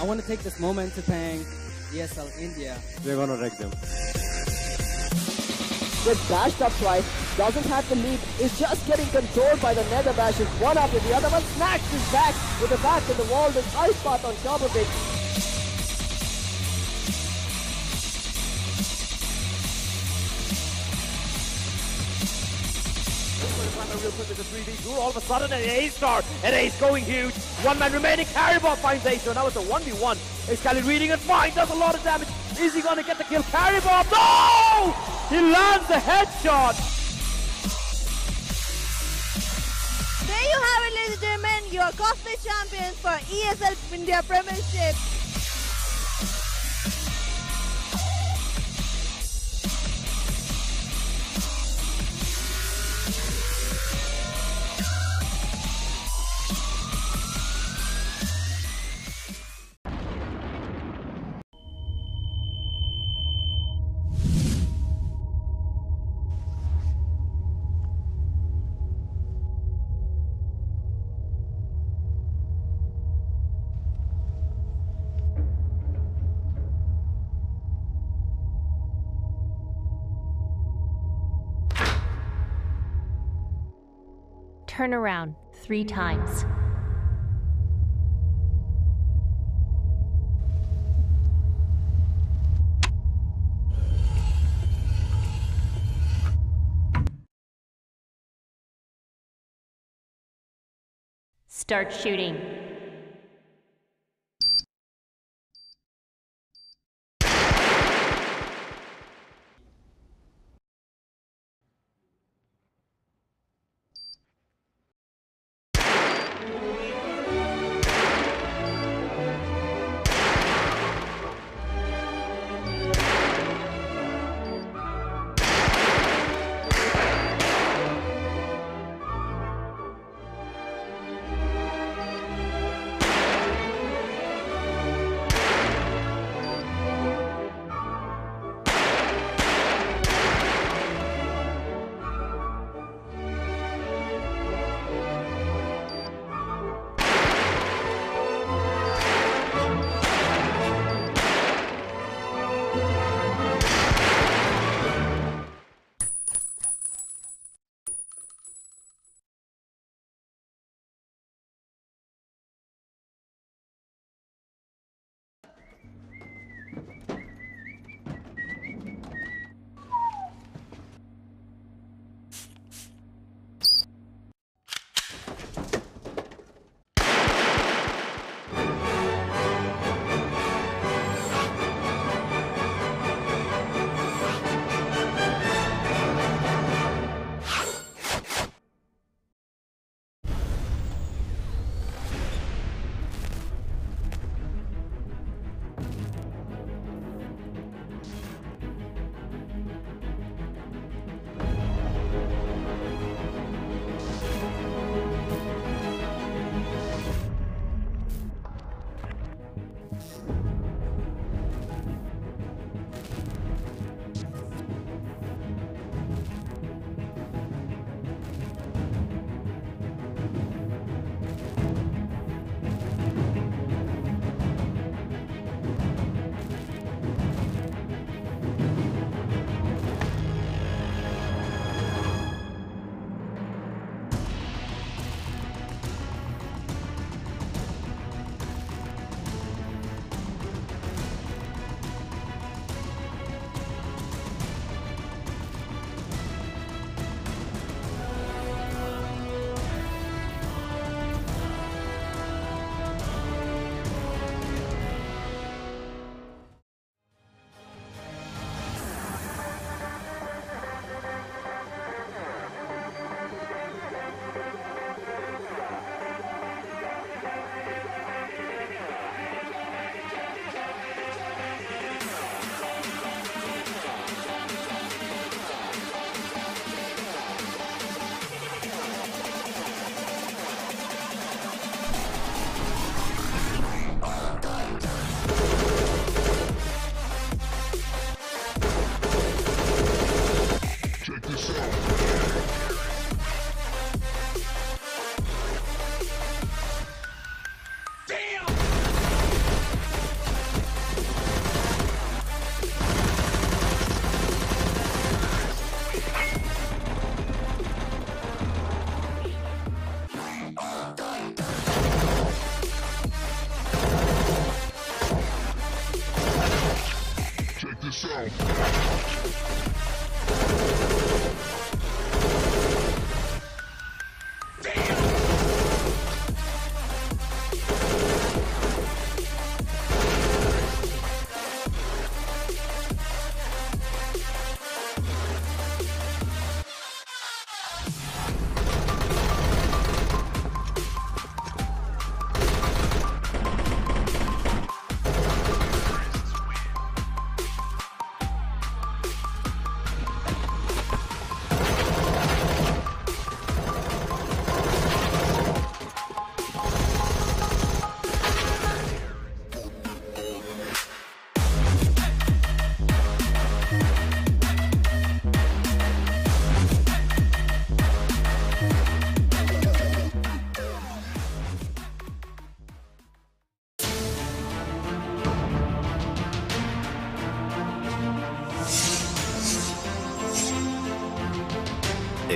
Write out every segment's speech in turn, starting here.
I want to take this moment to thank ESL India. We're gonna wreck them. Gets bashed up twice, doesn't have the lead, is just getting controlled by the nether bashes, one after the other. One snacks his back with the back of the wall, with ice path on top of it. Real quick with the 3v2, all of a sudden an ace star, an ace going huge, one man remaining, Caribou finds ace, so now it's a 1v1, Ace Kali reading it fine, does a lot of damage, is he gonna get the kill? Caribou, no! He lands a headshot! There you have it, ladies and gentlemen, your cosplay champions for ESL India Premiership. Turn around 3 times. Start shooting.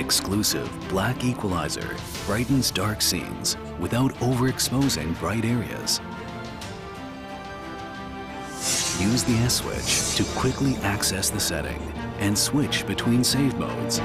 Exclusive black equalizer brightens dark scenes without overexposing bright areas. Use the S switch to quickly access the setting and switch between save modes.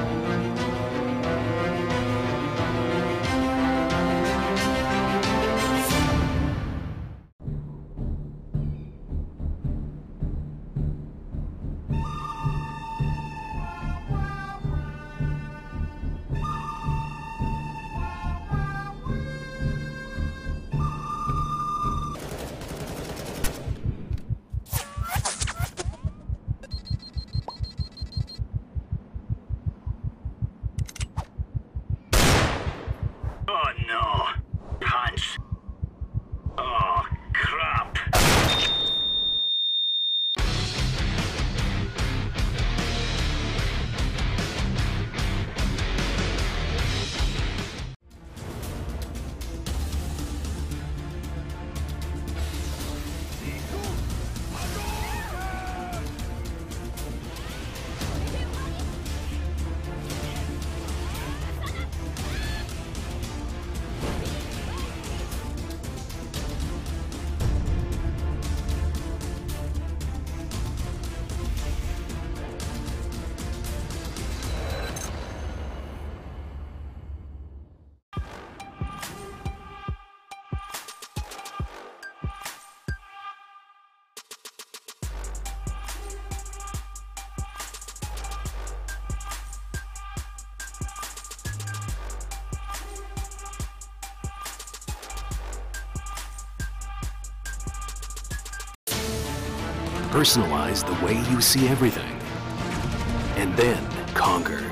Oh no! Punch! Oh, crap! Personalize the way you see everything, and then conquer.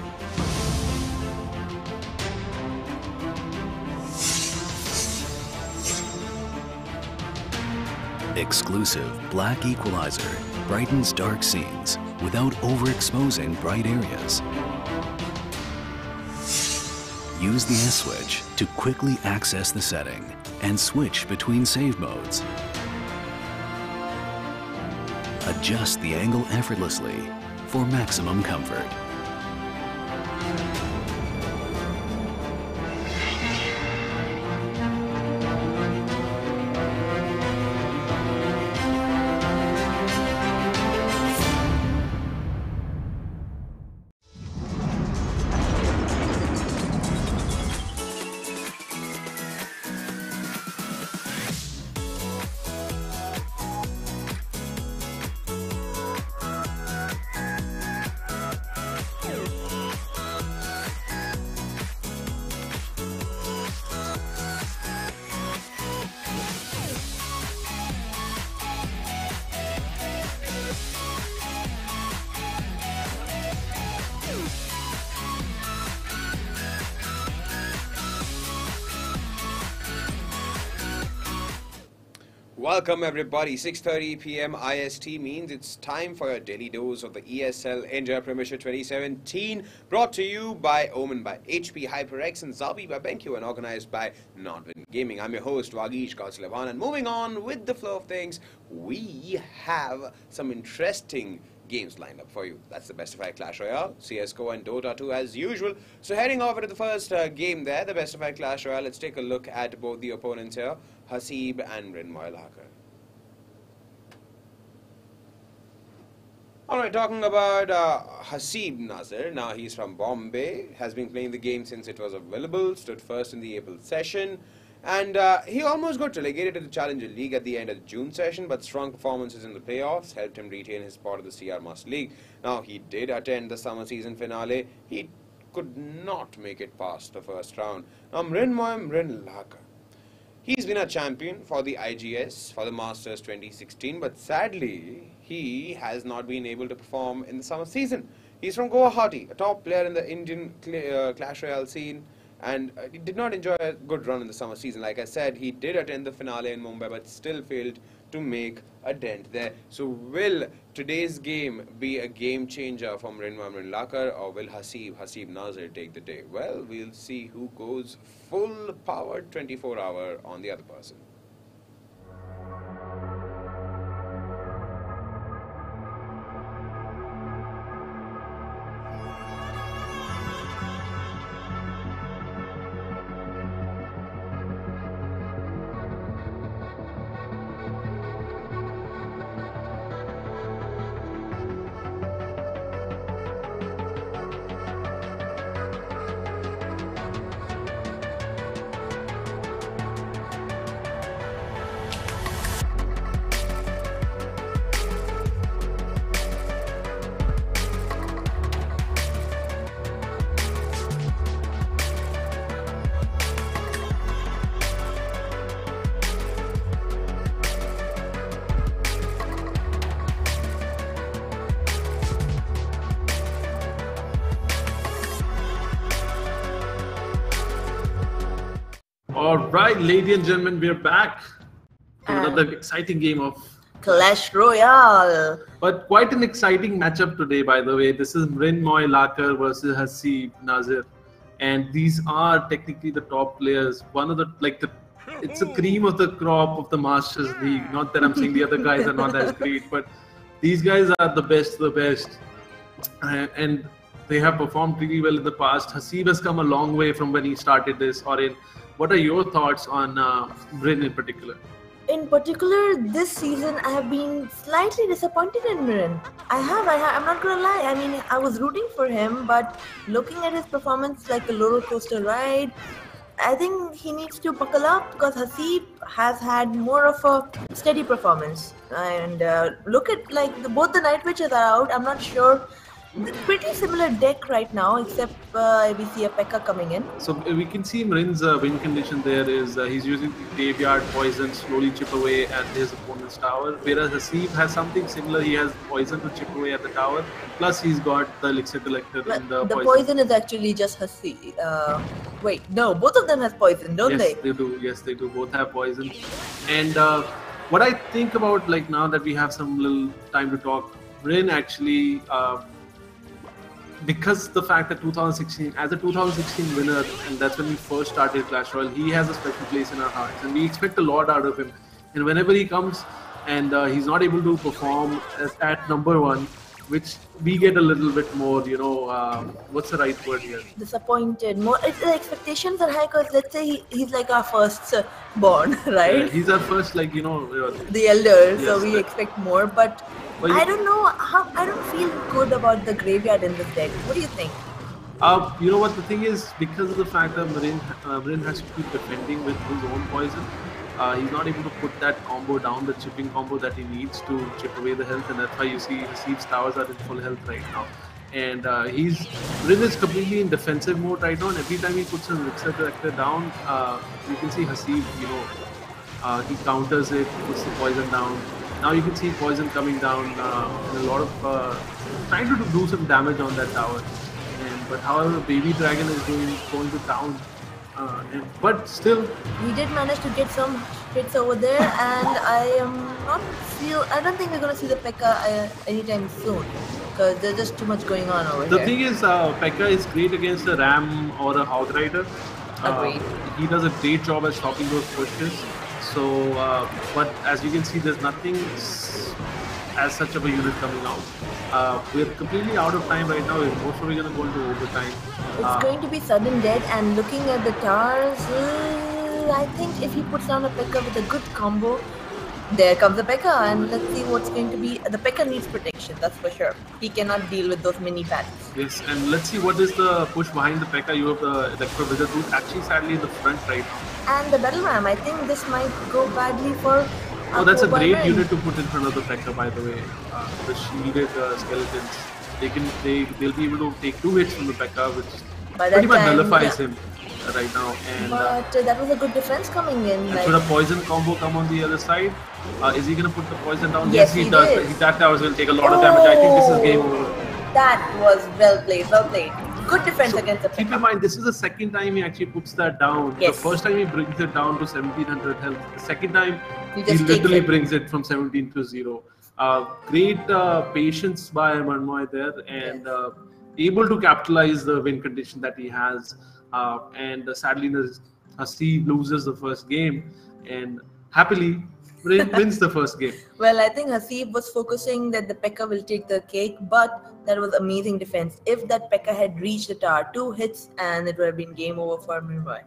Exclusive black equalizer brightens dark scenes without overexposing bright areas. Use the S switch to quickly access the setting and switch between save modes. Adjust the angle effortlessly for maximum comfort. Welcome everybody, 6:30 p.m. IST means it's time for your daily dose of the ESL India Premiership 2017, brought to you by Omen by HP, HyperX and Zabi by BenQ and organized by Nonwin Gaming. I'm your host Vagish Kauslevan, and moving on with the flow of things, we have some interesting games lined up for you. That's the Best of 5 Clash Royale, CSGO and Dota 2 as usual. So heading over to the first game there, the Best of 5 Clash Royale, let's take a look at both the opponents here, Haseeb and Mrin. Alright, talking about Haseeb Nazir. Now he's from Bombay, has been playing the game since it was available, stood first in the April session, and he almost got relegated to the Challenger League at the end of the June session, but strong performances in the playoffs helped him retain his spot at the CR Master League. Now he did attend the summer season finale. He could not make it past the first round. Now Mrin. He's been a champion for the IGS for the Masters 2016, but sadly, he has not been able to perform in the summer season. He's from Guwahati, a top player in the Indian Clash Royale scene, and he did not enjoy a good run in the summer season. Like I said, he did attend the finale in Mumbai, but still failed to make a dent there. So will today's game be a game changer for Mrin, or will Haseeb Nazir take the day? Well, we'll see who goes full power 24-hour on the other person. Alright, ladies and gentlemen, we're back to another exciting game of Clash Royale. But quite an exciting matchup today, by the way. This is Mrin Lakar versus Haseeb Nazir. And these are technically the top players. One of the, it's a cream of the crop of the Masters League. Not that I'm saying the other guys are not as great, but these guys are the best of the best. And they have performed really well in the past. Haseeb has come a long way from when he started this. Orin, what are your thoughts on Mrin in particular? In particular, this season I have been slightly disappointed in Mrin. I'm not gonna lie. I mean, I was rooting for him, but looking at his performance like a roller coaster ride, I think he needs to buckle up because Haseeb has had more of a steady performance. And look at both the Night Witches are out. I'm not sure. Pretty similar deck right now, except we see a P.E.K.K.A coming in. So we can see Mrin's win condition there is he's using graveyard poison, slowly chip away at his opponent's tower. Whereas Haseeb has something similar. He has poison to chip away at the tower. Plus he's got the elixir collector in the poison. Poison is actually just Haseeb. Wait, no, both of them has poison, don't they? Yes, they do. Yes, they do. Both have poison. And what I think about now that we have some little time to talk, Mrin actually. Because the fact that 2016, as a 2016 winner, and that's when we first started Clash Royale, he has a special place in our hearts, and we expect a lot out of him. And whenever he comes and he's not able to perform at #1, which we get a little bit more, what's the right word here? Disappointed. More, the expectations are high because let's say he's like our first born, right? Yeah, he's our first, the elder, yes, so we expect more, but I don't know how. I don't feel good about the graveyard in this deck. What do you think? You know what the thing is, because of the fact that Mrin has to keep defending with his own poison, he's not able to put that combo down, the chipping combo that he needs to chip away the health, and that's why you see Haseeb's towers are in full health right now. And Mrin is completely in defensive mode right now, and every time he puts his elixir collector down, you can see Haseeb, he counters it, puts the poison down. Now you can see poison coming down and a lot of trying to do some damage on that tower. But however, Baby Dragon is going to town. But still, we did manage to get some hits over there, and I don't think we're going to see the P.E.K.K.A anytime soon because there's just too much going on over here. The here. thing is, P.E.K.K.A is great against a Ram or a Hog Rider. Agreed. He does a great job at stopping those pushes. So, but as you can see, there's nothing as such of a unit coming out. We're completely out of time right now. We're most probably going to go into overtime. It's going to be sudden death, and looking at the towers, I think if he puts down a P.E.K.K.A with a good combo, there comes the P.E.K.K.A, and let's see what's going to be. The P.E.K.K.A needs protection, that's for sure. He cannot deal with those mini battles. Yes, and let's see what is the push behind the P.E.K.K.A. You have the Electro Wizard, who's actually sadly in the front right now. And the Battle Ram, I think this might go badly for. Oh, that's a great unit to put in front of the P.E.K.K.A, by the way. The shielded skeletons. They'll be able to take 2 hits from the P.E.K.K.A, which pretty much nullifies him right now. And but that was a good defense coming in. And should a poison combo come on the other side? Is he going to put the poison down? Yes, he does. That towers will take a lot of damage. I think this is game over. That was well played. Well played. Good defense against the Keep in mind, this is the second time he actually puts that down. Yes. The first time he brings it down to 1700 health. The second time he literally brings it from 17 to 0. Great patience by Manmoy there, and able to capitalize the win condition that he has. And sadly, Haseeb loses the first game, and happily wins the first game. Well, I think Haseeb was focusing that the P.E.K.K.A will take the cake, but that was amazing defense. If that P.E.K.K.A had reached the tower, 2 hits, and it would have been game over for Mrin.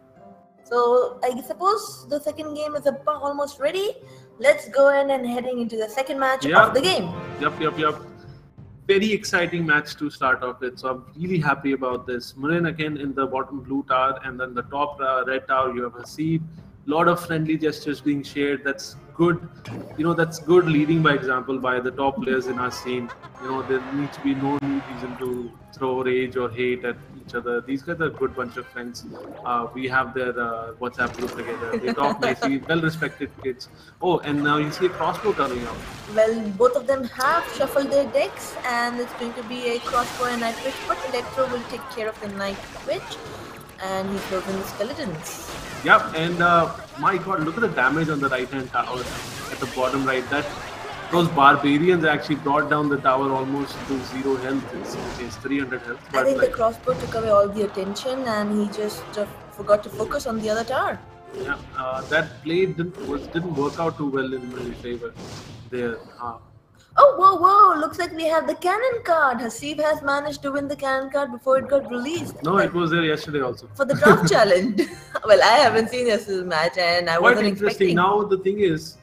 So I suppose the second game is almost ready. Let's go in and heading into the second match of the game. Yep. Very exciting match to start off with. So I'm really happy about this. Mrin again in the bottom blue tower, and then the top red tower you have Haseeb. Lot of friendly gestures being shared. That's good. That's good leading by example by the top players in our scene. There needs to be no reason to throw rage or hate at each other. These guys are a good bunch of friends. We have their WhatsApp group together. They talk nicely, well-respected kids. Oh, and now you see a crossbow coming out. Well, both of them have shuffled their decks, and it's going to be a crossbow and Night Witch, but Electro will take care of the Night Witch, and he's closing the skeletons. Yep, and my god, look at the damage on the right-hand tower at the bottom right. Those barbarians actually brought down the tower almost to 0 health. It's 300 health. I think the crossbow took away all the attention and he just forgot to focus on the other tower. Yeah, that play didn't work out too well in my favor there. Oh, whoa! Looks like we have the cannon card. Haseeb has managed to win the cannon card before it got released. No, it was there yesterday also. For the draft challenge. Well, I haven't seen yesterday's match and I wasn't expecting. Now the thing is,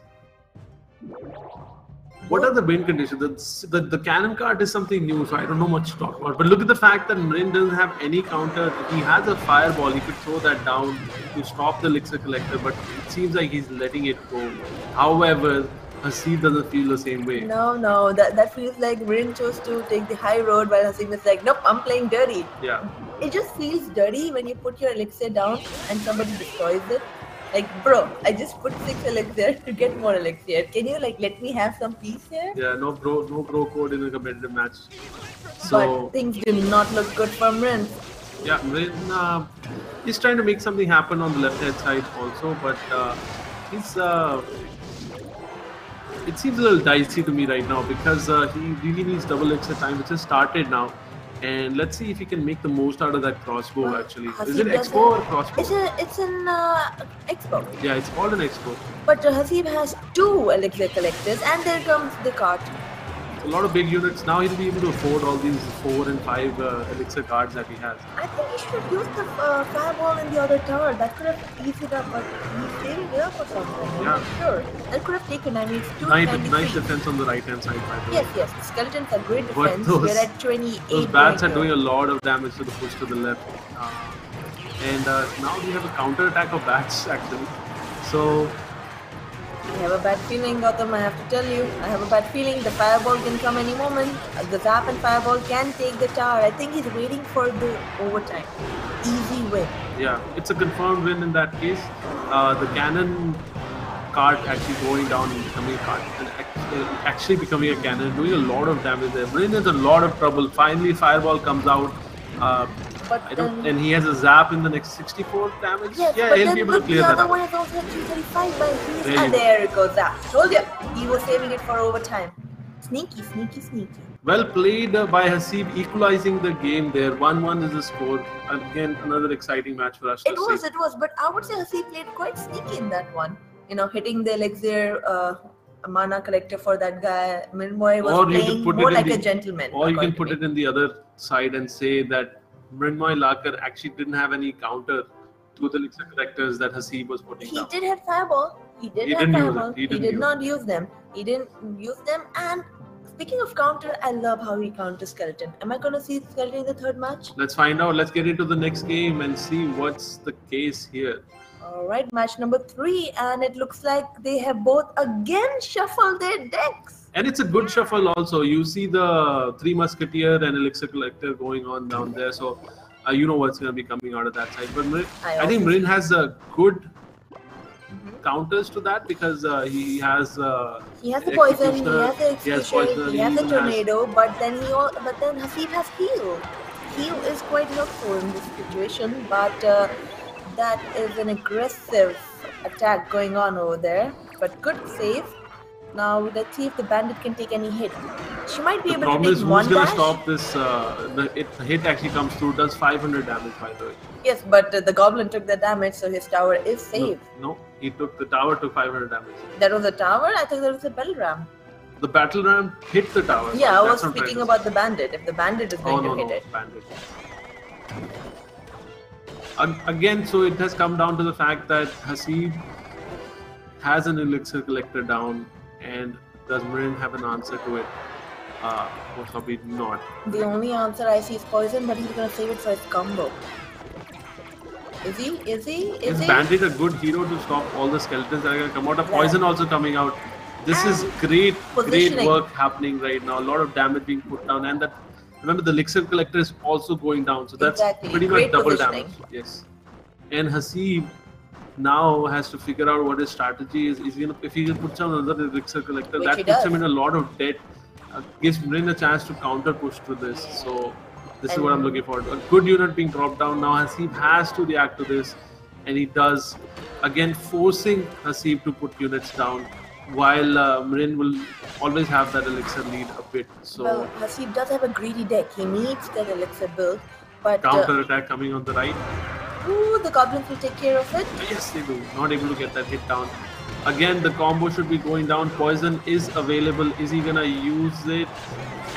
what are the win conditions? The cannon card is something new, so I don't know much to talk about. But look at the fact that Mrin doesn't have any counter. He has a fireball. He could throw that down to stop the elixir collector, but it seems like he's letting it go. However, Haseeb doesn't feel the same way. No, that feels like Mrin chose to take the high road while Haseeb is like, nope, I'm playing dirty. Yeah. It just feels dirty when you put your elixir down and somebody destroys it. Like, bro, I just put 6 elixir to get more elixir. Can you let me have some peace here? Yeah, no bro code in a competitive match. So, but things do not look good for Mrin. Yeah, Mrin, he's trying to make something happen on the left-hand side also, but he's it seems a little dicey to me right now because he really needs double elixir time, which has started now. And let's see if he can make the most out of that crossbow actually. Haseeb is it expo or crossbow? It's an expo. Yeah, it's called an expo. But Haseeb has 2 elixir collectors and there comes the cart. A lot of big units. Now he'll be able to afford all these 4 and 5 elixir cards that he has. I think he should have used the fireball in the other tower. That could have eased it up, but he's saving it up or something. Yeah. Sure. That could have taken, I mean, it's 293. Nice defense on the right-hand side, by the way. Yes. The skeletons are great defense. We're at 28. Those bats are doing a lot of damage to the push to the left. And now we have a counter-attack of bats, actually. So, I have a bad feeling, Gautam, I have to tell you. I have a bad feeling the fireball can come any moment. The zap and fireball can take the tower. I think he's waiting for the overtime. Easy win. Yeah, it's a confirmed win in that case. The cannon card actually going down and becoming a card. And actually becoming a cannon, doing a lot of damage there. Mrin is in a lot of trouble. Finally, fireball comes out. And he has a zap in the next 64 damage. Yes, yeah, he'll be able to clear that. The other one is also at 235 by his. And there it goes up. Told you, he was saving it for overtime. Sneaky. Well played by Haseeb, equalizing the game there. 1-1 is the score. Again, another exciting match for us to see. It was, but I would say Haseeb played quite sneaky in that one. You know, hitting the elixir mana collector for that guy. Mrinmoy was playing more like a gentleman. Or you can put it in the other side and say that Mrinmoy Lakar actually didn't have any counter to the elixir collectors that Haseeb was putting down. He did have fireball. He did not use them. He didn't use them. And speaking of counter, I love how he counters skeleton. Am I going to see skeleton in the 3rd match? Let's find out. Let's get into the next game and see what's the case here. Alright, match number 3, and it looks like they have both again shuffled their decks. And it's a good shuffle also. You see the 3 Musketeer and Elixir Collector going on down there. So, you know what's going to be coming out of that side. But I think Mrin has a good counters to that because he has the poison, he has the execution, he has the tornado, but then Haseeb has heal. Heal is quite helpful in this situation, but that is an aggressive attack going on over there. But good save. Now let's see if the bandit can take any hit. She might be able to take one dash. The problem is who's going to stop this? The hit actually comes through, does 500 damage by the way. Yes, but the goblin took the damage, so his tower is saved. No, he took the tower to 500 damage. That was a tower? I thought that was a battle ram. The battle ram hit the tower. Yeah, I was speaking about the bandit. If the bandit is going to hit it. Bandit. Again, so it has come down to the fact that Haseeb has an elixir collector down, and does Mrin have an answer to it? Most probably not. The only answer I see is poison, but he's gonna save it for his combo. Is he? Is Bandit a good hero to stop all the skeletons that are gonna come out? Poison also coming out. This is great work happening right now. A lot of damage being put down, and that. Remember, the elixir collector is also going down, so that's pretty much double damage. Yes, and Haseeb now has to figure out what his strategy is. If he puts on another elixir collector, that puts him in a lot of debt. Gives Mrin a chance to counter push to this. So this is what I'm looking for. A good unit being dropped down now. Haseeb has to react to this. and he does, again forcing Haseeb to put units down, while Mrin will always have that elixir lead a bit. So well, Haseeb does have a greedy deck. He needs that elixir build, but counter attack coming on the right. Ooh, the goblins will take care of it. Yes, they do. Not able to get that hit down. Again, the combo should be going down. Poison is available. Is he gonna use it?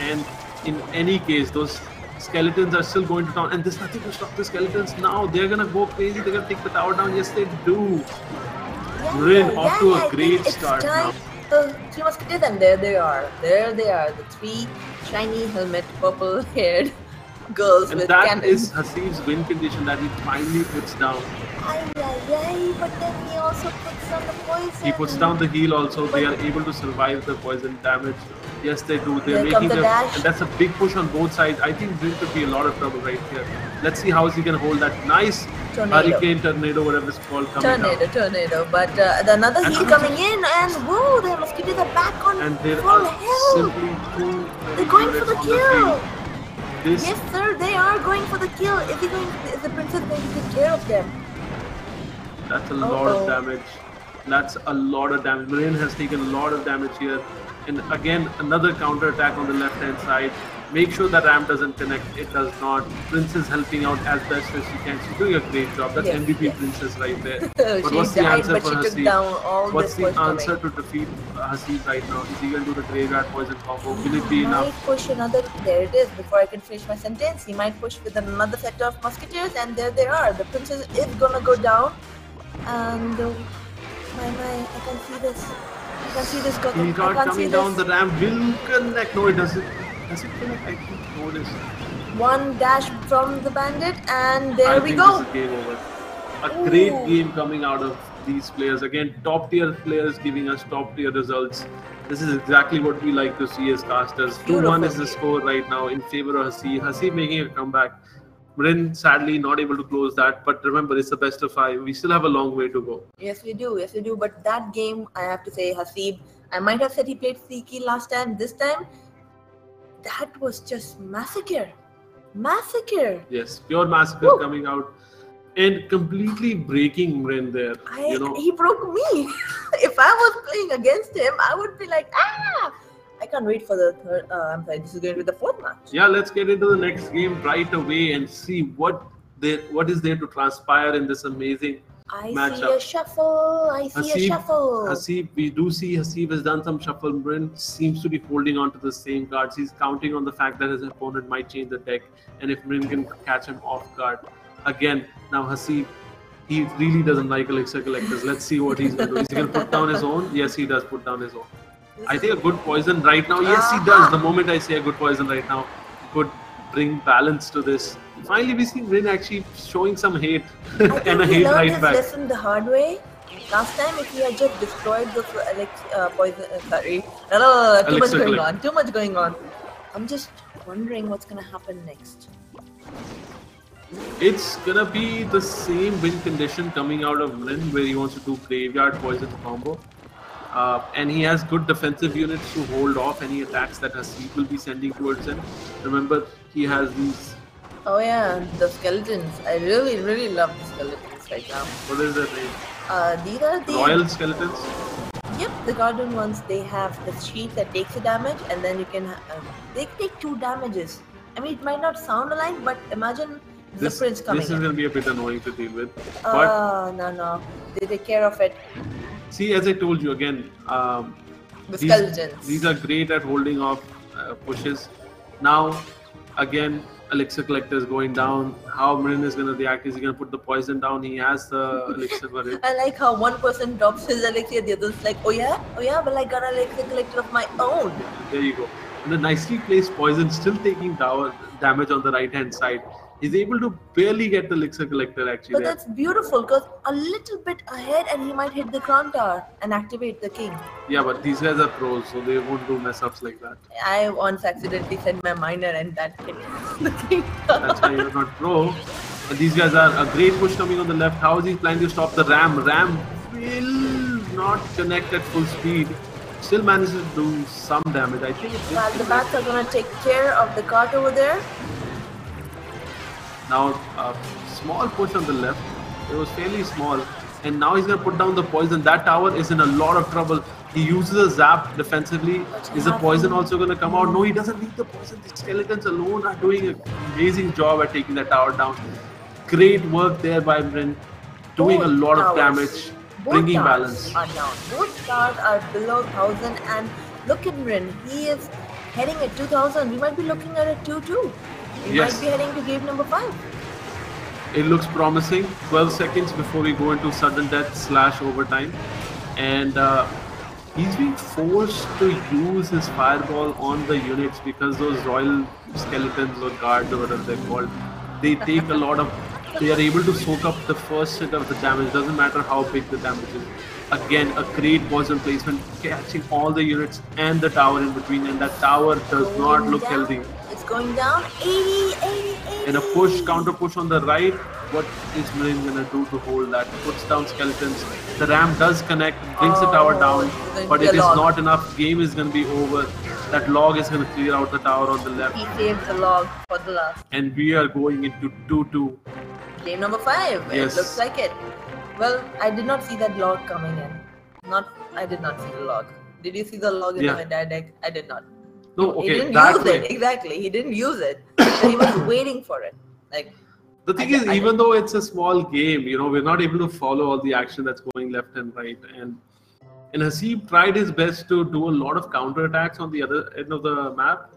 And in any case, those skeletons are still going to town, and there's nothing to stop the skeletons now. They're gonna go crazy. They're gonna take the tower down. Yes, they do. Mrin off to a great start now. The three musketeers, and there they are. There they are. The three shiny helmet, purple-haired girls and with that cannons. is Haseeb's win condition that he finally puts down. But then he also puts on the poison. He puts down the heal also. They are able to survive the poison damage. Yes, they do. They're Here making comes the dash. and that's a big push on both sides. I think Mrin could be a lot of trouble right here. Let's see how he can hold that nice hurricane, tornado, whatever it's called, coming down. Tornado. But another heal coming in, and whoa, the mosquitoes are back on And there full are health. simply two. They're going for the kill. This Yes, sir, they are going for the kill. Is the princess going to take care of them? That's a lot of damage. That's a lot of damage. Mrin has taken a lot of damage here. And again, another counter attack on the left hand side. Make sure that ramp doesn't connect. It does not. Princess helping out as best as she can. She's doing a great job. That's MVP Princess right there. But what's the answer for Haseeb? What's the answer to defeat Haseeb right now? Is he going to do the graveyard poison combo? Will it be enough? He might push another. There it is. Before I can finish my sentence, he might push with another set of musketeers, and there they are. The princess is gonna go down. And I can see this. I can see this. He's not coming down. The ramp will connect. No, it doesn't. Does it connect? I think no, it is. One dash from the bandit, and there we go. This is game over. A great game coming out of these players. Again, top tier players giving us top tier results. This is exactly what we like to see as casters. 2-1 is the score right now in favor of Haseeb. Haseeb making a comeback. Mrin sadly not able to close that, but remember, it's the best of 5. We still have a long way to go. Yes, we do. Yes, we do. But that game, I have to say, Haseeb, I might have said he played sneaky last time. This time, that was just massacre. Massacre. Yes, pure massacre coming out and completely breaking Mrin there. He broke me. If I was playing against him, I would be like, ah! I can't wait for the third. I'm sorry, this is going to be the 4th match. Yeah, let's get into the next game right away and see what is there to transpire in this amazing matchup. See a shuffle. I see a shuffle. Haseeb, we do see Haseeb has done some shuffle. Mrin seems to be holding on to the same cards. He's counting on the fact that his opponent might change the deck, and if Mrin can catch him off guard. Again, now Haseeb, he really doesn't like elixir collectors. Let's see what he's going to do. Is he going to put down his own? Yes, he does put down his own. I think a good poison right now. Yes, he does. The moment I say a good poison right now, could bring balance to this. Finally, we see Mrin actually showing some hate and a hate right back. He learned his lesson the hard way. Last time, if he had just destroyed the poison, too much going on. I'm just wondering what's gonna happen next. It's gonna be the same win condition coming out of Mrin, where he wants to do graveyard poison combo. And he has good defensive units to hold off any attacks that Haseeb will be sending towards him. Remember, he has these... Oh yeah, the skeletons. I really love the skeletons right now. What is their name? These are the... Royal skeletons? Yep, the garden ones. They have the sheet that takes the damage, and then you can... they take 2 damages. I mean, it might not sound alike, but imagine the prince coming This is going to be a bit annoying to deal with. No. They take care of it. See, as I told you again, skeletons. These are great at holding off pushes. Now, again, elixir collector is going down. How Mrin is going to react? Is he going to put the poison down? He has the elixir for it. I like how one person drops his elixir, the other's like, oh yeah, well I got an elixir collector of my own. There you go. And the nicely placed poison still taking damage on the right hand side. He's able to barely get the elixir collector actually. But that's beautiful because a little bit ahead and he might hit the crown tower and activate the king. Yeah, but these guys are pros, so they won't do mess ups like that. I once accidentally sent my miner and that hit the king. That's why you're not pro. And these guys are a great push coming on the left. How is he planning to stop the ram? Ram will not connect at full speed. Still manages to do some damage. I think well, the bats are going to take care of the cart over there. Now, a small push on the left. It was fairly small. And now he's going to put down the poison. That tower is in a lot of trouble. He uses a zap defensively. Is the poison also going to come out? No, he doesn't need the poison. The skeletons alone are doing an amazing job at taking that tower down. Great work there by Mrin. Doing a lot of damage. Bringing balance. Both stars are below 1000 and look at Mrin. He is heading at 2000. We might be looking at a 2-2. We might be heading to game number 5. It looks promising. 12 seconds before we go into sudden death / overtime. And he's being forced to use his fireball on the units because those royal skeletons or guards or whatever they're called, they take a lot of... They are able to soak up the first set of the damage. Doesn't matter how big the damage is. Again, a great poison placement, catching all the units and the tower in between. And that tower does not look healthy. It's going down. 80. And a push, counter push on the right. What is Mrin gonna do to hold that? Puts down skeletons. The ram does connect, brings the tower down, but it is not enough. Game is gonna be over. That log is gonna clear out the tower on the left. He saved the log for the last. And we are going into 2-2. Game number 5. Yes. It looks like it. Well, I did not see that log coming in. I did not see the log. Did you see the log in the entire deck? I did not. No, okay. He didn't use it. Exactly. He didn't use it. He was waiting for it. Like. The thing is, even though it's a small game, you know, we're not able to follow all the action that's going left and right. And Haseeb tried his best to do a lot of counter attacks on the other end of the map.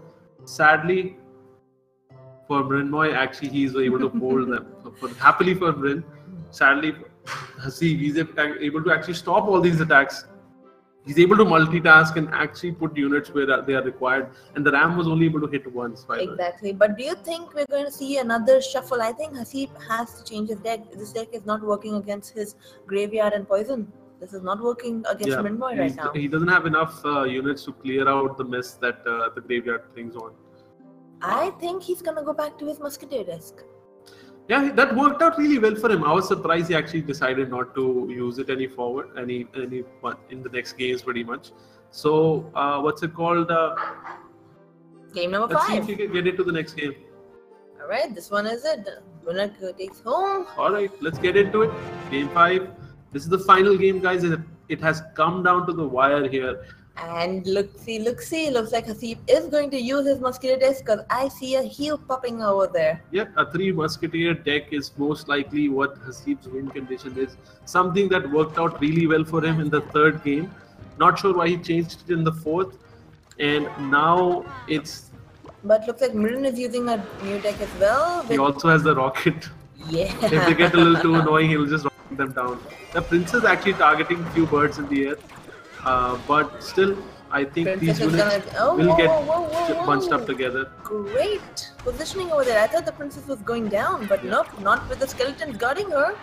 Sadly, for Mrinmoy, actually, he's able to hold them. So happily for Mrin, sadly, Haseeb, he's able to actually stop all these attacks. He's able to multitask and actually put units where they are required. And the ram was only able to hit once. Exactly. But do you think we're going to see another shuffle? I think Haseeb has to change his deck. This deck is not working against his graveyard and poison. This is not working against Mrinmoy right now. He doesn't have enough units to clear out the mess that the graveyard brings on. I think he's going to go back to his musketeer desk. Yeah, that worked out really well for him. I was surprised he actually decided not to use it any in the next games pretty much. So, what's it called? Game number 5. Let's see if we can get into the next game. Alright, this one is it. Winner takes home. Alright, let's get into it. Game 5. This is the final game, guys. It has come down to the wire here. And look see, looks like Haseeb is going to use his musketeer desk because I see a heal popping over there. Yep, a 3 musketeer deck is most likely what Haseeb's win condition is. Something that worked out really well for him in the 3rd game. Not sure why he changed it in the 4th. And now it's... But looks like Mrin is using a new deck as well. He also has the rocket. Yeah. If they get a little too annoying, he'll just rocket them down. The prince is actually targeting a few birds in the air. But still, I think these units will get bunched up together. Great positioning over there. I thought the princess was going down, but nope, not with the skeletons guarding her.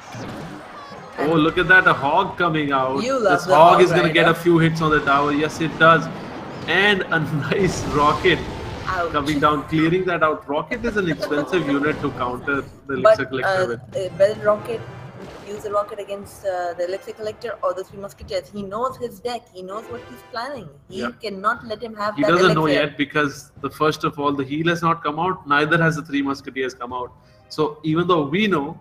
Oh, look at that, a hog coming out. This hog is going to get a few hits on the tower. Yes, it does. And a nice rocket coming down, clearing that out. Rocket is an expensive unit to counter the Elixir Collector with. Whether Rocket use the rocket against the Elixir Collector or the 3 Musketeers, he knows his deck. He knows what he's planning. He cannot let him have that He doesn't elixir. know yet because first of all, the heal has not come out. Neither has the 3 Musketeers come out. So even though we know,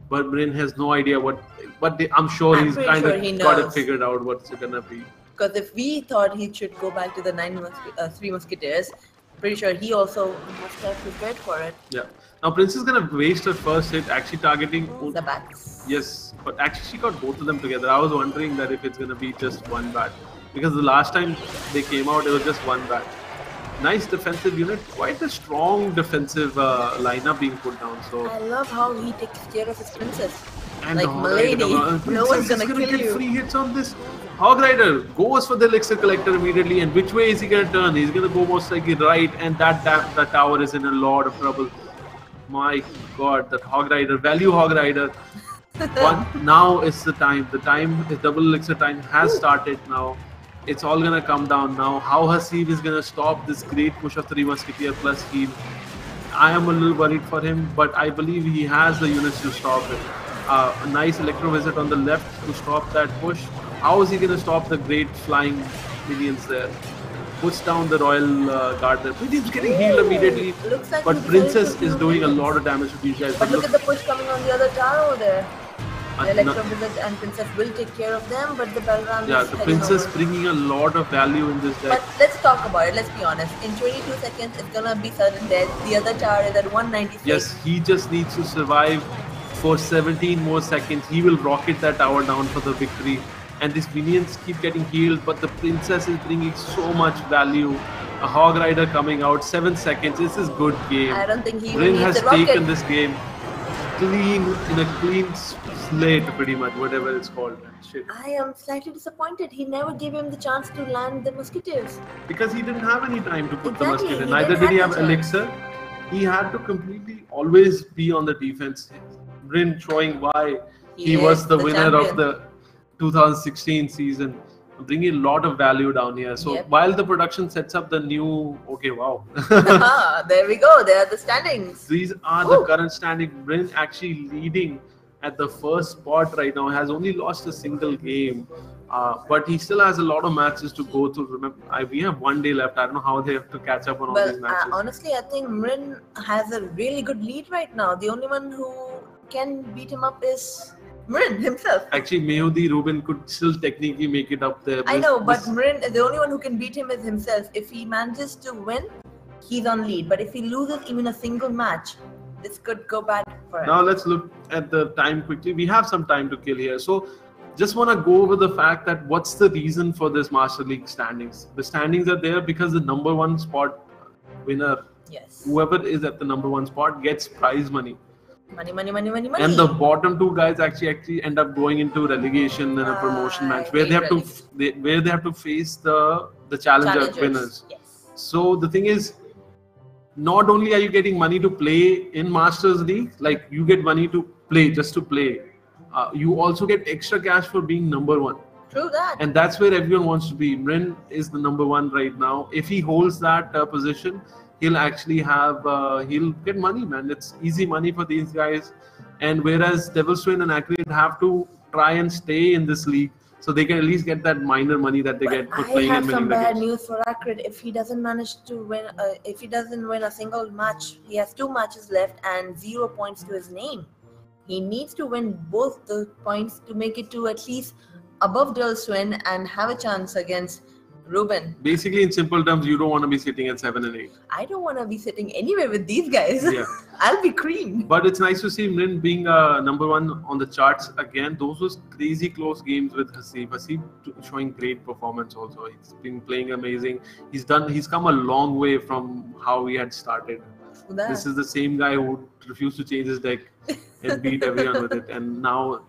but Mrin has no idea what. But I'm sure he's kind of got it figured out what's it gonna be. Because if we thought he should go back to the 3 Musketeers, pretty sure he also must have prepared for it. Yeah. Now Prince is gonna waste her first hit, actually targeting the bats. Yes, but actually she got both of them together. I was wondering that if it's gonna be just one bat, because the last time they came out, it was just one bat. Nice defensive unit, quite a strong defensive lineup being put down. So I love how he takes care of his princess. And like Milady, no one's gonna kill get you. Free hits on this. Hog Rider goes for the Elixir Collector immediately, and which way is he gonna turn? He's gonna go most likely right, and that tower is in a lot of trouble. My God, that Hog Rider, value Hog Rider. Now is the time. The time is double Elixir time has started now. It's all gonna come down now. How Haseeb is gonna stop this great push of 3 Musketeer plus heal? I am a little worried for him, but I believe he has the units to stop it. A nice Electro Visit on the left to stop that push. How is he gonna stop the great flying minions there? Puts down the Royal Guard there. He's getting healed immediately. Like but Princess is doing a lot of damage to these guys. But look at the push coming on the other tower over there. The Electro-Wizard and Princess will take care of them, but the Balram Yeah, is the heading Princess over. bringing a lot of value in this deck. But let's talk about it, let's be honest. In 22 seconds, it's gonna be sudden death. The other tower is at 196. Yes, he just needs to survive for 17 more seconds. He will rocket that tower down for the victory. And these minions keep getting healed, but the Princess is bringing so much value. A Hog Rider coming out, 7 seconds. This is good game. I don't think he Mrin needs has the rocket. taken this game clean, in a clean slate, pretty much, whatever it's called. Shit. I am slightly disappointed. He never gave him the chance to land the Musketeers. Because he didn't have any time to put the Exactly, musket in. he Neither didn't did he have have the chance. Elixir. He had to completely always be on the defense. Mrin showing why he was the winner champion. of the 2016 season, bringing a lot of value down here. So Yep. while the production sets up the new, okay, wow. There we go. There are the standings. These are the current standing. Mrin actually leading at the first spot right now. Has only lost a single game, but he still has a lot of matches to go through. Remember, we have 1 day left. I don't know how they have to catch up on all these Well, matches. honestly, I think Mrin has a really good lead right now. The only one who can beat him up is Mrin himself. Actually, Mehdi Rubin could still technically make it up there. I know, but Mrin, the only one who can beat him is himself. If he manages to win, he's on lead. But if he loses even a single match, this could go bad for him. Now let's look at the time quickly. We have some time to kill here. So just want to go over the fact that what's the reason for this Master League standings. The standings are there because the #1 spot winner, Yes. whoever is at the #1 spot, gets prize money. Money, money, money, money, money. And the bottom 2 guys actually end up going into relegation in a promotion match where they have to face the challenger winners. Yes. So the thing is, not only are you getting money to play in Masters League, like you get money to play just to play, you also get extra cash for being #1. True that. And that's where everyone wants to be. Mrin is the #1 right now. If he holds that position, he'll actually have, he'll get money, man. It's easy money for these guys. And whereas Devil's Twin and Accurate have to try and stay in this league, so they can at least get that minor money that they get for playing I and have some winning the bad games. news for Accurate. If he doesn't manage to win, if he doesn't win a single match, he has 2 matches left and 0 points to his name. He needs to win both the points to make it to at least above Devil's Twin and have a chance against Ruben. Basically, in simple terms, you don't want to be sitting at 7 and 8. I don't want to be sitting anywhere with these guys. Yeah. I'll be cream. But it's nice to see Mrin being #1 on the charts again. Those was crazy close games with Haseeb. Haseeb showing great performance also. He's been playing amazing. He's come a long way from how he had started. This is the same guy who refused to change his deck and beat everyone with it. And now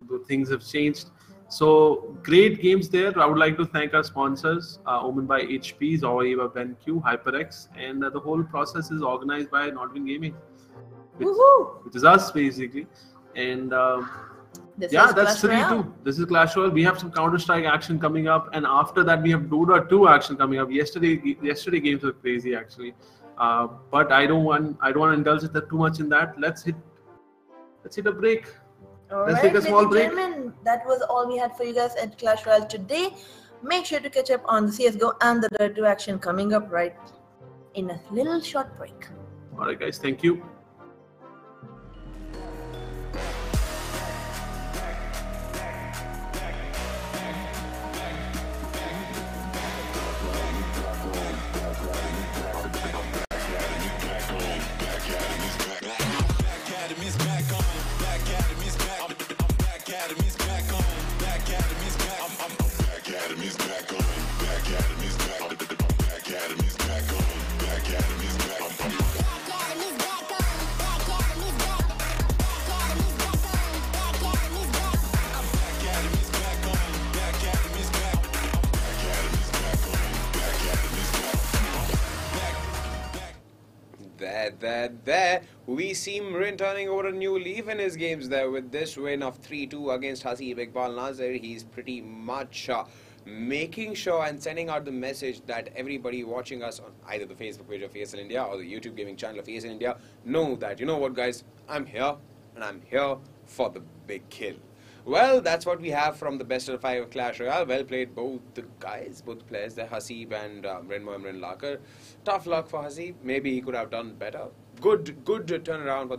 the things have changed. So great games there. I would like to thank our sponsors, Omen by HP, Zoiva, BenQ, HyperX, and the whole process is organized by Nordwin Gaming, which is us basically. And yeah, that's 3-2. This is Clash Royale. We have some Counter-Strike action coming up, and after that we have Dota 2 action coming up. Yesterday games were crazy actually, but I don't want to indulge too much in that. Let's hit a break. Let's take a small break. Gentlemen, that was all we had for you guys at Clash Royale today. Make sure to catch up on the CSGO and the Dota 2 action coming up right in a little short break. Alright guys, thank you. There. We see Mrin turning over a new leaf in his games there with this win of 3-2 against Haseeb Iqbal Nazir. He's pretty much making sure and sending out the message that everybody watching us on either the Facebook page of ESL India or the YouTube gaming channel of ESL India know that, you know what guys, I'm here and I'm here for the big kill. Well, that's what we have from the best of 5 of Clash Royale. Well played, both the players, the Haseeb and Mrin Lakar. Tough luck for Haseeb. Maybe he could have done better. good turnaround for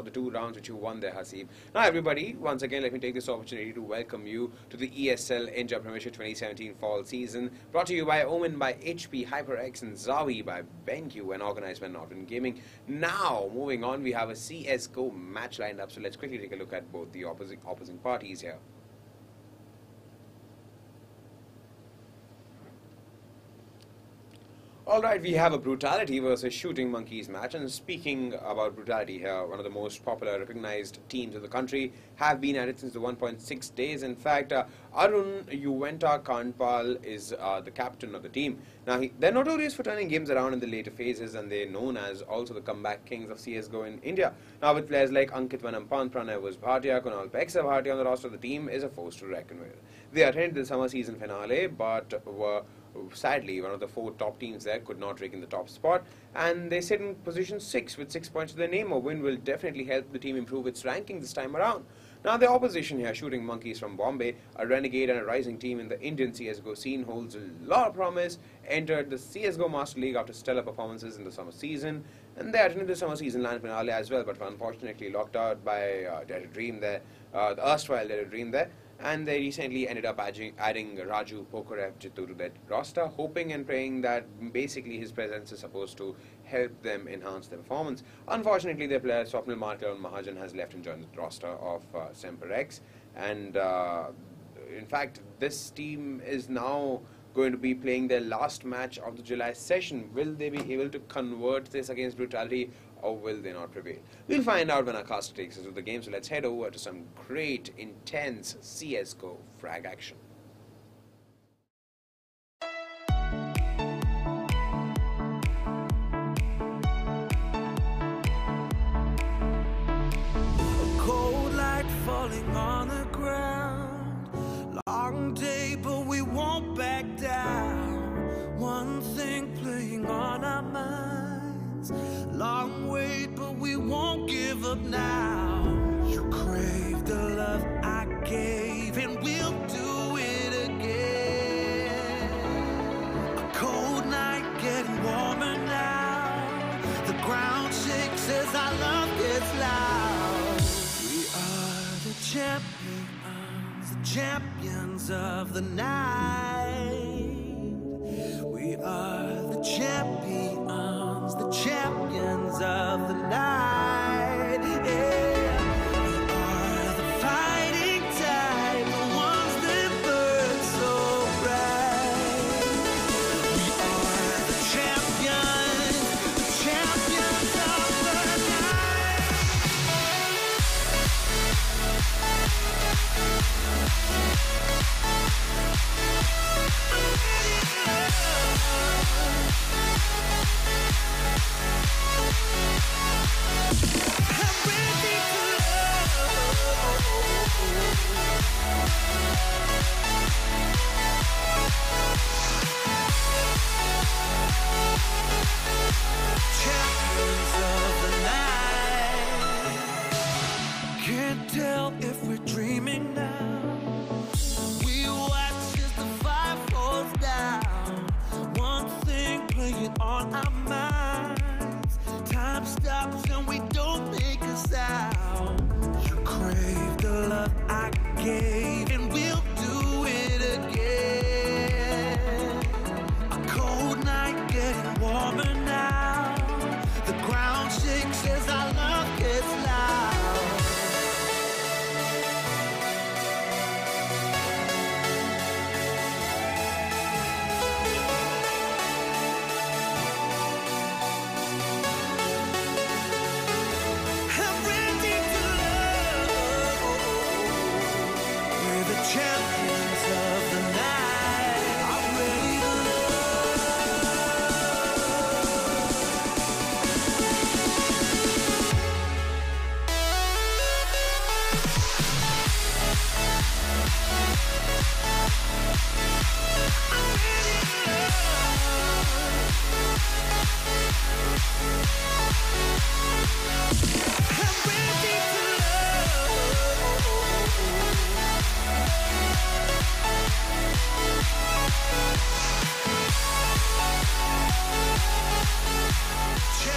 the 2 rounds which you won there, Haseeb. Now, everybody, once again, let me take this opportunity to welcome you to the ESL India Premiership 2017 fall season, brought to you by Omen by HP, HyperX, and Zawi by BenQ, and organized by Norton Gaming. Now, moving on, we have a CS:GO match lined up, so let's quickly take a look at both the opposing parties here. Alright, we have a Brutality versus Shooting Monkeys match, and speaking about Brutality here, one of the most popular recognized teams in the country, have been at it since the 1.6 days. In fact, Arun Yuventa Kanpal is the captain of the team. Now, they're notorious for turning games around in the later phases, and they're known as also the comeback kings of CSGO in India. Now, with players like Ankit Vanampan, Pranay Bhatia, Kunal Peksa Bhatia on the roster, the team is a force to reckon with. They attended the summer season finale, but were sadly one of the 4 top teams there could not rig in the top spot, and they sit in position 6 with 6 points to their name. A win will definitely help the team improve its ranking this time around. Now, the opposition here, Shooting Monkeys from Bombay, a renegade and a rising team in the Indian CSGO scene, holds a lot of promise, entered the CSGO Master League after stellar performances in the summer season, and they attended the summer season land finale as well, but were unfortunately locked out by Dead Dream there, the erstwhile Dead Dream there. And they recently ended up adding Raju Pokorev Jitu to that roster, hoping and praying that basically his presence is supposed to help them enhance their performance. Unfortunately, their player Swapnil Markel Mahajan has left and joined the roster of Semperex. And in fact, this team is now going to be playing their last match of the July session. Will they be able to convert this against Brutality, or will they not prevail? We'll find out when our caster takes us to the game, so let's head over to some great, intense CSGO frag action. Cold light falling on the ground, long day but we won't back down. One thing playing on our minds, long wait, but we won't give up now. You crave the love I gave, and we'll do it again. A cold night getting warmer now. The ground shakes as our love gets loud. We are the champions of the night. We are the champions of the night. Yeah. We are the fighting tide, the ones that burn so bright. We are the champions of the night. Can't tell if we're dreaming now. We watch as the fire falls down. One thing playing on our minds. Time stops and we don't make a sound. You crave the love I gave, and we'll do it again. A cold night getting warmer now. The ground shakes as our love gets loud. Champions of the night, I'm ready to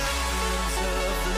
champions of the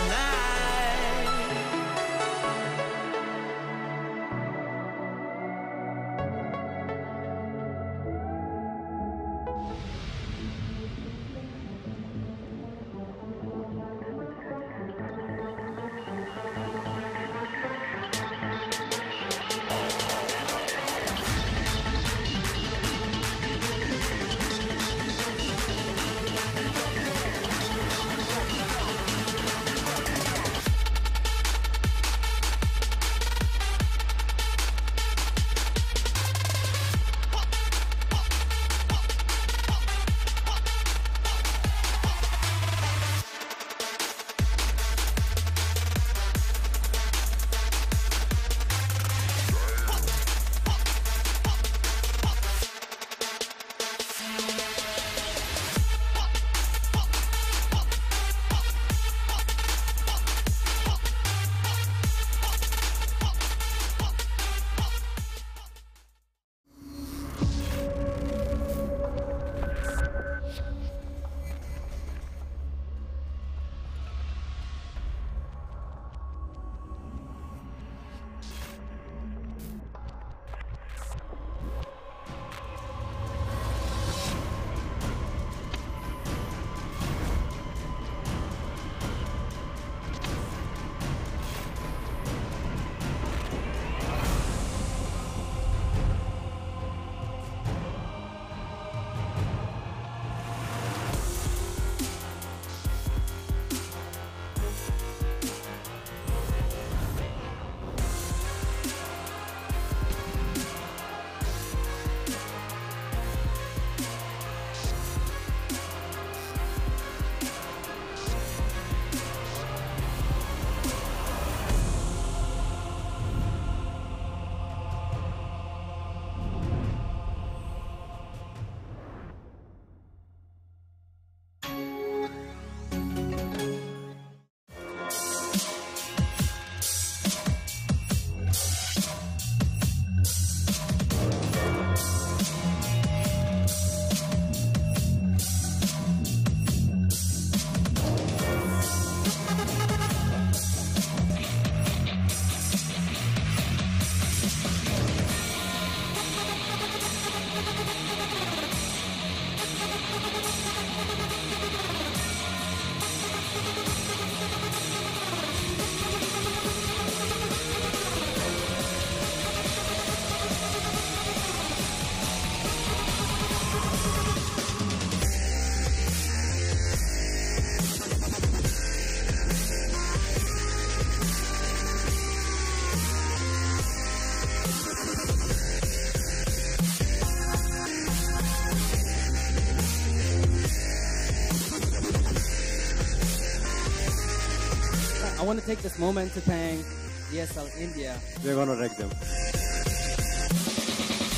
I want to take this moment to thank ESL India. We're going to wreck them.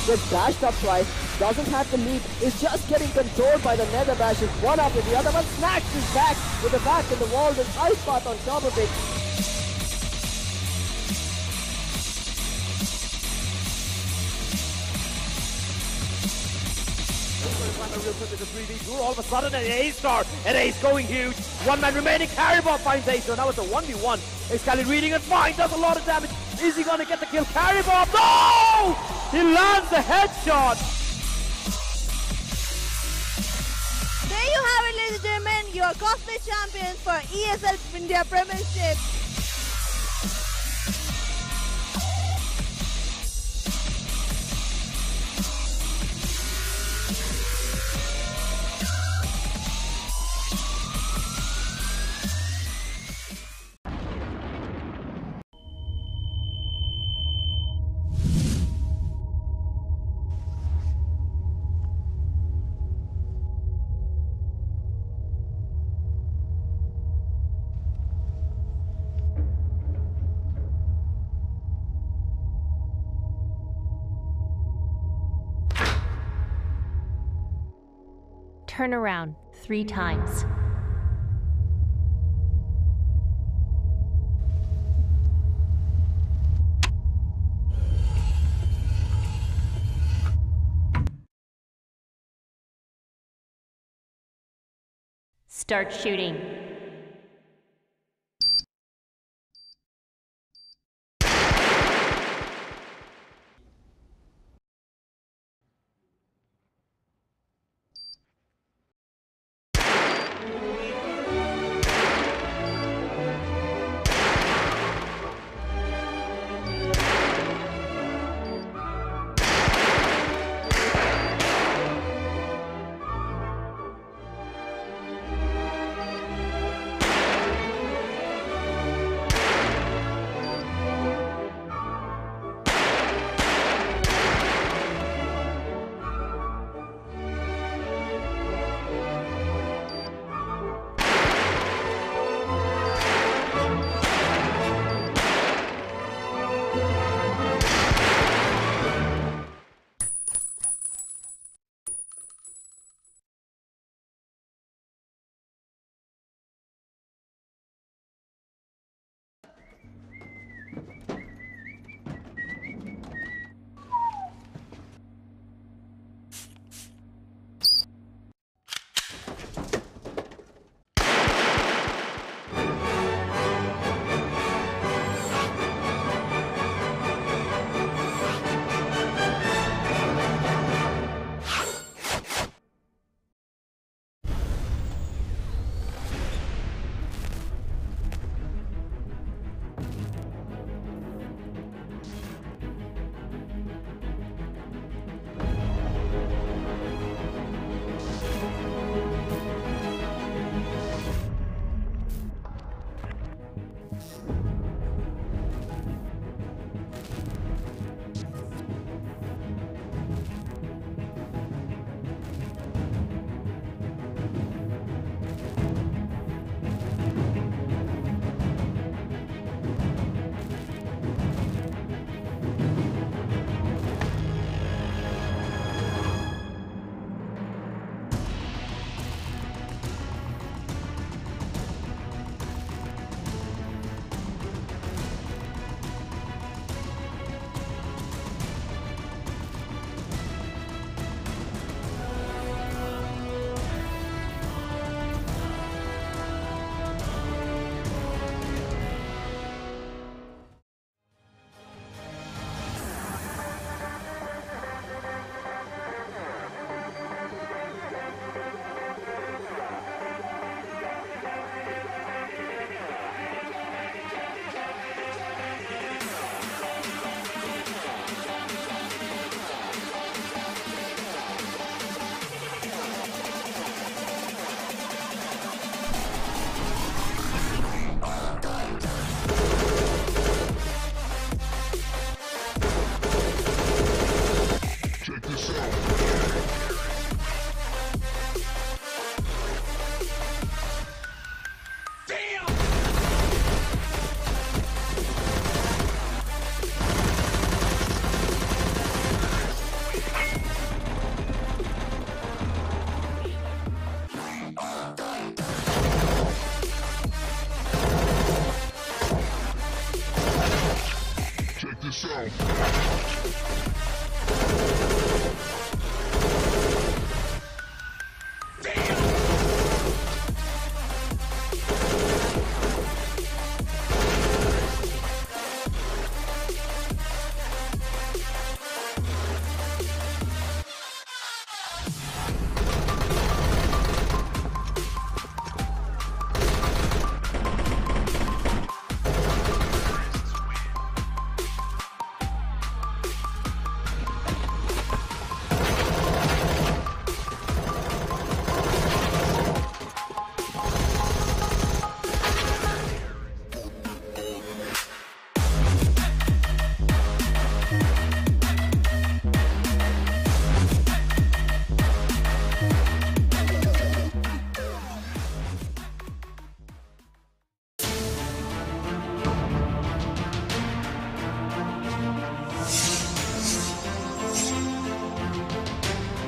Gets dashed up twice, doesn't have the lead, is just getting controlled by the nether bashes one after the other. One snacks his back with the back in the wall, with ice path on top of it. Real quick with the 3v2. All of a sudden an ace star, an ace going huge. One man remaining. Caribou finds ace. So now it's a 1v1. Ace Kali reading it fine, does a lot of damage. Is he going to get the kill? Caribou, no! He lands the headshot. There you have it, ladies and gentlemen. Your cosmic champions for ESL India Premiership. Turn around 3 times. Start shooting.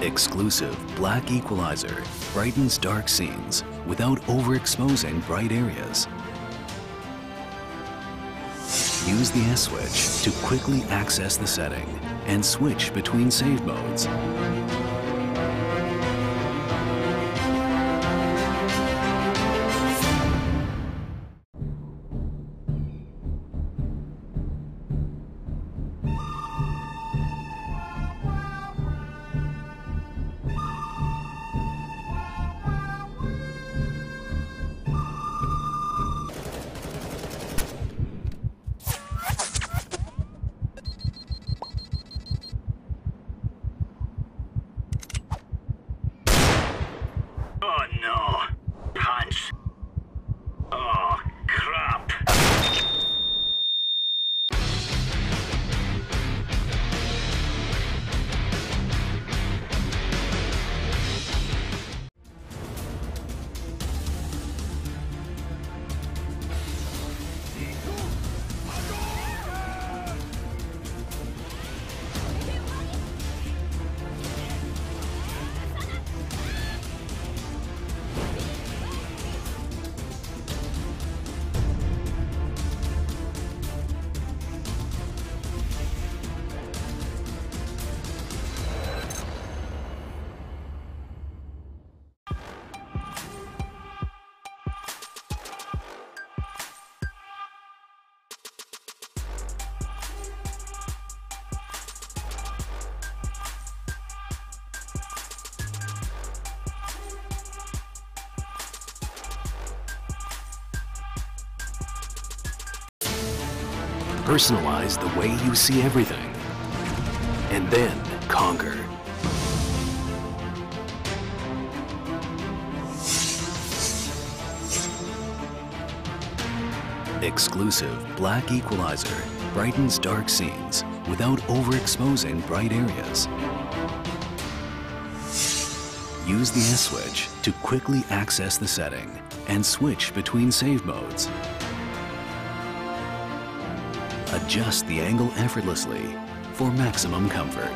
Exclusive black equalizer brightens dark scenes without overexposing bright areas. Use the S switch to quickly access the setting and switch between save modes. Oh no. Punch. Oh, crap. Personalize the way you see everything, and then conquer. Exclusive black equalizer brightens dark scenes without overexposing bright areas. Use the S switch to quickly access the setting and switch between save modes. Adjust the angle effortlessly for maximum comfort.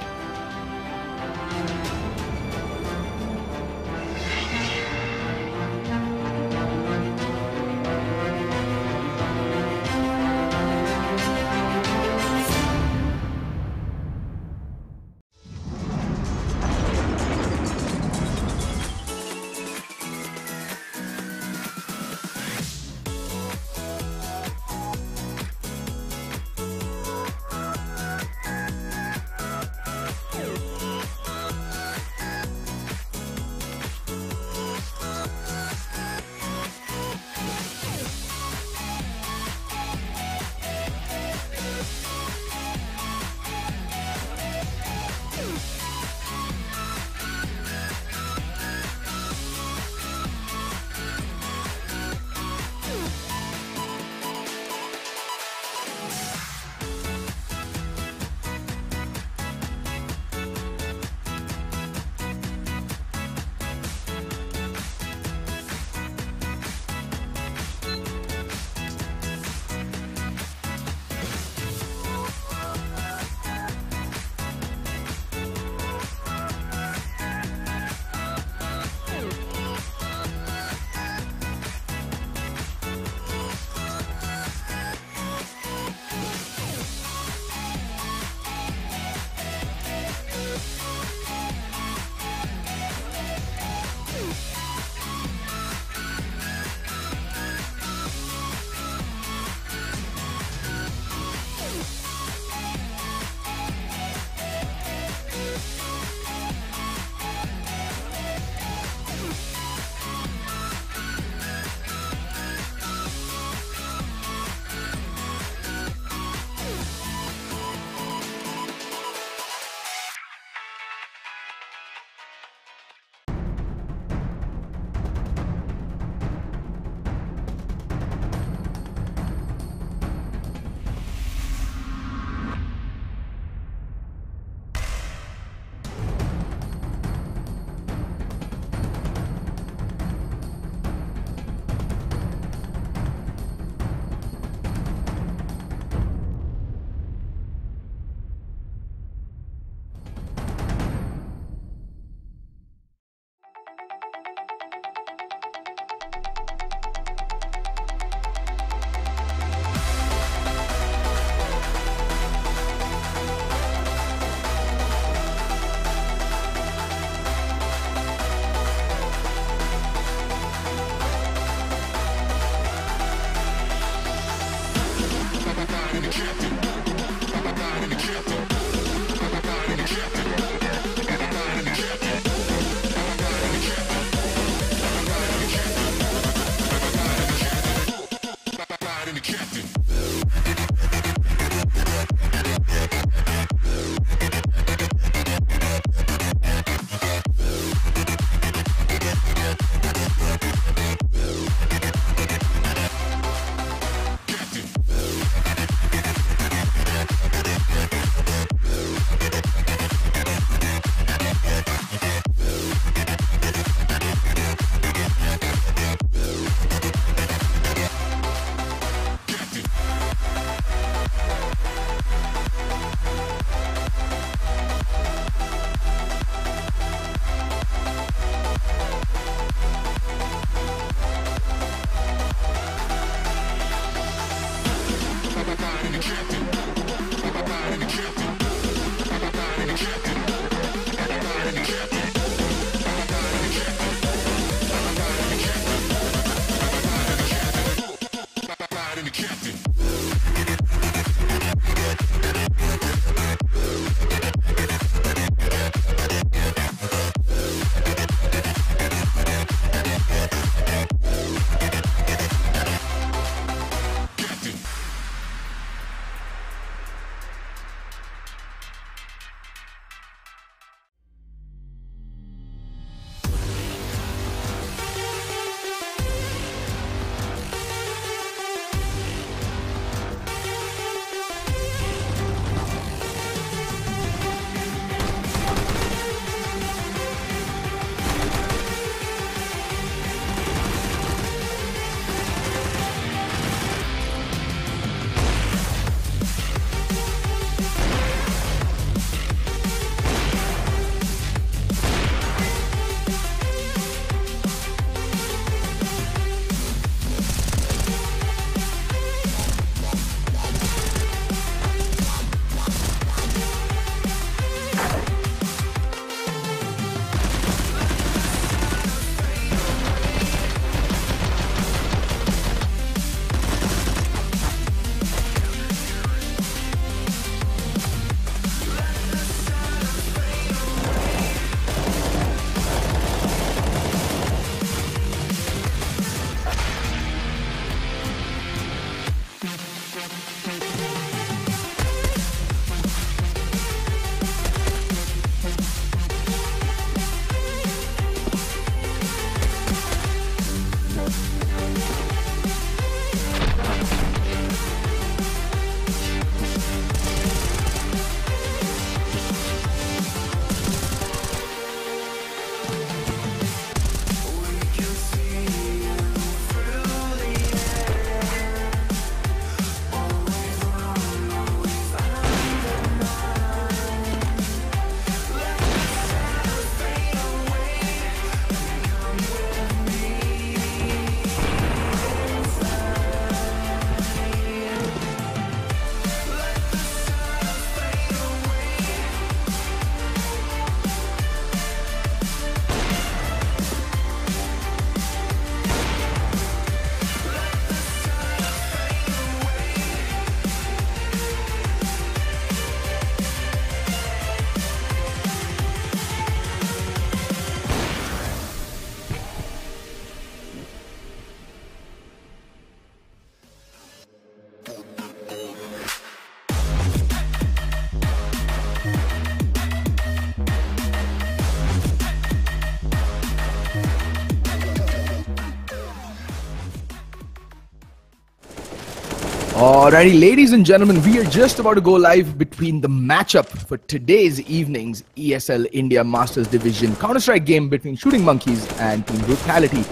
Alrighty, ladies and gentlemen, we are just about to go live between the matchup for today's evening's ESL India Masters Division Counter-Strike game between Shooting Monkeys and Team Brutality.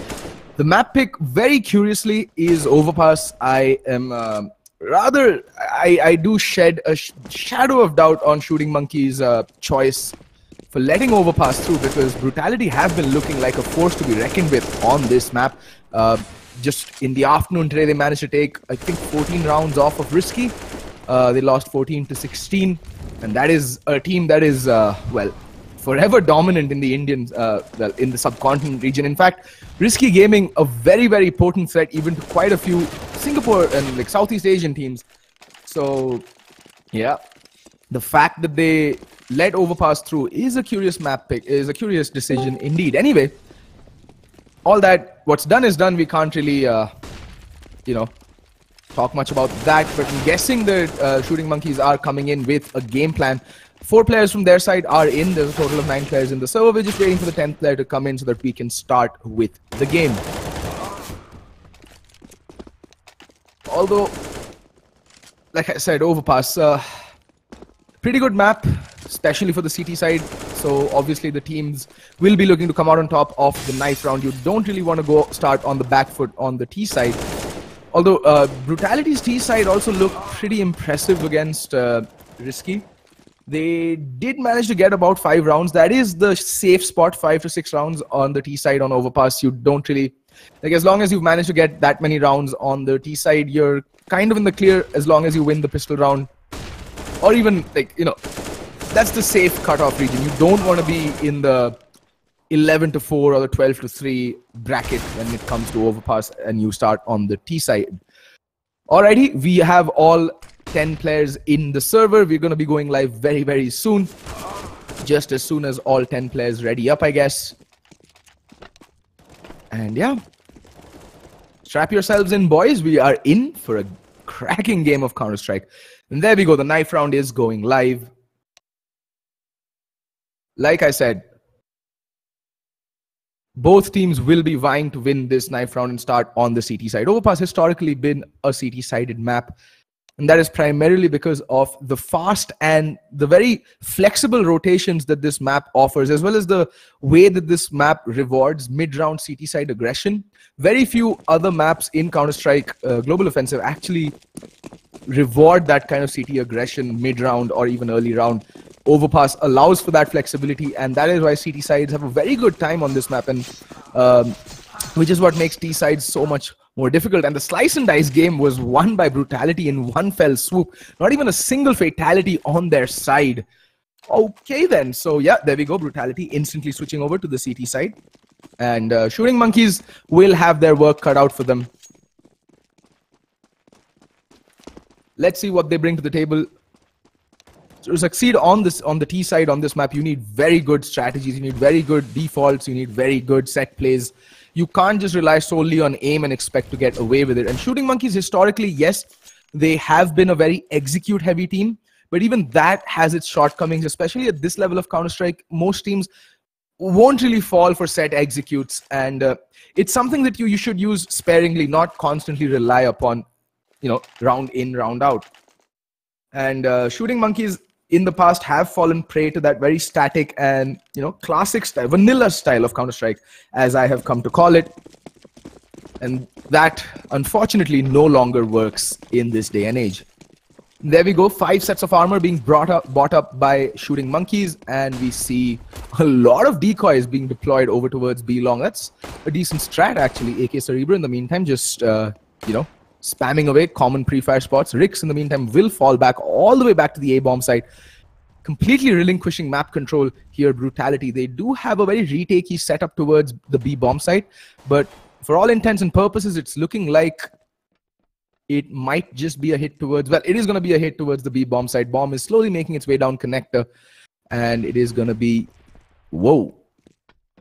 The map pick, very curiously, is Overpass. I am I do shed a shadow of doubt on Shooting Monkeys' choice for letting Overpass through, because Brutality have been looking like a force to be reckoned with on this map. Just in the afternoon today, they managed to take, I think, 14 rounds off of Risky. They lost 14 to 16, and that is a team that is, well, forever dominant in the Indian, well, in the subcontinent region. In fact, Risky Gaming, a very, very potent threat even to quite a few Singapore and like Southeast Asian teams. So, yeah, the fact that they let Overpass through is a curious map pick, is a curious decision indeed. Anyway, all that, what's done is done. We can't really, you know, talk much about that. But I'm guessing that Shooting Monkeys are coming in with a game plan. 4 players from their side are in. There's a total of 9 players in the server. We're just waiting for the 10th player to come in so that we can start with the game. Although, like I said, Overpass, pretty good map, especially for the CT side. So obviously the teams will be looking to come out on top of the knife round. You don't really want to go start on the back foot on the T side. Although Brutality's T side also looked pretty impressive against Risky. They did manage to get about 5 rounds. That is the safe spot, 5 to 6 rounds on the T side on Overpass. You don't really, like, as long as you've managed to get that many rounds on the T side, you're kind of in the clear as long as you win the pistol round. Or even, like, you know, that's the safe cutoff region. You don't want to be in the 11 to 4 or the 12 to 3 bracket when it comes to Overpass and you start on the T side. Alrighty, we have all 10 players in the server. We're going to be going live very, very soon. Just as soon as all 10 players ready up, I guess. And yeah, strap yourselves in, boys. We are in for a cracking game of Counter-Strike. And there we go. The knife round is going live. Like I said, both teams will be vying to win this knife round and start on the CT side. Overpass historically been a CT-sided map, and that is primarily because of the fast and the very flexible rotations that this map offers, as well as the way that this map rewards mid-round CT-side aggression. Very few other maps in Counter-Strike Global Offensive actually reward that kind of CT aggression mid-round or even early round. Overpass allows for that flexibility, and that is why CT sides have a very good time on this map, and which is what makes T sides so much more difficult. And the slice and dice game was won by Brutality in one fell swoop. Not even a single fatality on their side. Okay then, so yeah, there we go. Brutality instantly switching over to the CT side, and Shooting Monkeys will have their work cut out for them. Let's see what they bring to the table. To succeed on the T side on this map, you need very good strategies, you need very good defaults, you need very good set plays. You can't just rely solely on aim and expect to get away with it. And Shooting Monkeys historically, yes, they have been a very execute heavy team, but even that has its shortcomings, especially at this level of Counter-Strike. Most teams won't really fall for set executes, and it's something that you should use sparingly, not constantly rely upon, you know, round in, round out. And Shooting Monkeys in the past have fallen prey to that very static and, you know, classic style, vanilla style of Counter-Strike, as I have come to call it. And that, unfortunately, no longer works in this day and age. There we go, 5 sets of armor being bought up by Shooting Monkeys, and we see a lot of decoys being deployed over towards B long. That's a decent strat, actually. AK Cerebro, in the meantime, just, you know, spamming away common pre-fire spots. Rix, in the meantime, will fall back all the way back to the A-bomb site, completely relinquishing map control here. Brutality, they do have a very retakey setup towards the B-bomb site, but for all intents and purposes, it's looking like it might just be a hit towards, well, it is going to be a hit towards the B-bomb site. Bomb is slowly making its way down connector, and it is going to be, whoa.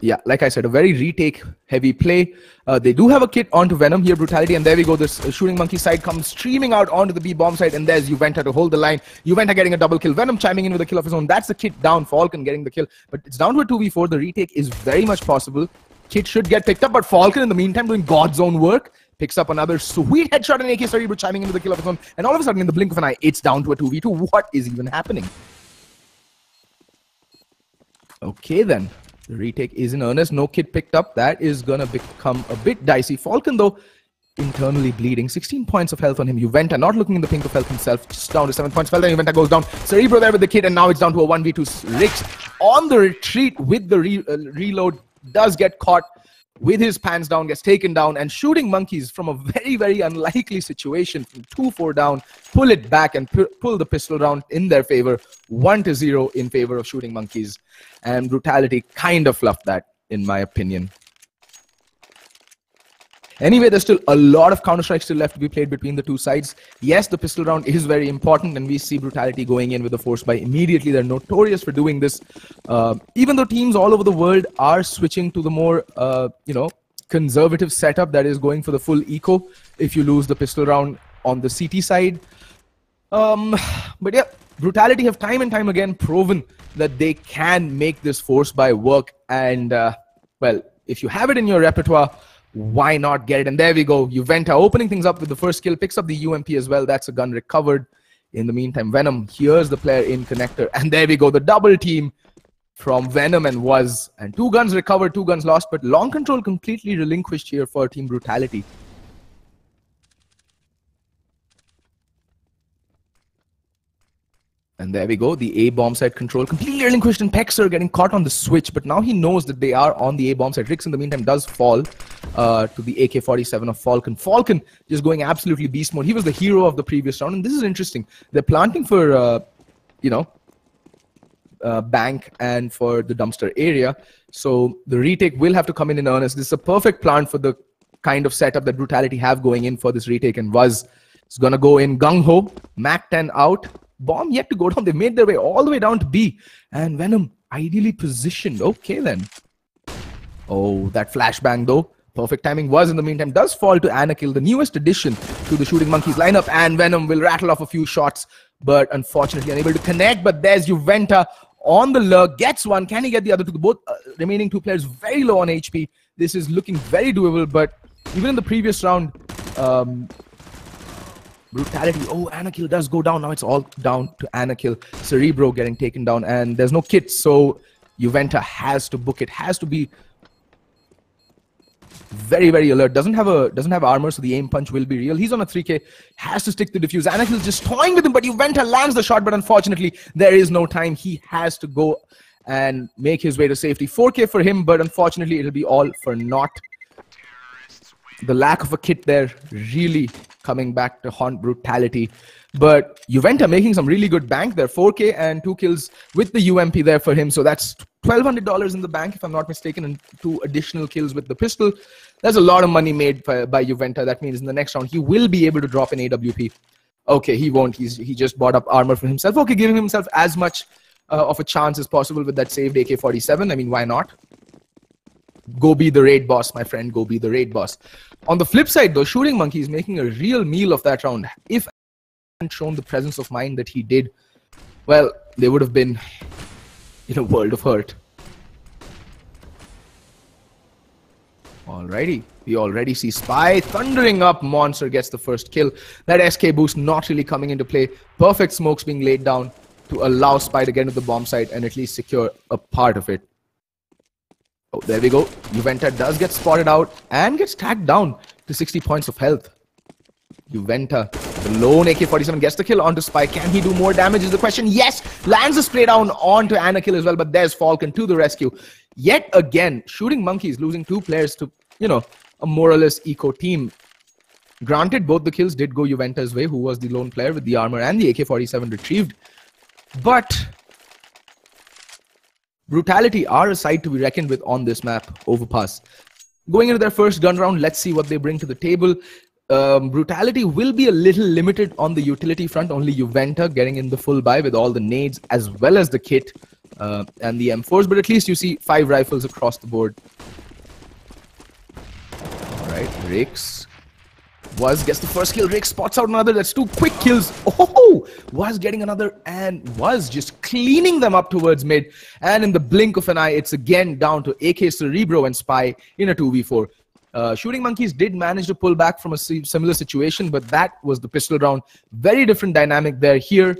Yeah, like I said, a very retake-heavy play. They do have a kit onto Venom here, Brutality, and there we go. This Shooting Monkey side comes streaming out onto the B-bomb side, and there's Juventa to hold the line. Juventa getting a double kill. Venom chiming in with a kill of his own. That's the kit down. Falcon getting the kill, but it's down to a 2v4. The retake is very much possible. Kit should get picked up, but Falcon, in the meantime, doing God's own work, Picks up another sweet headshot, and AK Cerebro chiming into the kill of his own. And all of a sudden, in the blink of an eye, it's down to a 2v2. What is even happening? Okay, then. The retake is in earnest. No kit picked up. That is going to become a bit dicey. Falcon, though, internally bleeding. 16 points of health on him. Juventa not looking in the pink of health himself. Just down to 7 points of health. And Juventa goes down. Cerebro there with the kit. And now it's down to a 1v2. Rix on the retreat with the reload. Does get caught with his pants down. Gets taken down. And Shooting Monkeys from a very, very unlikely situation. From 2-4 down. Pull it back and pull the pistol round in their favor. 1-0 in favor of Shooting Monkeys. And Brutality kind of fluffed that, in my opinion. Anyway, there's still a lot of Counter-Strike still left to be played between the two sides. Yes, the pistol round is very important, and we see Brutality going in with the force buy immediately. They're notorious for doing this. Even though teams all over the world are switching to the more, conservative setup that is going for the full eco if you lose the pistol round on the CT side. But yeah, Brutality have time and time again proven that they can make this force buy work. And, well, if you have it in your repertoire, why not get it? And there we go. Juventa opening things up with the first kill. Picks up the UMP as well. That's a gun recovered. In the meantime, Venom hears the player in connector. And there we go. The double team from Venom and Was. And 2 guns recovered, 2 guns lost. But long control completely relinquished here for Team Brutality. And there we go, the A-bomb side control completely relinquished, and Pexer getting caught on the switch, but now he knows that they are on the A-bomb side. Rix in the meantime does fall to the AK-47 of Falcon. Falcon just going absolutely beast mode. He was the hero of the previous round, and this is interesting. They're planting for, bank and for the dumpster area, so the retake will have to come in earnest. This is a perfect plant for the kind of setup that Brutality have going in for this retake, and Was is going to go in gung-ho, Mac-10 out. Bomb yet to go down. They made their way all the way down to B. And Venom ideally positioned. Okay, then. Oh, that flashbang, though. Perfect timing. Was in the meantime does fall to Anakill, the newest addition to the Shooting Monkeys lineup. And Venom will rattle off a few shots, but unfortunately unable to connect. But there's Juventa on the lurk. Gets one. Can he get the other two? Both remaining 2 players very low on HP. This is looking very doable. But even in the previous round, Brutality. Oh, Anakill does go down. Now it's all down to Anakill. Cerebro getting taken down, and there's no kit, so Juventa has to book it. Has to be very, very alert. Doesn't have armor, so the aim punch will be real. He's on a 3K. Has to stick to defuse. Anakill's just toying with him, but Juventa lands the shot. But unfortunately, there is no time. He has to go and make his way to safety. 4K for him, but unfortunately, it'll be all for naught. The lack of a kit there really coming back to haunt Brutality. But Juventa making some really good bank there. 4K and 2 kills with the UMP there for him. So that's $1,200 in the bank, if I'm not mistaken, and 2 additional kills with the pistol. There's a lot of money made by Juventa. That means in the next round, he will be able to drop an AWP. Okay, he won't. He just bought up armor for himself. Okay, giving himself as much of a chance as possible with that saved AK-47. I mean, why not? Go be the raid boss, my friend. Go be the raid boss. On the flip side, though, Shooting Monkeys making a real meal of that round. If he hadn't shown the presence of mind that he did, well, they would have been in a world of hurt. Alrighty, we already see Spy thundering up. Monster gets the first kill. That SK boost not really coming into play. Perfect smokes being laid down to allow Spy to get into the bomb site and at least secure a part of it. Oh, there we go. Juventa does get spotted out and gets tagged down to 60 points of health. Juventa, the lone AK-47, gets the kill onto Spy. Can he do more damage is the question. Yes! Lands a spray down onto Anakill as well, but there's Falcon to the rescue. Yet again, Shooting Monkeys losing 2 players to, a more or less eco team. Granted, both the kills did go Juventa's way, who was the lone player with the armor and the AK-47 retrieved. But Brutality are a side to be reckoned with on this map, Overpass. Going into their first gun round, let's see what they bring to the table. Brutality will be a little limited on the utility front, only Juventa getting in the full buy with all the nades as well as the kit and the M4s, but at least you see 5 rifles across the board. Alright, Rix. Was gets the first kill. Rix spots out another. That's 2 quick kills. Oh, Was getting another and Was just cleaning them up towards mid. And in the blink of an eye, it's again down to AK Cerebro and Spy in a 2v4. Shooting Monkeys did manage to pull back from a similar situation, but that was the pistol round. Very different dynamic there. Here,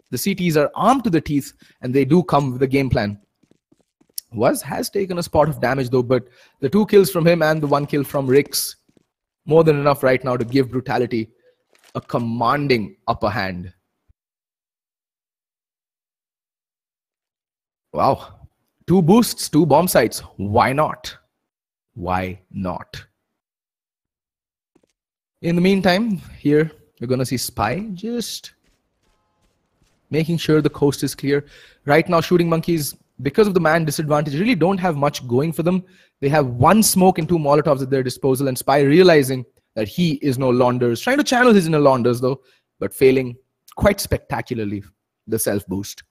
the CTs are armed to the teeth, and they do come with a game plan. Has taken a spot of damage though, but the 2 kills from him and the 1 kill from Rix, more than enough right now to give Brutality a commanding upper hand. Wow. 2 boosts, 2 bomb sites. Why not? Why not? In the meantime, here we're going to see Spy just making sure the coast is clear. Right now, Shooting Monkeys, because of the man disadvantage, really don't have much going for them. They have 1 smoke and 2 Molotovs at their disposal, and Spy realizing that he is no Launders. Trying to channel his inner Launders though, but failing quite spectacularly the self-boost.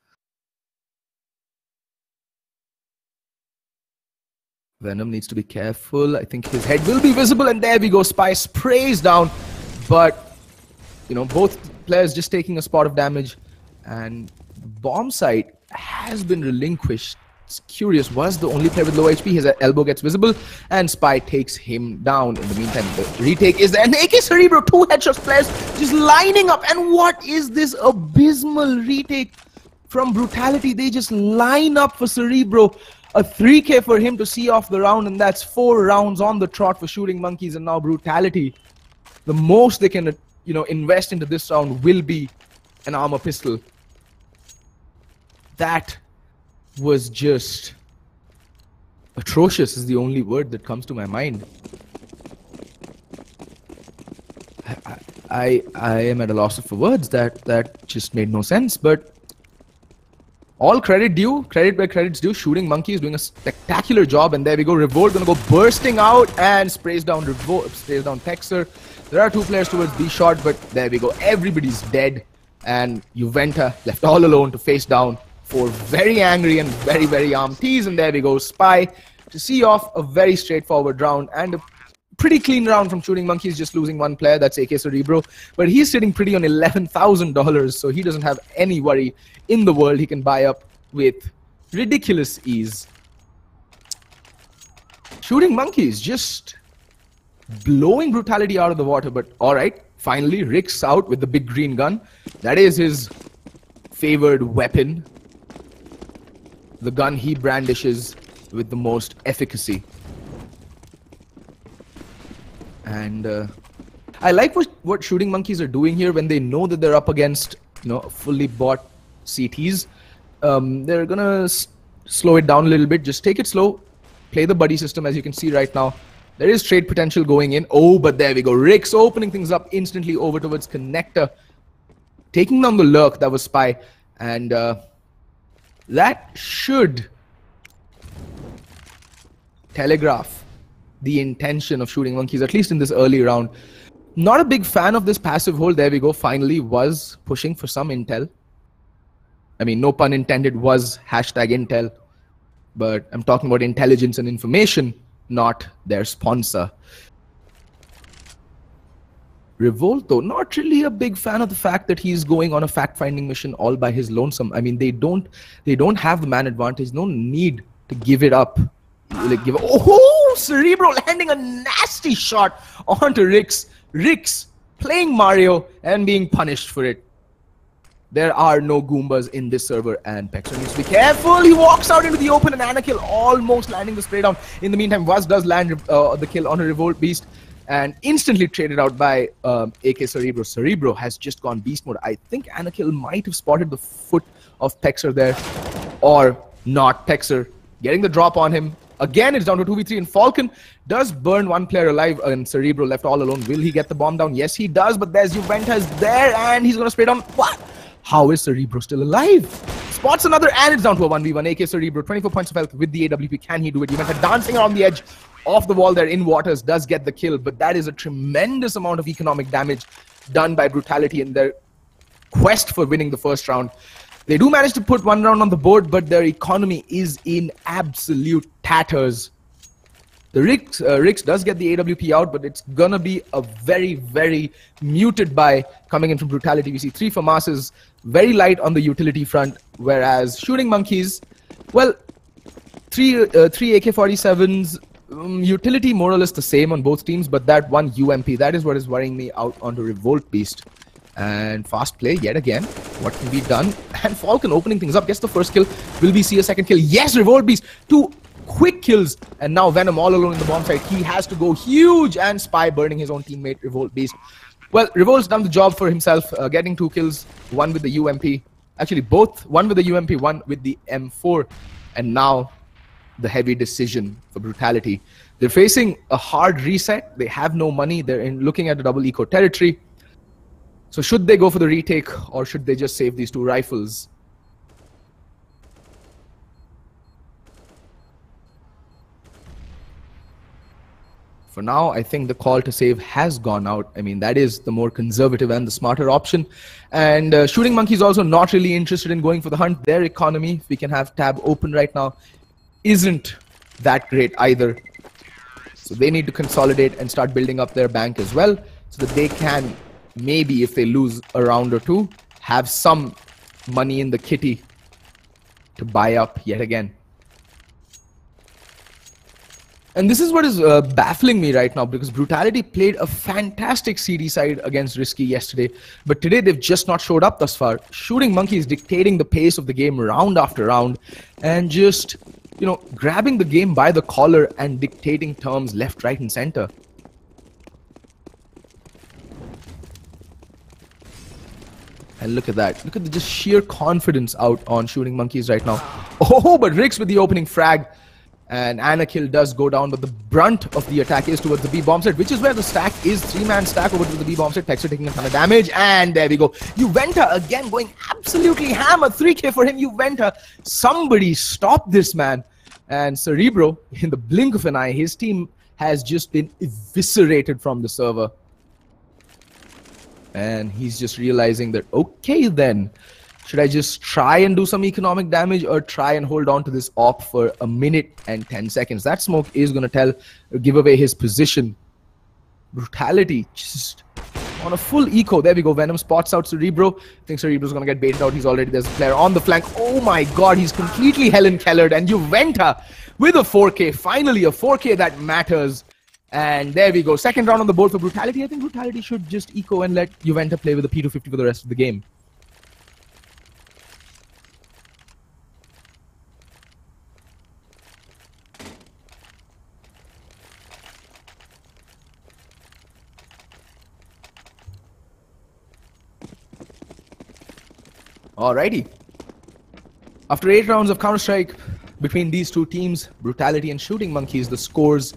Venom needs to be careful. I think his head will be visible, and there we go. Spy sprays down, but you know, both players just taking a spot of damage, and bomb site has been relinquished. It's curious, was the only player with low HP. His elbow gets visible, and Spy takes him down. In the meantime, the retake is there, and AK Cerebro, 2 headshots players just lining up. And what is this abysmal retake from Brutality? They just line up for Cerebro. A 3K for him to see off the round, and that's 4 rounds on the trot for Shooting Monkeys. And now Brutality, the most they can, you know, invest into this round will be an armor pistol. That was just atrocious is the only word that comes to my mind. I am at a loss for words. That just made no sense. But all credit due, credit where credit's due. Shooting Monkeys doing a spectacular job, and there we go. Revolt gonna go bursting out and sprays down Texer. There are 2 players towards B shot, but there we go. Everybody's dead, and Juventa left all alone to face down 4 very angry and very, very armed T's. And there we go. Spy to see off a very straightforward round, and a pretty clean round from Shooting Monkeys, just losing 1 player. That's AK Cerebro. But he's sitting pretty on $11,000, so he doesn't have any worry in the world. He can buy up with ridiculous ease. Shooting Monkeys just blowing Brutality out of the water. But alright, finally, Rick's out with the big green gun. That is his favored weapon. The gun he brandishes with the most efficacy. And I like what Shooting Monkeys are doing here when they know that they're up against, you know, fully bought CTs. They're gonna slow it down a little bit. Just take it slow. Play the buddy system, as you can see right now. There is trade potential going in. Oh, but there we go. Rick's opening things up instantly over towards Connector. Taking down the lurk, that was Spy. And that should telegraph the intention of Shooting Monkeys, at least in this early round. Not a big fan of this passive hold. There we go. Finally was pushing for some intel. I mean, no pun intended, was #intel. But I'm talking about intelligence and information, not their sponsor. Revolt, though, not really a big fan of the fact that he's going on a fact-finding mission all by his lonesome. I mean, they don't have the man advantage. No need to give it up. Like, oh, Cerebro landing a nasty shot onto Rix. Rix playing Mario and being punished for it. There are no Goombas in this server, and Pexer needs to be careful. He walks out into the open, and Anakill almost landing the spray down. In the meantime, Vaz does land the kill on a Revolt Beast, and instantly traded out by AK Cerebro. Cerebro has just gone beast mode. I think Anakill might have spotted the foot of Pexer there, or not. Pexer getting the drop on him. Again, it's down to 2v3, and Falcon does burn 1 player alive, and Cerebro left all alone. Will he get the bomb down? Yes, he does, but there's Juventus there, and he's going to spray down. What? How is Cerebro still alive? Spots another, and it's down to a 1v1. AK Cerebro, 24 points of health with the AWP. Can he do it? Juventus dancing around the edge of the wall there in Waters, does get the kill, but that is a tremendous amount of economic damage done by Brutality in their quest for winning the first round. They do manage to put 1 round on the board, but their economy is in absolute tatters. The Rix does get the AWP out, but it's gonna be a very, very muted buy coming in from Brutality. We see 3 FAMASs, very light on the utility front, whereas Shooting Monkeys, well, 3 AK-47s, Utility more or less the same on both teams, but that one UMP, that is what is worrying me out onto Revolt Beast. And fast play yet again. What can be done? And Falcon opening things up, gets the first kill. Will we see a second kill? Yes, Revolt Beast. 2 quick kills. And now Venom all alone in the bomb site. He has to go huge. And Spy burning his own teammate, Revolt Beast. Well, Revolt's done the job for himself, getting 2 kills. 1 with the UMP. Actually, both. 1 with the UMP, 1 with the M4. And now the heavy decision for Brutality. They're facing a hard reset. They have no money. They're looking at the double eco territory. So should they go for the retake, or should they just save these 2 rifles? For now, I think the call to save has gone out. I mean, that is the more conservative and the smarter option. And Shooting Monkey is also not really interested in going for the hunt. Their economy, if we can have tab open right now, isn't that great either. So they need to consolidate and start building up their bank as well, so that they can, maybe if they lose a round or 2, have some money in the kitty to buy up yet again. And this is what is baffling me right now, because Brutality played a fantastic CD side against Risky yesterday, but today they've just not showed up thus far. Shooting Monkey is dictating the pace of the game round after round, and just, you know, grabbing the game by the collar and dictating terms left, right and center. And look at that. Look at the just sheer confidence out on Shooting Monkeys right now. Oh, but Rix with the opening frag. And Anakill does go down, but the brunt of the attack is towards the B bomb set, which is where the stack is. 3-man stack over to the B bomb set. Texter taking a ton of damage. And there we go. Juventa again going absolutely hammer. 3k for him, Juventa. Somebody stop this man. And Cerebro, in the blink of an eye, his team has just been eviscerated from the server. And he's just realizing that, okay then, should I just try and do some economic damage, or try and hold on to this op for a minute and 10 seconds? That smoke is going to give away his position. Brutality just on a full eco. There we go. Venom spots out Cerebro. I think Cerebro's going to get baited out. There's a player on the flank. Oh my god, he's completely Helen Kellered. And Juventa with a 4k. Finally a 4k that matters. And there we go. Second round on the board for Brutality. I think Brutality should just eco and let Juventa play with the P250 for the rest of the game. Alrighty. After 8 rounds of Counter-Strike between these 2 teams, Brutality and Shooting Monkeys, the scores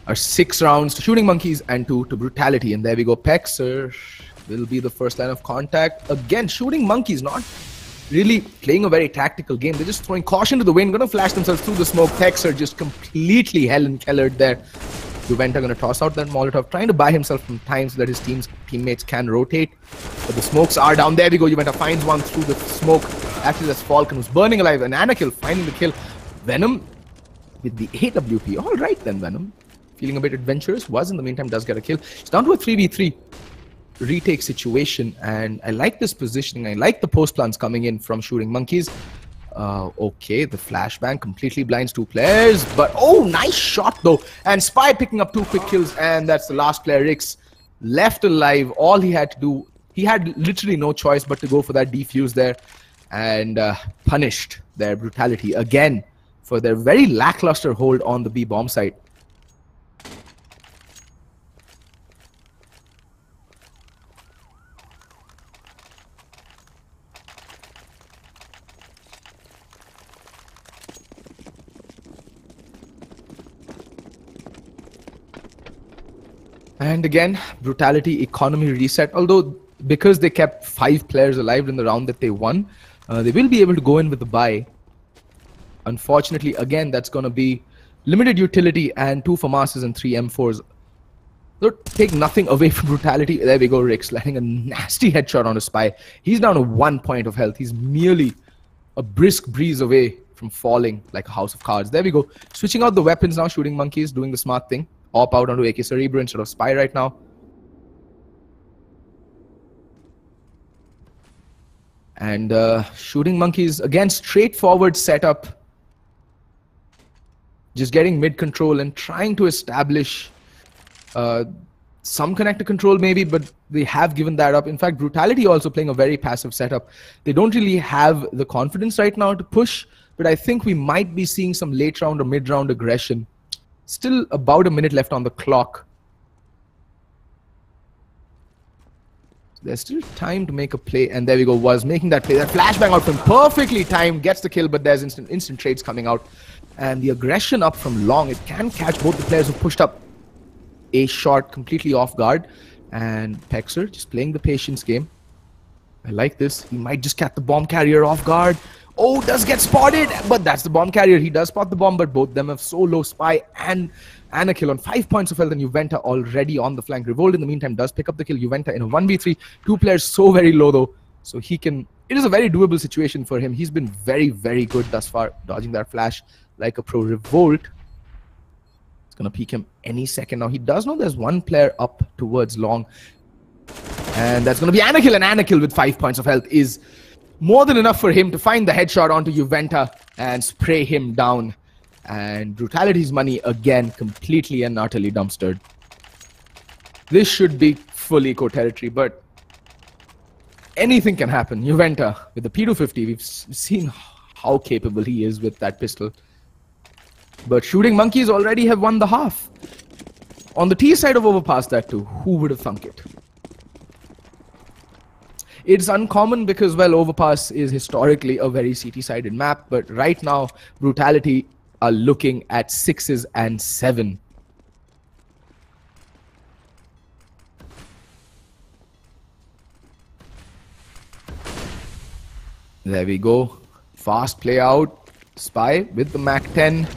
are 6 rounds to Shooting Monkeys and 2 to Brutality. And there we go. Pexer will be the first line of contact. Again, Shooting Monkeys not really playing a very tactical game. They're just throwing caution to the wind, going to flash themselves through the smoke. Pexer just completely Helen Kellered there. Juventa going to toss out that Molotov, trying to buy himself some time so that his teammates can rotate. But the smokes are down. There we go. Juventa finds one through the smoke. Actually, that's Falcon who's burning alive. And Anakill finding the kill. Venom with the AWP. All right then, Venom. Feeling a bit adventurous. Was in the meantime does get a kill. It's down to a 3v3 retake situation. And I like this positioning. I like the post plans coming in from Shooting Monkeys. Okay, the flashbang completely blinds 2 players, but oh, nice shot though. And Spy picking up 2 quick kills, and that's the last player. Rix left alive. All he had to do, he had literally no choice but to go for that defuse there, and punished their Brutality again for their very lackluster hold on the B bomb site. And again, Brutality economy reset. Although, because they kept 5 players alive in the round that they won, they will be able to go in with the buy. Unfortunately, again, that's going to be limited utility and 2 FAMASs and 3 M4s. They'll take nothing away from Brutality. There we go, Rix landing a nasty headshot on a Spy. He's down to 1 point of health. He's merely a brisk breeze away from falling like a house of cards. There we go. Switching out the weapons now. Shooting Monkeys doing the smart thing. Op out onto AK Cerebro instead of Spy right now. And Shooting Monkeys, again, straightforward setup. just getting mid control and trying to establish some connector control maybe, but they have given that up. In fact, Brutality also playing a very passive setup. They don't really have the confidence right now to push, but I think we might be seeing some late round or mid round aggression. Still about a minute left on the clock. There's still time to make a play, and there we go. Was making that play. That flashbang out from perfectly timed, gets the kill, but there's instant trades coming out. And the aggression up from long, it can catch both the players who pushed up a shot completely off guard. And Pexer just playing the patience game. I like this. He might just catch the bomb carrier off guard. Oh, does get spotted, but that's the bomb carrier. He does spot the bomb, but both of them have so low. Spy and a kill on 5 points of health, and Juventa already on the flank. Revolt in the meantime does pick up the kill. Juventa in a 1v3. 2 players so very low though, so he can... It is a very doable situation for him. He's been very, very good thus far, dodging that flash like a pro. Revolt, it's gonna peek him any second now. He does know there's one player up towards long, and that's gonna be Anakill, and Anakill with 5 points of health is more than enough for him to find the headshot onto Juventa and spray him down. And Brutality's money again completely and utterly dumpstered. This should be full eco territory, but anything can happen. Juventa with the P250, we've seen how capable he is with that pistol. But Shooting Monkeys already have won the half. On the T side of Overpass, that too. Who would have thunk it? It's uncommon because, well, Overpass is historically a very CT-sided map, but right now, Brutality are looking at 6s and 7. There we go. Fast play out. Spy with the Mac 10.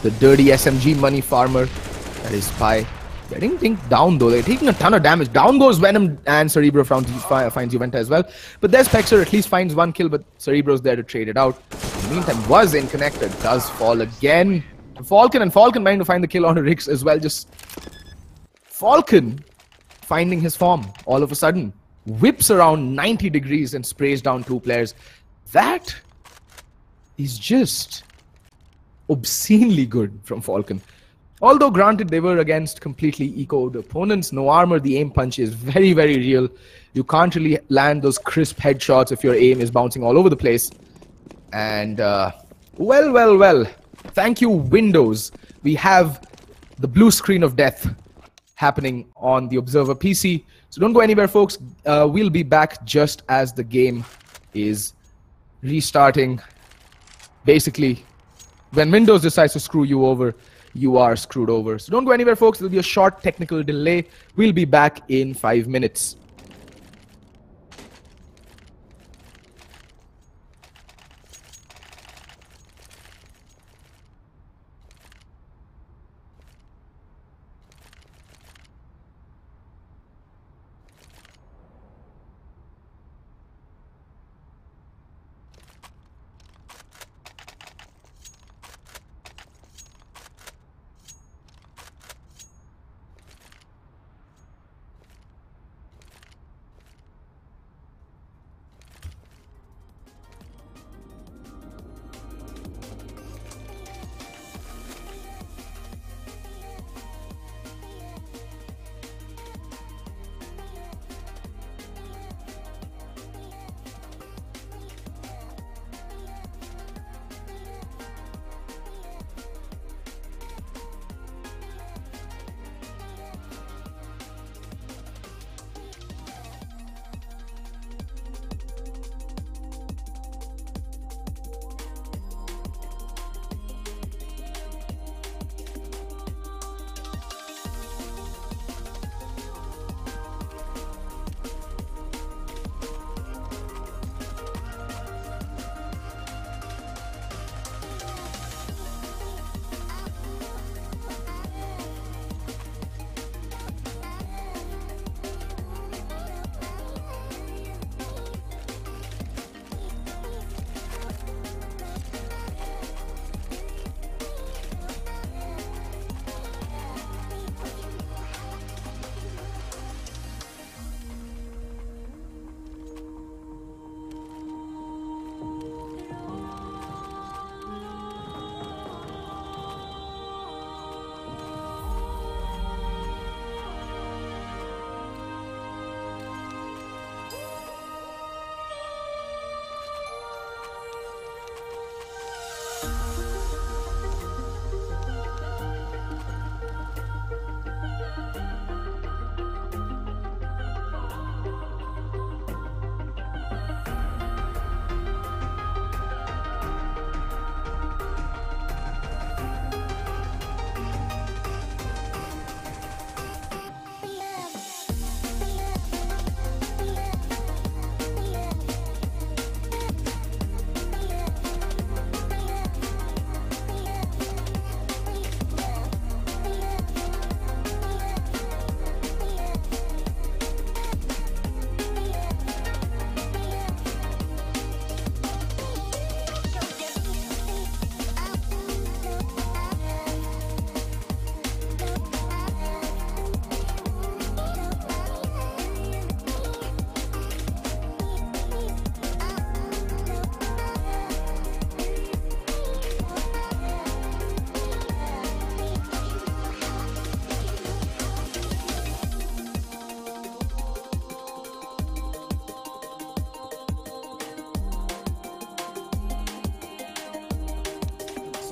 The dirty SMG money farmer. That is Spy. Getting things down though. They're taking a ton of damage. Down goes Venom, and Cerebro finds Juventa as well. But there's Pexer, at least finds one kill, but Cerebro's there to trade it out. In the meantime, was in connected. Does fall again. Falcon, and Falcon trying to find the kill on Rix as well. Just Falcon finding his form all of a sudden. Whips around 90 degrees and sprays down 2 players. That is just obscenely good from Falcon. Although granted they were against completely ecoed opponents, no armor, the aim punch is very, very real. You can't really land those crisp headshots if your aim is bouncing all over the place. And well, thank you Windows. We have the blue screen of death happening on the Observer PC. So don't go anywhere folks, we'll be back just as the game is restarting. Basically, when Windows decides to screw you over, you are screwed over. So don't go anywhere folks, there'll be a short technical delay. We'll be back in 5 minutes.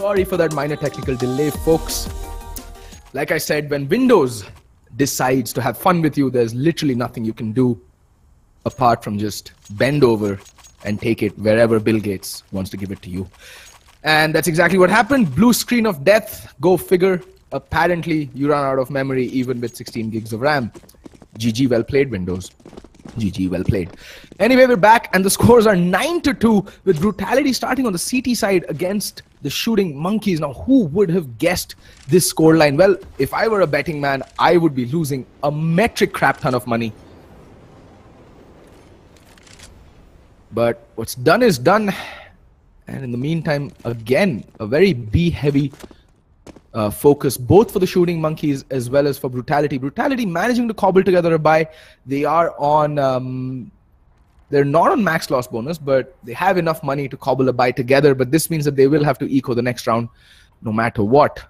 Sorry for that minor technical delay, folks. Like I said, when Windows decides to have fun with you, there's literally nothing you can do apart from just bend over and take it wherever Bill Gates wants to give it to you. And that's exactly what happened. Blue screen of death. Go figure. Apparently, you run out of memory even with 16 gigs of RAM. GG, well played, Windows. GG, well played. Anyway, we're back, and the scores are 9-2 with Brutality starting on the CT side against the Shooting Monkeys. Now, who would have guessed this scoreline? Well, if I were a betting man, I would be losing a metric crap ton of money. But what's done is done. And in the meantime, again, a very B-heavy focus, both for the Shooting Monkeys as well as for Brutality. Brutality managing to cobble together a bye. They are on... they're not on max loss bonus, but they have enough money to cobble a bye together. But this means that they will have to eco the next round no matter what.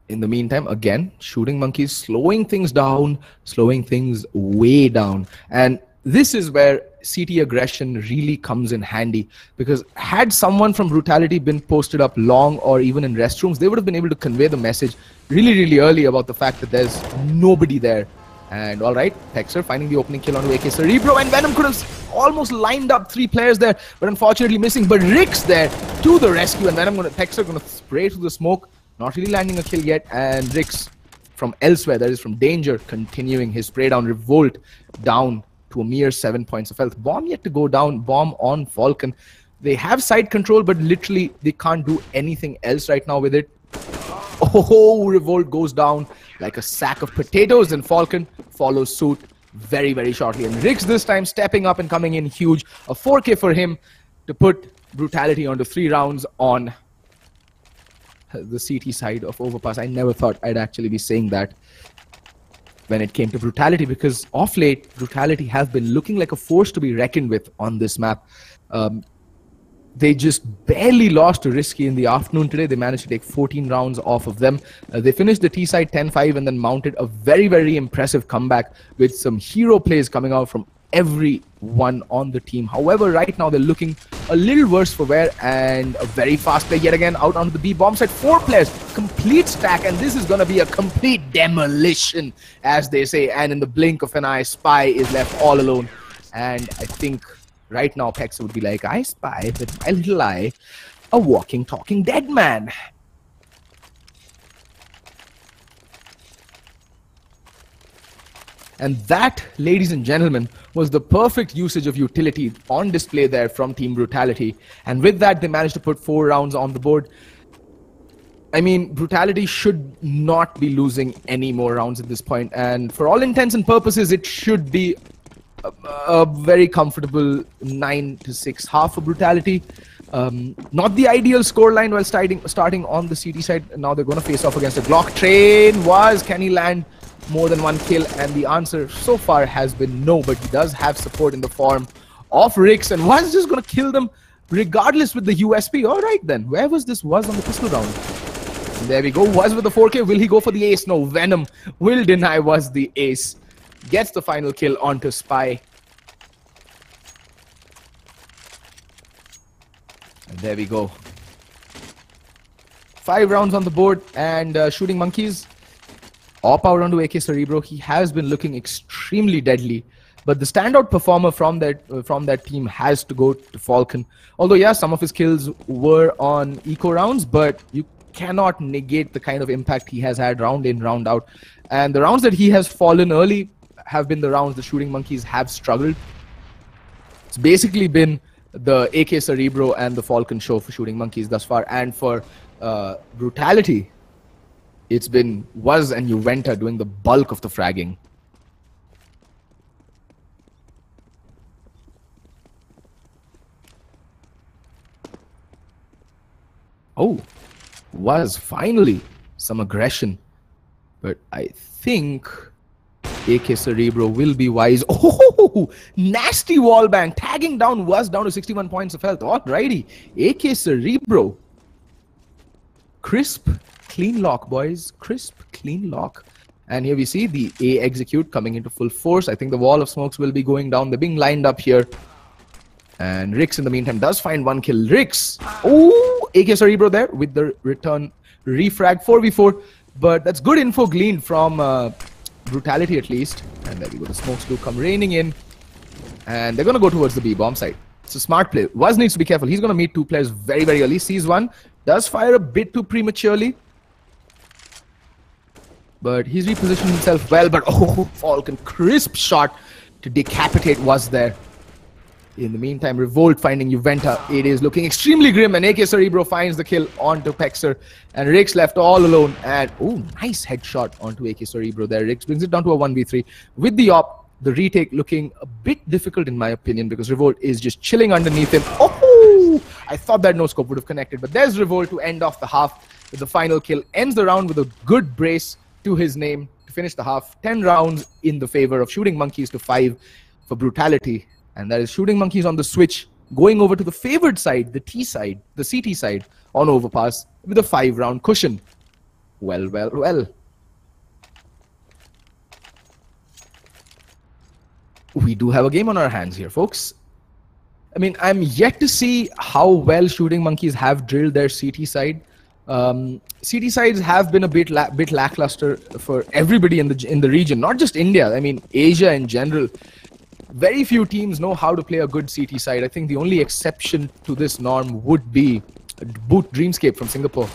In the meantime, again, Shooting Monkeys slowing things down, slowing things way down. And this is where CT aggression really comes in handy, because had someone from Brutality been posted up long or even in restrooms, they would have been able to convey the message really, really early about the fact that there's nobody there. And all right, Hexer finding the opening kill onto AK Cerebro, and Venom could have almost lined up 3 players there, but unfortunately missing. But Rick's there to the rescue, and Venom Hexer gonna spray through the smoke, not really landing a kill yet, and Rick's from elsewhere, that is from danger, continuing his spray down. Revolt down to a mere 7 points of health. Bomb yet to go down. Bomb on Falcon. They have side control, but literally they can't do anything else right now with it. Oh, Revolt goes down like a sack of potatoes, and Falcon follows suit very, very shortly. And Riggs this time stepping up and coming in huge. A 4K for him to put Brutality onto 3 rounds on the CT side of Overpass. I never thought I'd actually be saying that when it came to Brutality, because off late, Brutality have been looking like a force to be reckoned with on this map. They just barely lost to Risky in the afternoon today. They managed to take 14 rounds off of them. They finished the T side 10-5 and then mounted a very, very impressive comeback with some hero plays coming out from everyone on the team. However, right now they're looking a little worse for wear, and a very fast play yet again out onto the B bomb side. 4 players, complete stack, and this is going to be a complete demolition, as they say. And in the blink of an eye, Spy is left all alone. And I think right now Pexa would be like, I spy with my little eye a walking, talking dead man. And that, ladies and gentlemen, was the perfect usage of utility on display there from Team Brutality. And with that, they managed to put 4 rounds on the board. I mean, Brutality should not be losing any more rounds at this point. And for all intents and purposes, it should be a very comfortable 9-6 half for Brutality. Not the ideal scoreline while starting on the CT side. Now they're going to face off against a Glock train. Can he land more than 1 kill? And the answer so far has been no, but he does have support in the form of Rix, and was just going to kill them regardless with the USP. All right then, where was this was on the pistol round? And there we go, was with the 4K. Will he go for the ace? No, Venom will deny was the ace. Gets the final kill onto Spy. And there we go. 5 rounds on the board, and Shooting Monkeys op out onto AK Cerebro. He has been looking extremely deadly, but the standout performer from that team has to go to Falcon. Although yeah, some of his kills were on eco rounds, but you cannot negate the kind of impact he has had round in, round out. And the rounds that he has fallen early have been the rounds the Shooting Monkeys have struggled. It's basically been the AK Cerebro and the Falcon show for Shooting Monkeys thus far. And for Brutality, it's been Was and Juventa doing the bulk of the fragging. Oh, Was finally some aggression. But I think AK Cerebro will be wise. Oh, nasty wallbang. Tagging down Was down to 61 points of health. Alrighty. AK Cerebro. Crisp. Clean lock, boys. Crisp, clean lock. And here we see the A execute coming into full force. I think the wall of smokes will be going down. They're being lined up here. And Rix in the meantime does find one kill. Rix! Oh, AK Cerebro there with the return refrag 4v4. But that's good info gleaned from Brutality at least. And there we go. The smokes do come raining in. And they're going to go towards the B bomb site. It's a smart play. Waz needs to be careful. He's going to meet two players very, very early. Sees one. Does fire a bit too prematurely. But he's repositioned himself well. But oh, Falcon. Crisp shot to decapitate Waz there. In the meantime, Revolt finding Juventa. It is looking extremely grim. And AK Cerebro finds the kill onto Pexer. And Rix left all alone. And oh, nice headshot onto AK Cerebro there. Rix brings it down to a 1v3 with the op. The retake looking a bit difficult in my opinion because Revolt is just chilling underneath him. Oh! I thought that no scope would have connected, but there's Revolt to end off the half with the final kill. Ends the round with a good brace to his name to finish the half. 10 rounds in the favor of Shooting Monkeys to 5 for Brutality. And that is Shooting Monkeys on the switch, going over to the favored side, the T side, the CT side on overpass with a 5-round cushion. Well, well, well. We do have a game on our hands here, folks. I mean, I'm yet to see how well Shooting Monkeys have drilled their CT side. CT sides have been a bit lackluster for everybody in the region, not just India. I mean, Asia in general. Very few teams know how to play a good CT side. I think the only exception to this norm would be Boot Dreamscape from Singapore.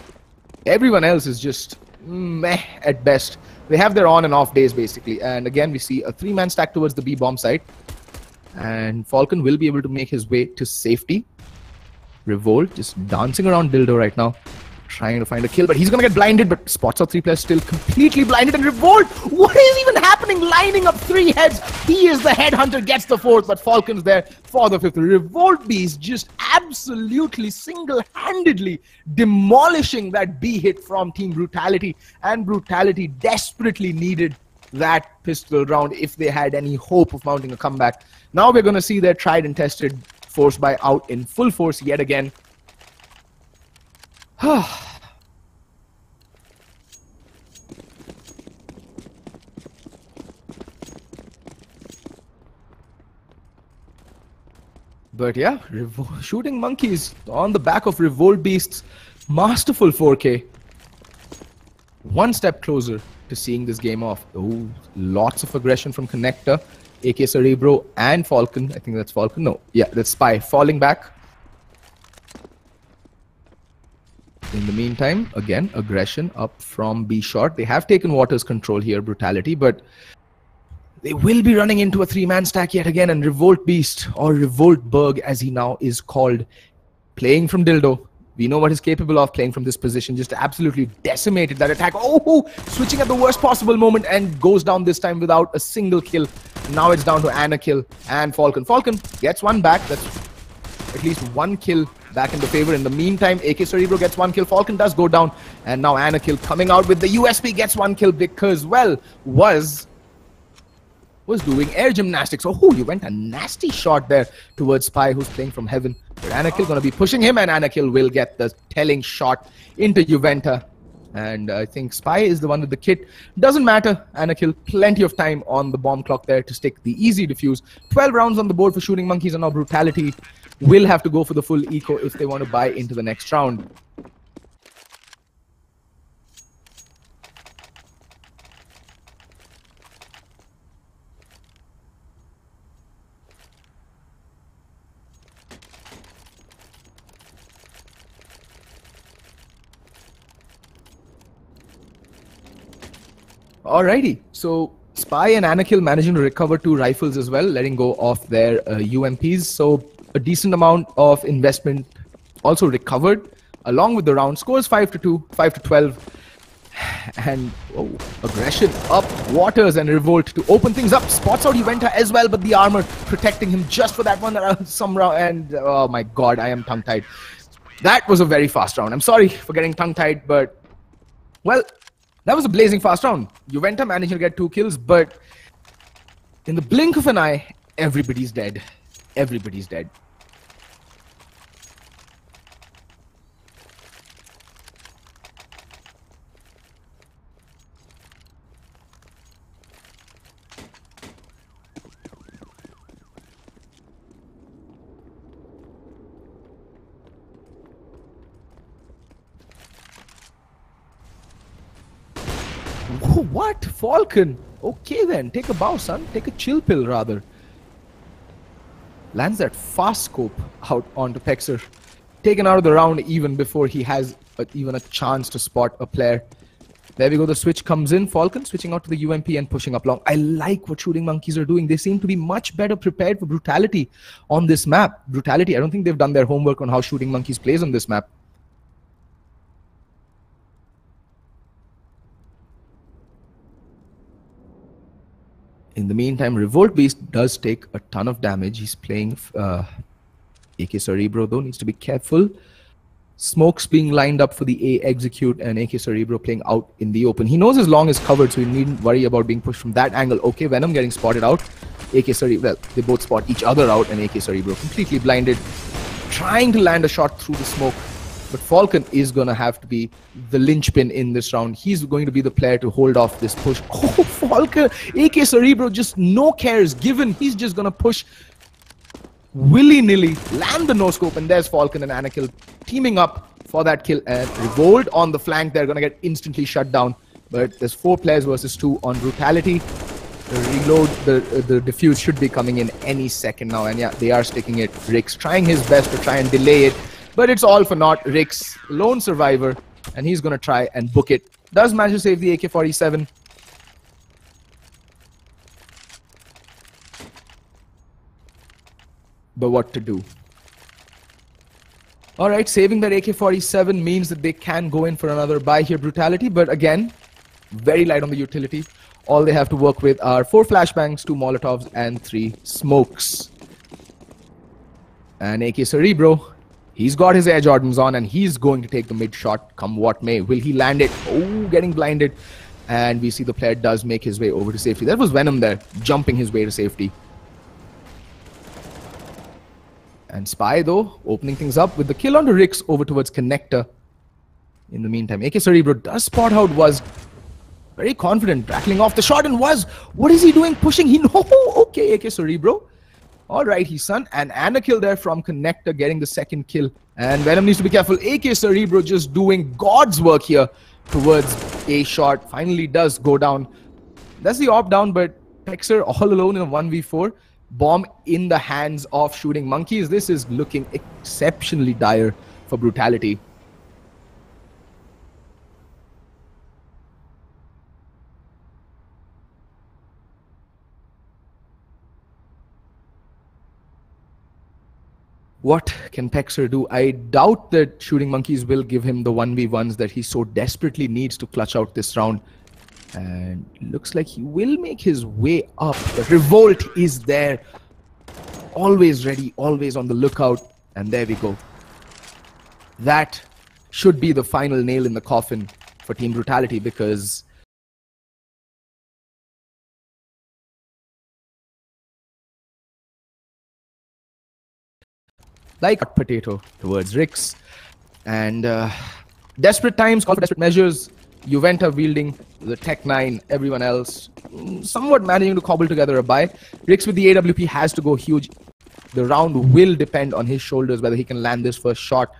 Everyone else is just meh at best. They have their on and off days basically. And again, we see a 3-man stack towards the B bomb site. And Falcon will be able to make his way to safety. Revolt just dancing around Dildo right now, trying to find a kill, but he's gonna get blinded. But spots out 3 players still completely blinded. And Revolt, what is even happening? Lining up 3 heads. He is the headhunter, gets the 4th, but Falcon's there for the 5th. Revolt Beast just absolutely single-handedly demolishing that B hit from Team Brutality, and Brutality desperately needed that pistol round if they had any hope of mounting a comeback. Now we're gonna see their tried and tested force buy out in full force yet again. But yeah, Shooting Monkeys on the back of Revolt Beast's masterful 4K. One step closer to seeing this game off. Oh, lots of aggression from Connector, AK Cerebro and Falcon. I think that's Falcon. No, yeah, that's Spy falling back. In the meantime, again, aggression up from B short. They have taken Water's control here, Brutality, but they will be running into a 3-man stack yet again. And Revolt Beast, or Revoltberg as he now is called, playing from Dildo. We know what he's capable of playing from this position. Just absolutely decimated that attack. Oh, switching at the worst possible moment and goes down this time without a single kill. Now it's down to Anakill and Falcon. Falcon gets one back. That's at least 1 kill back in the favor. In the meantime, AK Cerebro gets 1 kill. Falcon does go down. And now Anakill coming out with the USP gets 1 kill because, well, was doing air gymnastics. Oh, you went a nasty shot there towards Spy, who's playing from heaven. But Anakill going to be pushing him, and Anakill will get the telling shot into Juventa. And I think Spy is the one with the kit. Doesn't matter. Anakill, plenty of time on the bomb clock there to stick the easy defuse. 12 rounds on the board for Shooting Monkeys, and now Brutality will have to go for the full eco if they want to buy into the next round. Alrighty, so Spy and Anakill managing to recover 2 rifles as well, letting go of their UMPs. So a decent amount of investment also recovered along with the round. Scores 5-2, 5-12. And oh, aggression up, Waters and Revolt to open things up. Spots out Juventa as well, but the armor protecting him just for that one some round. And oh my god, I am tongue-tied. That was a very fast round. I'm sorry for getting tongue-tied, but well, that was a blazing fast round. Juventa managed to get 2 kills, but in the blink of an eye, everybody's dead. Everybody's dead. Whoa, what? Falcon? Okay then, take a bow, son. Take a chill pill, rather. Lands that fast scope out onto Pexer. Taken out of the round even before he has even a chance to spot a player. There we go, the switch comes in. Falcon switching out to the UMP and pushing up long. I like what Shooting Monkeys are doing. They seem to be much better prepared for Brutality on this map. Brutality, I don't think they've done their homework on how Shooting Monkeys plays on this map. In the meantime, Revolt Beast does take a ton of damage. He's playing AK Cerebro though, needs to be careful. Smokes being lined up for the A execute and AK Cerebro playing out in the open. He knows his long is covered, so he needn't worry about being pushed from that angle. Okay, Venom getting spotted out. AK Cerebro, well, they both spot each other out, and AK Cerebro completely blinded. Trying to land a shot through the smoke. But Falcon is going to have to be the linchpin in this round. He's going to be the player to hold off this push. Oh, Falcon! AK Cerebro, just no cares given. He's just going to push willy-nilly, land the no-scope, and there's Falcon and Anakil teaming up for that kill. And Revolt on the flank, they're going to get instantly shut down. But there's 4 players versus 2 on Brutality. The reload, the defuse should be coming in any second now. And yeah, they are sticking it. Rick's trying his best to try and delay it. But it's all for naught. Rick's lone survivor, and he's going to try and book it. Does manage to save the AK-47. But what to do? Alright, saving that AK-47 means that they can go in for another buy here, Brutality. But again, very light on the utility. All they have to work with are 4 flashbangs, 2 Molotovs, and 3 smokes. And AK Cerebro, he's got his Air Jordans on, and he's going to take the mid shot come what may. Will he land it? Oh, getting blinded. And we see the player does make his way over to safety. That was Venom there, jumping his way to safety. And Spy, though, opening things up with the kill onto Rix over towards Connector. In the meantime, AK Cerebro does spot how it was. Very confident, rattling off the shot, and was. What is he doing? Pushing? He no. Okay, AK Cerebro. Alright, he's son. And a kill there from Connector, getting the second kill. And Venom needs to be careful. AK Cerebro just doing God's work here towards a shot. Finally does go down. That's the op down, but Pexer all alone in a 1v4. Bomb in the hands of Shooting Monkeys. This is looking exceptionally dire for Brutality. What can Pexer do? I doubt that Shooting Monkeys will give him the 1v1s that he so desperately needs to clutch out this round. And looks like he will make his way up. The Revolt is there. Always ready, always on the lookout. And there we go. That should be the final nail in the coffin for Team Brutality, because like a potato towards Rix. And desperate times call for desperate measures. Juventa wielding the Tech 9, everyone else somewhat managing to cobble together a buy. Rix with the AWP has to go huge. The round will depend on his shoulders whether he can land this first shot.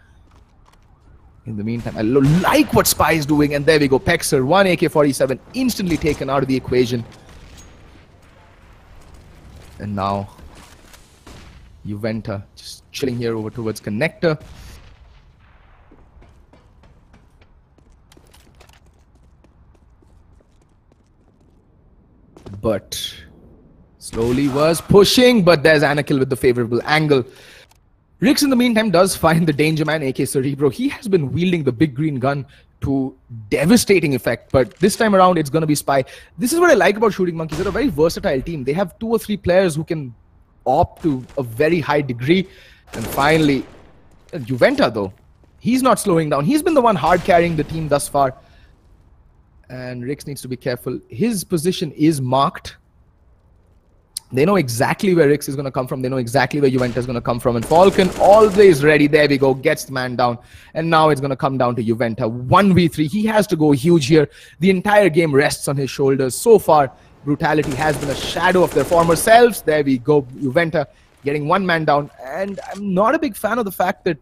In the meantime, I like what Spy is doing, and there we go. Pexer, 1 AK-47 instantly taken out of the equation. And now Juventa just chilling here over towards Connector. But slowly was pushing, but there's Anakil with the favorable angle. Rix in the meantime does find the danger man, AK Cerebro. He has been wielding the big green gun to devastating effect, but this time around it's going to be Spy. This is what I like about Shooting Monkeys. They're a very versatile team. They have 2 or 3 players who can opt to a very high degree. And finally, Juventa though, he's not slowing down. He's been the one hard carrying the team thus far. And Rix needs to be careful. His position is marked. They know exactly where Rix is going to come from. They know exactly where Juventa is going to come from. And Falcon always ready. There we go. Gets the man down. And now it's going to come down to Juventa. 1v3. He has to go huge here. The entire game rests on his shoulders. So far, Brutality has been a shadow of their former selves. There we go. Juventa getting 1 man down. And I'm not a big fan of the fact that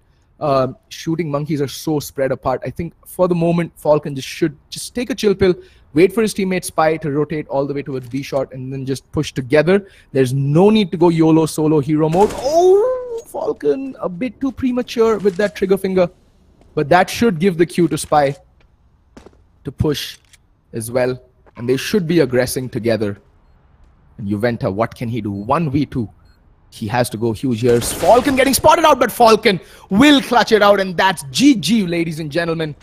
Shooting monkeys are so spread apart. I think for the moment, Falcon should just take a chill pill, wait for his teammate Spy to rotate all the way towards B shot, and then just push together. There's no need to go YOLO solo hero mode. Oh, Falcon a bit too premature with that trigger finger, but that should give the cue to Spy to push as well, and they should be aggressing together. And Juventa, what can he do? 1v2. He has to go huge here. Falcon getting spotted out, but Falcon will clutch it out, and that's GG, ladies and gentlemen.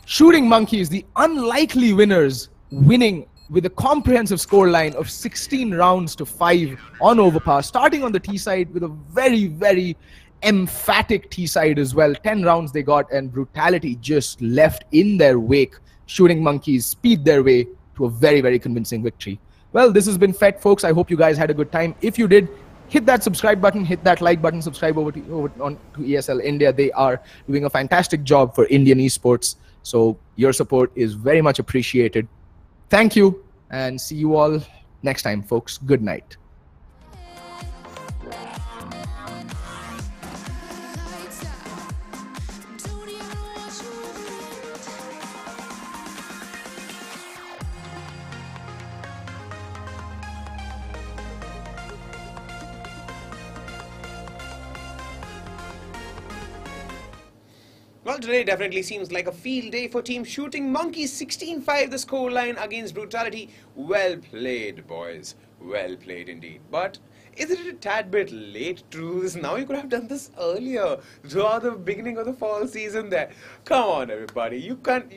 Shooting Monkeys, the unlikely winners, winning with a comprehensive scoreline of 16 rounds to 5 on overpass, starting on the T side with a very, very emphatic T side as well. 10 rounds they got, and Brutality just left in their wake. Shooting Monkeys speed their way to a very, very convincing victory. Well, this has been Fed, folks. I hope you guys had a good time. If you did, hit that subscribe button, hit that like button, subscribe over to ESL India. They are doing a fantastic job for Indian esports. So your support is very much appreciated. Thank you, and see you all next time, folks. Good night. Well, today definitely seems like a field day for Team Shooting Monkeys. 16-5 the scoreline against Brutality. Well played, boys. Well played indeed. But isn't it a tad bit late to do this now? You could have done this earlier, throughout the beginning of the fall season there. Come on, everybody. You can't...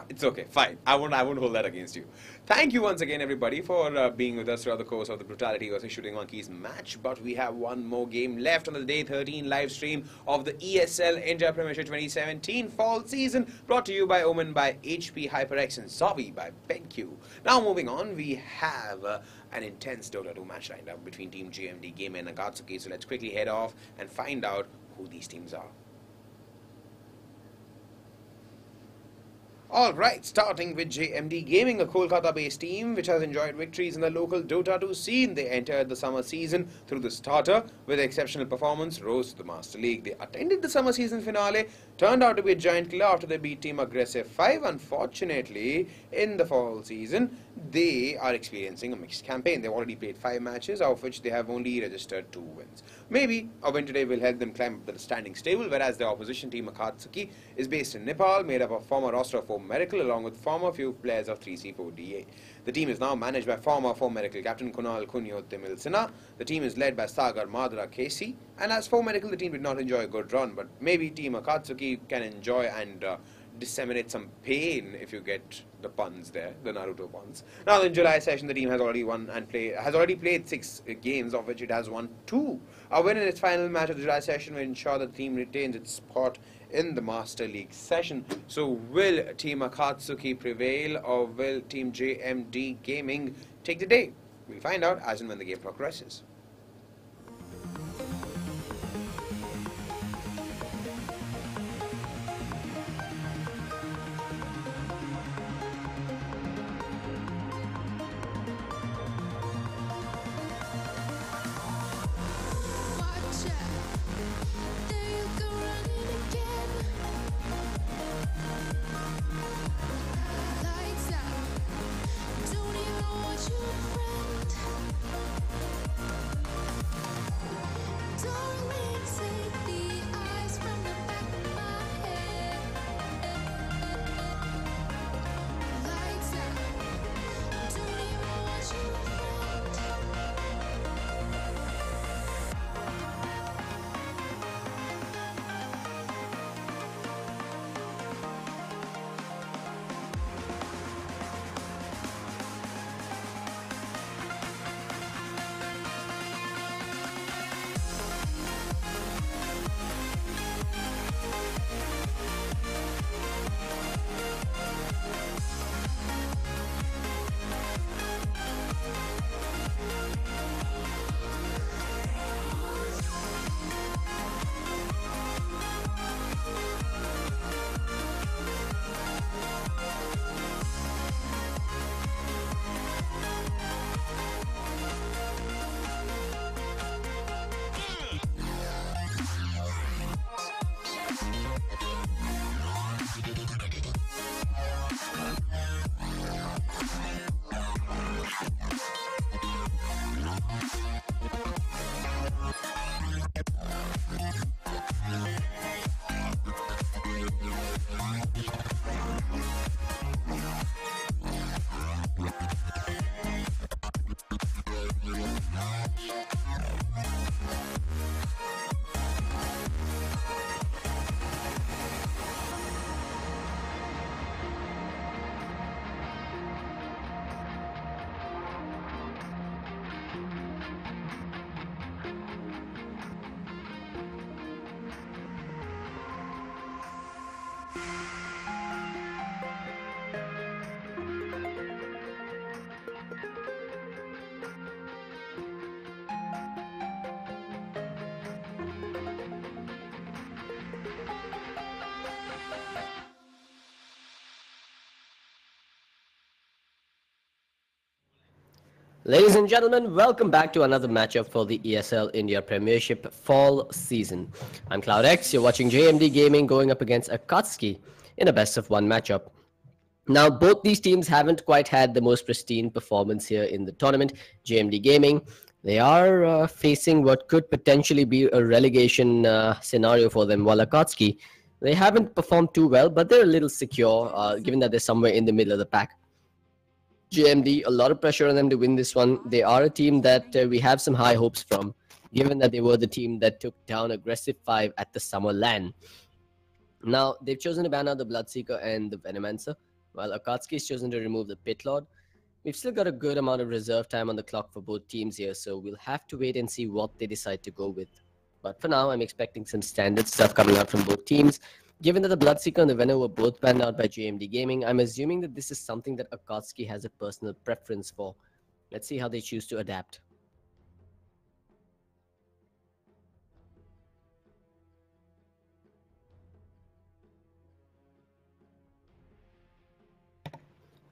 it's okay, fine. I won't hold that against you. Thank you once again, everybody, for being with us throughout the course of the Brutality vs Shooting Monkeys match. But we have one more game left on the Day 13 live stream of the ESL India Premiership 2017 fall season, brought to you by Omen by HP, HyperX, and Zombie by BenQ. Now, moving on, we have an intense Dota 2 match lined up between Team JMD Vs Akatsuki. So let's quickly head off and find out who these teams are. Alright, starting with JMD Gaming, a Kolkata-based team which has enjoyed victories in the local Dota 2 scene. They entered the summer season through the starter with exceptional performance, rose to the Master League. They attended the summer season finale, turned out to be a giant killer after they beat Team Aggressive 5. Unfortunately, in the fall season, they are experiencing a mixed campaign. They've already played 5 matches, out of which they have only registered 2 wins. Maybe a win today will help them climb up the standings table, whereas the opposition team Akatsuki is based in Nepal, made up of former roster of 4 Miracle along with former few players of 3C4DA. The team is now managed by former 4 Miracle captain Kunal Kunyo Timil Sinha. The team is led by Sagar Madra KC, and as 4 Miracle, the team did not enjoy a good run, but maybe Team Akatsuki can enjoy and disseminate some pain, if you get the puns there, the Naruto puns. Now, in July session, the team has already played 6 games, of which it has won 2. A win in its final match of the July session will ensure that the team retains its spot in the Master League session. So, will Team Akatsuki prevail, or will Team JMD Gaming take the day? We'll find out as and when the game progresses. Ladies and gentlemen, welcome back to another matchup for the ESL India Premiership fall season. I'm CloudX, you're watching JMD Gaming going up against Akatsuki in a best of one matchup. Now, both these teams haven't quite had the most pristine performance here in the tournament. JMD Gaming, they are facing what could potentially be a relegation scenario for them, while Akatsuki, they haven't performed too well, but they're a little secure, given that they're somewhere in the middle of the pack. JMD, a lot of pressure on them to win this one. They are a team that we have some high hopes from, given that they were the team that took down Aggressive 5 at the Summer LAN. Now, they've chosen to ban out the Bloodseeker and the Venomancer, while Akatsuki has chosen to remove the Pit Lord. We've still got a good amount of reserve time on the clock for both teams here, so we'll have to wait and see what they decide to go with. But for now, I'm expecting some standard stuff coming out from both teams. Given that the Bloodseeker and the Venom were both banned out by JMD Gaming, I'm assuming that this is something that Akatsuki has a personal preference for. Let's see how they choose to adapt.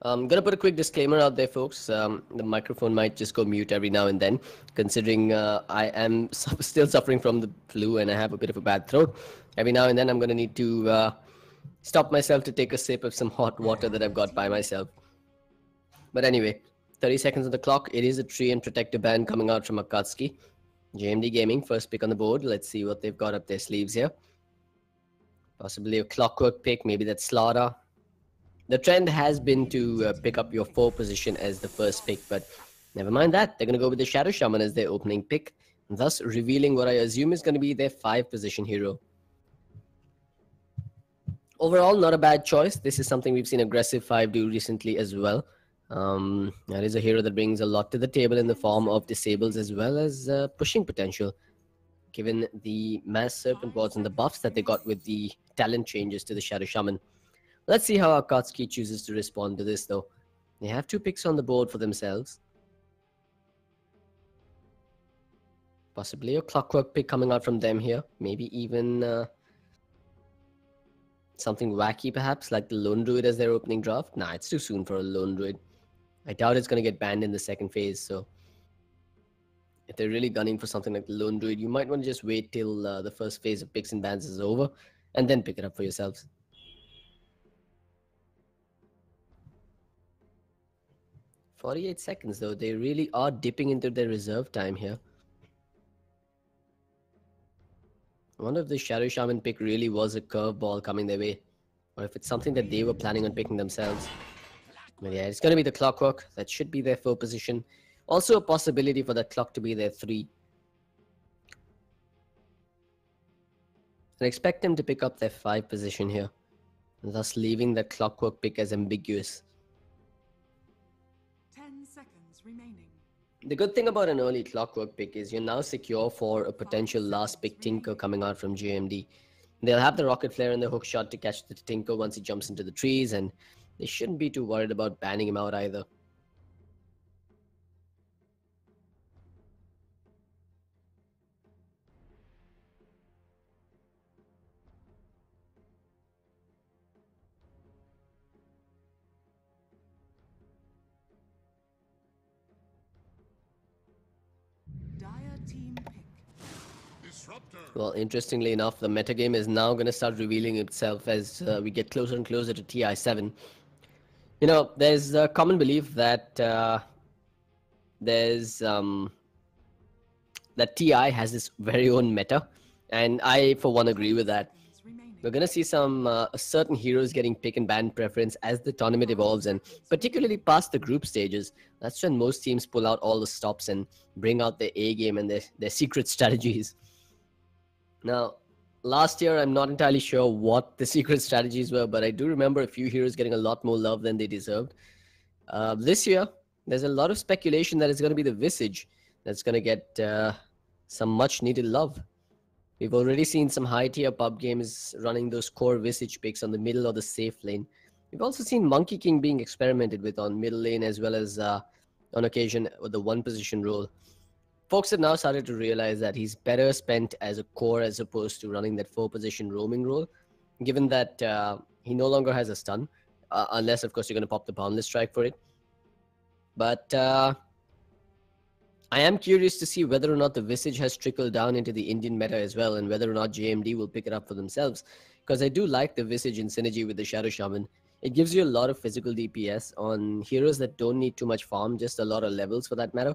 I'm going to put a quick disclaimer out there, folks. The microphone might just go mute every now and then, considering I am still suffering from the flu and I have a bit of a bad throat. Every now and then I'm going to need to stop myself to take a sip of some hot water that I've got by myself. But anyway, 30 seconds on the clock. It is a Tree and Protector ban coming out from Akatsuki. JMD Gaming, first pick on the board. Let's see what they've got up their sleeves here. Possibly a Clockwork pick, maybe that's Slaughter. The trend has been to pick up your 4 position as the first pick, but never mind that. They're going to go with the Shadow Shaman as their opening pick, thus revealing what I assume is going to be their 5 position hero. Overall, not a bad choice. This is something we've seen Aggressive 5 do recently as well. That is a hero that brings a lot to the table in the form of disables as well as pushing potential, given the Mass Serpent wards and the buffs that they got with the talent changes to the Shadow Shaman. Let's see how Akatsuki chooses to respond to this, though. They have 2 picks on the board for themselves. Possibly a Clockwork pick coming out from them here. Maybe even something wacky, perhaps, like the Lone Druid as their opening draft. Nah, it's too soon for a Lone Druid. I doubt it's going to get banned in the second phase, so if they're really gunning for something like the Lone Druid, you might want to just wait till the first phase of picks and bans is over, and then pick it up for yourselves. 48 seconds, though. They really are dipping into their reserve time here. I wonder if the Shadow Shaman pick really was a curveball coming their way, or if it's something that they were planning on picking themselves. But yeah, it's going to be the Clockwork. That should be their 4 position. Also a possibility for that Clock to be their 3. And expect them to pick up their 5 position here, thus leaving that Clockwork pick as ambiguous. The good thing about an early Clockwork pick is you're now secure for a potential last pick Tinker coming out from JMD. They'll have the Rocket Flare and the Hook Shot to catch the Tinker once he jumps into the trees, and they shouldn't be too worried about banning him out either. Well, interestingly enough, the metagame is now going to start revealing itself as we get closer and closer to TI7. You know, there's a common belief that that TI has this very own meta, and I, for one, agree with that. We're going to see some certain heroes getting pick and ban preference as the tournament evolves, and particularly past the group stages. That's when most teams pull out all the stops and bring out their A game and their secret strategies. Now, last year, I'm not entirely sure what the secret strategies were, but I do remember a few heroes getting a lot more love than they deserved. This year, there's a lot of speculation that it's going to be the Visage that's going to get some much-needed love. We've already seen some high-tier pub games running those core Visage picks on the middle or the safe lane. We've also seen Monkey King being experimented with on middle lane as well as on occasion with the one-position role. Folks have now started to realize that he's better spent as a core as opposed to running that four-position roaming role, given that he no longer has a stun, unless, of course, you're going to pop the Boundless Strike for it. But I am curious to see whether or not the Visage has trickled down into the Indian meta as well, and whether or not JMD will pick it up for themselves, because I do like the Visage in synergy with the Shadow Shaman. It gives you a lot of physical DPS on heroes that don't need too much farm, just a lot of levels for that matter.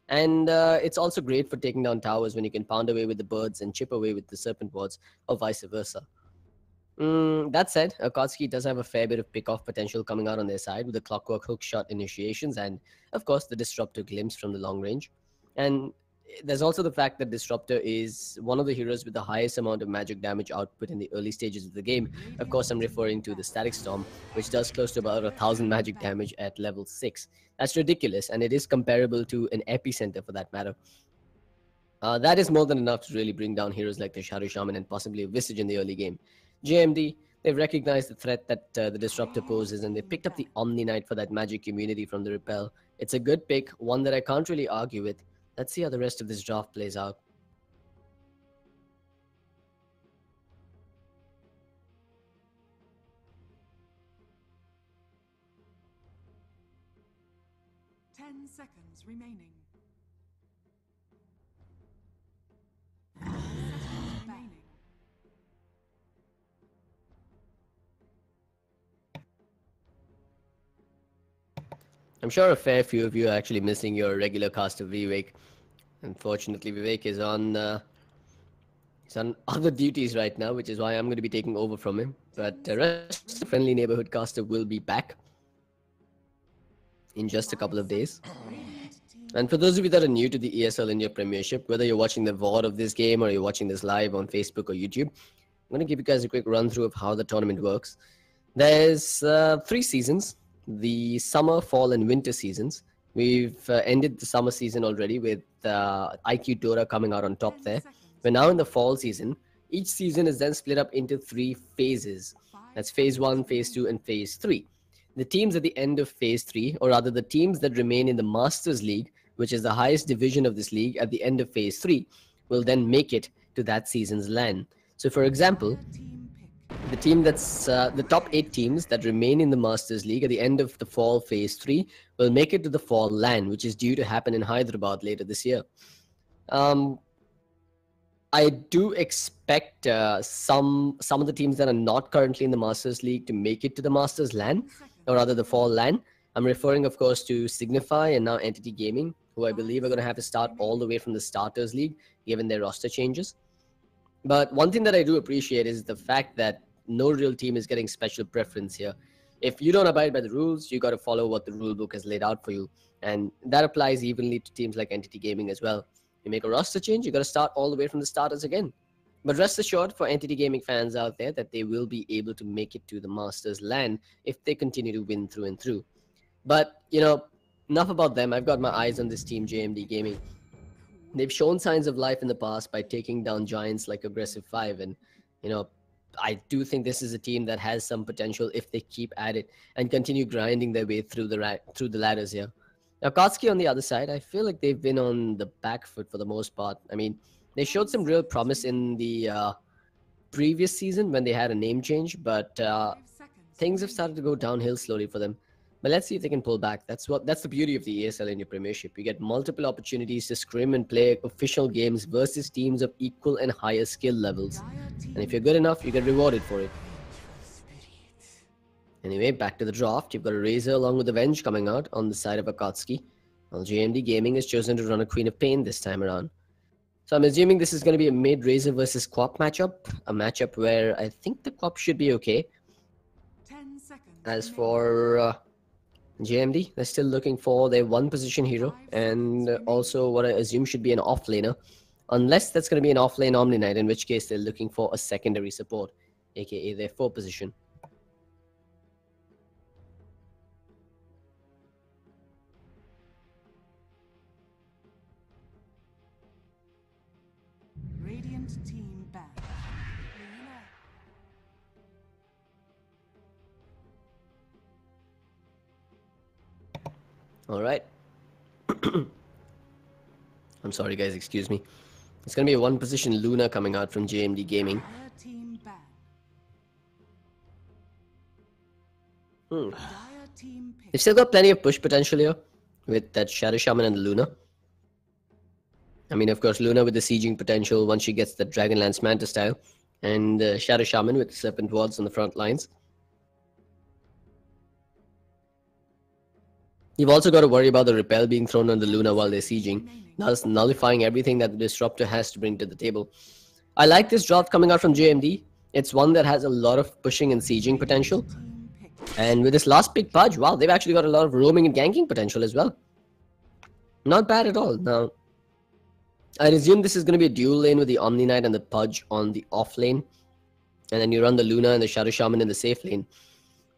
And it's also great for taking down towers when you can pound away with the birds and chip away with the serpent wards, or vice versa. That said, Akatsuki does have a fair bit of pick-off potential coming out on their side with the clockwork hook shot initiations and, of course, the disruptor glimpse from the long range. And there's also the fact that Disruptor is one of the heroes with the highest amount of magic damage output in the early stages of the game. Of course, I'm referring to the Static Storm, which does close to about 1,000 magic damage at level 6. That's ridiculous, and it is comparable to an Epicenter for that matter. That is more than enough to really bring down heroes like the Shadow Shaman and possibly a Visage in the early game. JMD, they've recognized the threat that the Disruptor poses, and they picked up the Omni Knight for that magic immunity from the Repel. It's a good pick, one that I can't really argue with. Let's see how the rest of this draft plays out. Seconds remaining. I'm sure a fair few of you are actually missing your regular cast of Vivek. Unfortunately, Vivek is on other duties right now, which is why I'm going to be taking over from him. But the rest of the friendly neighborhood caster will be back in just a couple of days. And for those of you that are new to the ESL India Premiership, whether you're watching the VOD of this game or you're watching this live on Facebook or YouTube, I'm going to give you guys a quick run through of how the tournament works. There's 3 seasons, the summer, fall, and winter seasons. We've ended the summer season already with IQ Dota coming out on top there. We're now in the fall season. Each season is then split up into 3 phases. That's phase 1, phase 2, and phase 3. The teams at the end of phase 3, or rather the teams that remain in the Masters League, which is the highest division of this league at the end of phase 3, will then make it to that season's LAN. So for example, the team that's the top 8 teams that remain in the Masters League at the end of the fall phase 3 will make it to the fall LAN, which is due to happen in Hyderabad later this year. I do expect some of the teams that are not currently in the Masters League to make it to the Masters LAN, or rather the fall LAN. I'm referring, of course, to Signify and now Entity Gaming, who I believe are going to have to start all the way from the Starters League, given their roster changes. But one thing that I do appreciate is the fact that no real team is getting special preference here. If you don't abide by the rules, you got to follow what the rule book has laid out for you. And that applies evenly to teams like Entity Gaming as well. You make a roster change, you got to start all the way from the starters again. But rest assured for Entity Gaming fans out there that they will be able to make it to the Masters LAN if they continue to win through and through. But, you know, enough about them. I've got my eyes on this team, JMD Gaming. They've shown signs of life in the past by taking down giants like Aggressive 5. And, you know, I do think this is a team that has some potential if they keep at it and continue grinding their way through the ladders here. Now, Akatsuki on the other side, I feel like they've been on the back foot for the most part. I mean, they showed some real promise in the previous season when they had a name change, but things have started to go downhill slowly for them. But let's see if they can pull back. That's the beauty of the ESL in your Premiership. You get multiple opportunities to scrim and play official games versus teams of equal and higher skill levels. And if you're good enough, you get rewarded for it. Anyway, back to the draft. You've got a Razor along with Avenge coming out on the side of Akatsuki, while JMD Gaming has chosen to run a Queen of Pain this time around. So I'm assuming this is going to be a mid-Razor versus Quap matchup, a matchup where I think the Quap should be okay. As for JMD, they're still looking for their one-position hero, and also what I assume should be an off-laner, unless that's going to be an off-lane Omni Knight, in which case they're looking for a secondary support, aka their 4-position. Radiant team All right. I'm sorry, guys. Excuse me. It's going to be a one-position Luna coming out from JMD Gaming. Team ban. They've still got plenty of push potential here with that Shadow Shaman and the Luna. I mean, of course, Luna with the sieging potential once she gets the Dragonlance Manta style, and Shadow Shaman with the Serpent Wards on the front lines. You've also got to worry about the repel being thrown on the Luna while they're sieging, thus nullifying everything that the Disruptor has to bring to the table. I like this draft coming out from JMD. It's one that has a lot of pushing and sieging potential. And with this last pick Pudge, wow, they've actually got a lot of roaming and ganking potential as well. Not bad at all. Now, I assume this is going to be a dual lane with the Omni Knight and the Pudge on the off lane. And then you run the Luna and the Shadow Shaman in the safe lane.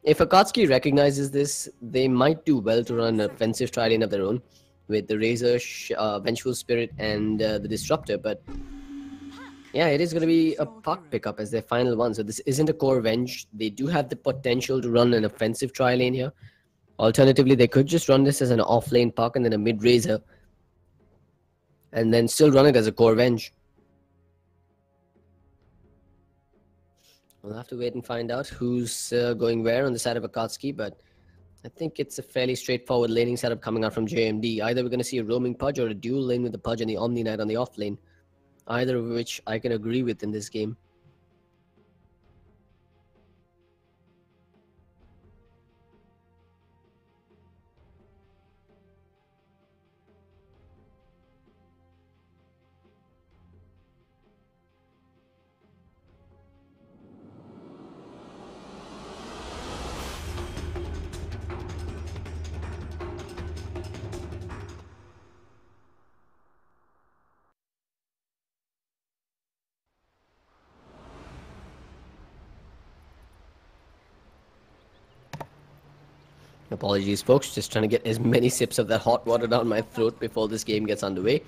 If Akatsuki recognizes this, they might do well to run an offensive tri-lane of their own with the Razor, Vengeful Spirit, and the Disruptor. But yeah, it is going to be a Puck pickup as their final one. So this isn't a core Venge. They do have the potential to run an offensive tri-lane here. Alternatively, they could just run this as an off-lane Puck and then a mid-Razor. And then still run it as a core Venge. We'll have to wait and find out who's going where on the side of Akatsuki, but I think it's a fairly straightforward laning setup coming out from JMD. Either we're going to see a roaming Pudge or a dual lane with the Pudge and the Omni Knight on the off lane. Either of which I can agree with in this game. Apologies, folks. Just trying to get as many sips of that hot water down my throat before this game gets underway.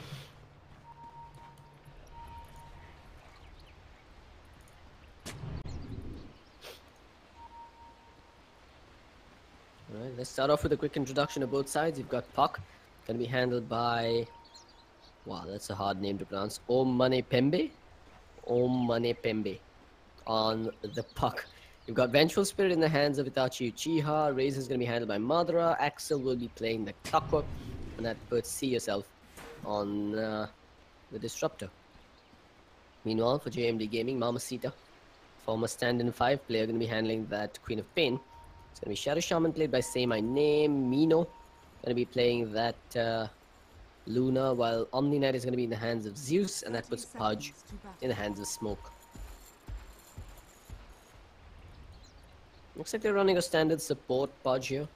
Alright, let's start off with a quick introduction of both sides. You've got Puck, going to be handled by... Wow, that's a hard name to pronounce. Omanepembe? Omanepembe on the Puck. You've got Vengeful Spirit in the hands of Itachi Uchiha. Razor is going to be handled by Madara. Axel will be playing the Clockwork. And that puts See Yourself on the Disruptor. Meanwhile, for JMD Gaming, Mamacita, former stand-in 5 player, going to be handling that Queen of Pain. It's going to be Shadow Shaman played by Say My Name. Mino going to be playing that Luna, while Omni Knight is going to be in the hands of Zeus. And that puts Pudge in the hands of Smoke. Looks like they're running a standard support Pudge here.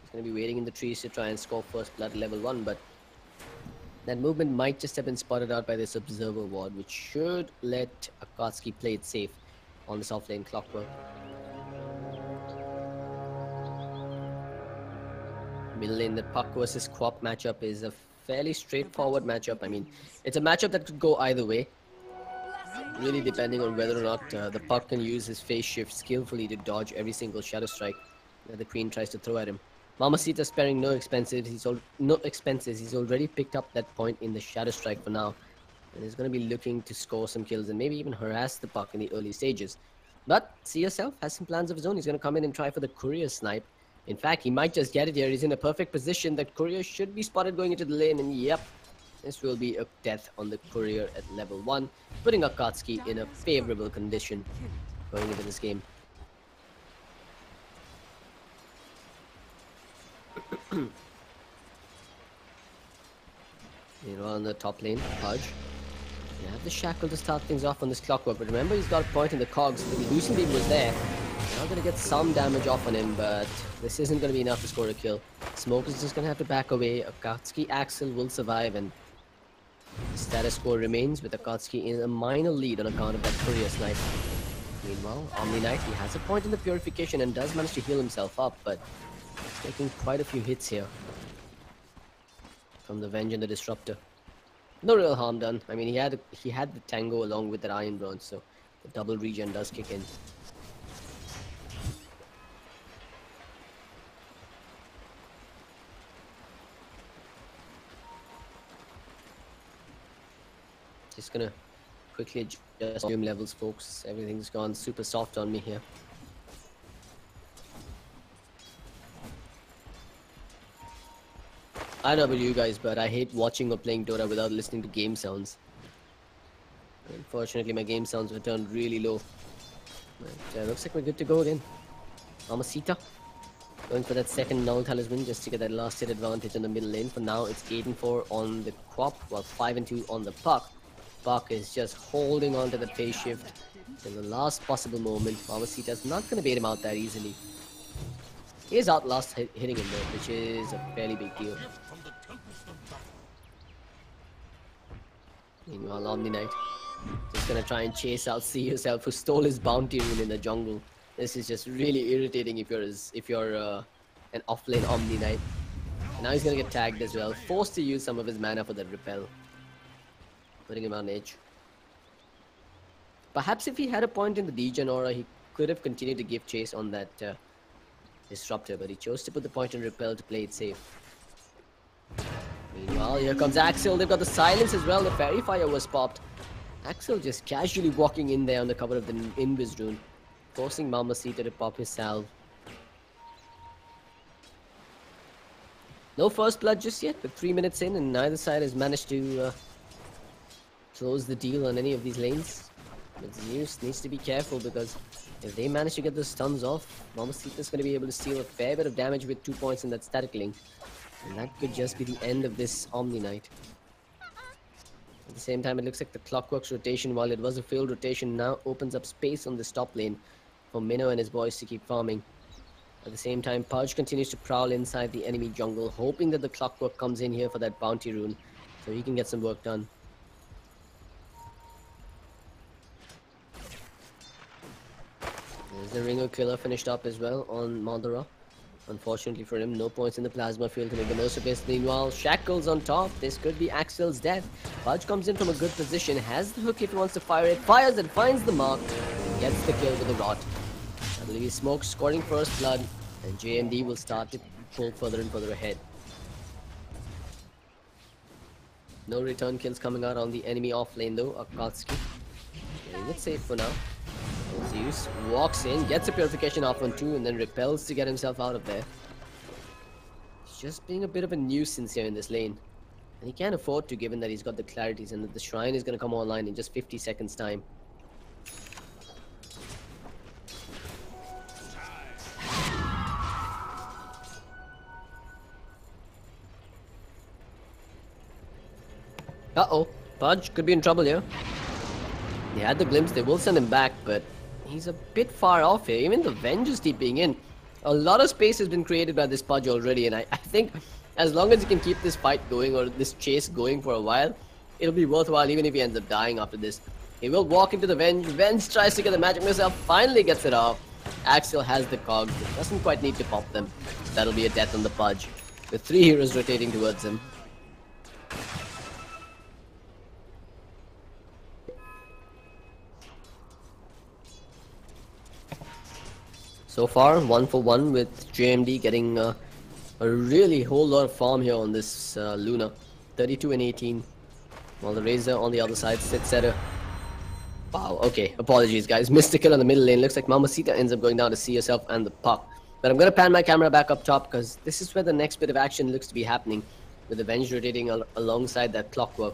He's going to be waiting in the trees to try and score first blood at level 1, but that movement might just have been spotted out by this Observer Ward, which should let Akatsuki play it safe on this offlane Clockwork. Middle lane, the Puck versus Quap matchup is a fairly straightforward matchup. I mean, it's a matchup that could go either way. Really depending on whether or not the Puck can use his phase shift skillfully to dodge every single Shadow Strike that the Queen tries to throw at him. Mamacita sparing no expenses. He's already picked up that point in the Shadow Strike for now. And he's going to be looking to score some kills and maybe even harass the Puck in the early stages. But See Yourself has some plans of his own. He's going to come in and try for the Courier Snipe. In fact, he might just get it here. He's in a perfect position. That Courier should be spotted going into the lane, and yep, this will be a death on the Courier at level 1, putting Akatsuki in a favorable condition going into this game. On the top lane, Pudge. You have the Shackle to start things off on this Clockwork, but remember he's got a point in the cogs. The Illusion Beam was there. Now going to get some damage off on him, but this isn't going to be enough to score a kill. Smoke is just going to have to back away. Akatsuki Axel will survive, and the status quo remains with Akatsuki in a minor lead on account of that Courier Snipe. Meanwhile, Omni Knight, he has a point in the Purification and does manage to heal himself up, but he's taking quite a few hits here from the Venge and the Disruptor. No real harm done. I mean, he had the Tango along with that Iron Bronze, so the double regen does kick in. Just gonna quickly adjust volume levels, folks. Everything's gone super soft on me here. I don't know about you guys, but I hate watching or playing Dota without listening to game sounds. Unfortunately, my game sounds were turned really low. But, looks like we're good to go again. Mamacita going for that second null talisman just to get that last hit advantage in the middle lane. For now, it's 8-4 on the Quap, while 5-2 on the Puck. Puck is just holding on to the phase shift in the last possible moment. Mamacita's not going to bait him out that easily. He is outlast hitting him though, which is a fairly big deal. Meanwhile, Omni Knight just gonna try and chase out See Yourself, who stole his bounty rune in the jungle. This is just really irritating if you're an offlane Omni Knight. And now he's gonna get tagged as well, forced to use some of his mana for that repel, putting him on edge. Perhaps if he had a point in the degen aura, he could have continued to give chase on that disruptor, but he chose to put the point in repel to play it safe. Meanwhile, here comes Axel. They've got the silence as well. The fairy fire was popped. Axel just casually walking in there on the cover of the Invis rune, forcing Mamacita to pop his salve. No first blood just yet, but 3 minutes in, and neither side has managed to close the deal on any of these lanes. But Zeus needs to be careful, because if they manage to get the stuns off, Mamacita's going to be able to steal a fair bit of damage with 2 points in that static link. And that could just be the end of this Omni Knight. At the same time, it looks like the Clockwork's rotation, while it was a failed rotation, now opens up space on this top lane for Minnow and his boys to keep farming. At the same time, Pudge continues to prowl inside the enemy jungle, hoping that the Clockwork comes in here for that bounty rune, so he can get some work done. There's the Ringo Killer finished up as well on Madara. Unfortunately for him, no points in the plasma field to make the most of it. Meanwhile, Shackles on top. This could be Axel's death. Pudge comes in from a good position, has the hook if he wants to fire it, fires and finds the mark, and gets the kill with the rot. I believe he smokes, scoring first blood, and JMD will start to pull further and further ahead. No return kills coming out on the enemy off lane though. Akatsuki playing it safe for now. Zeus walks in, gets a purification off on 2, and then repels to get himself out of there. He's just being a bit of a nuisance here in this lane. And he can't afford to, given that he's got the clarities and that the shrine is going to come online in just 50 seconds time. Uh-oh, Pudge could be in trouble here. They had the glimpse, they will send him back, but he's a bit far off here. Even the Venge is deeping in. A lot of space has been created by this Pudge already, and I think as long as he can keep this fight going, or this chase going for a while, it'll be worthwhile even if he ends up dying after this. He will walk into the Venge. Venge tries to get the magic missile, finally gets it off. Axel has the cogs, doesn't quite need to pop them. That'll be a death on the Pudge, with 3 heroes rotating towards him. So far, 1 for 1 with JMD getting a really whole lot of farm here on this Luna. 32 and 18. While the Razor on the other side sits at a... Wow, okay, apologies guys. Missed the kill on the middle lane. Looks like Mamacita ends up going down to See Yourself and the Puck. But I'm going to pan my camera back up top, because this is where the next bit of action looks to be happening, with the Venge rotating alongside that Clockwork.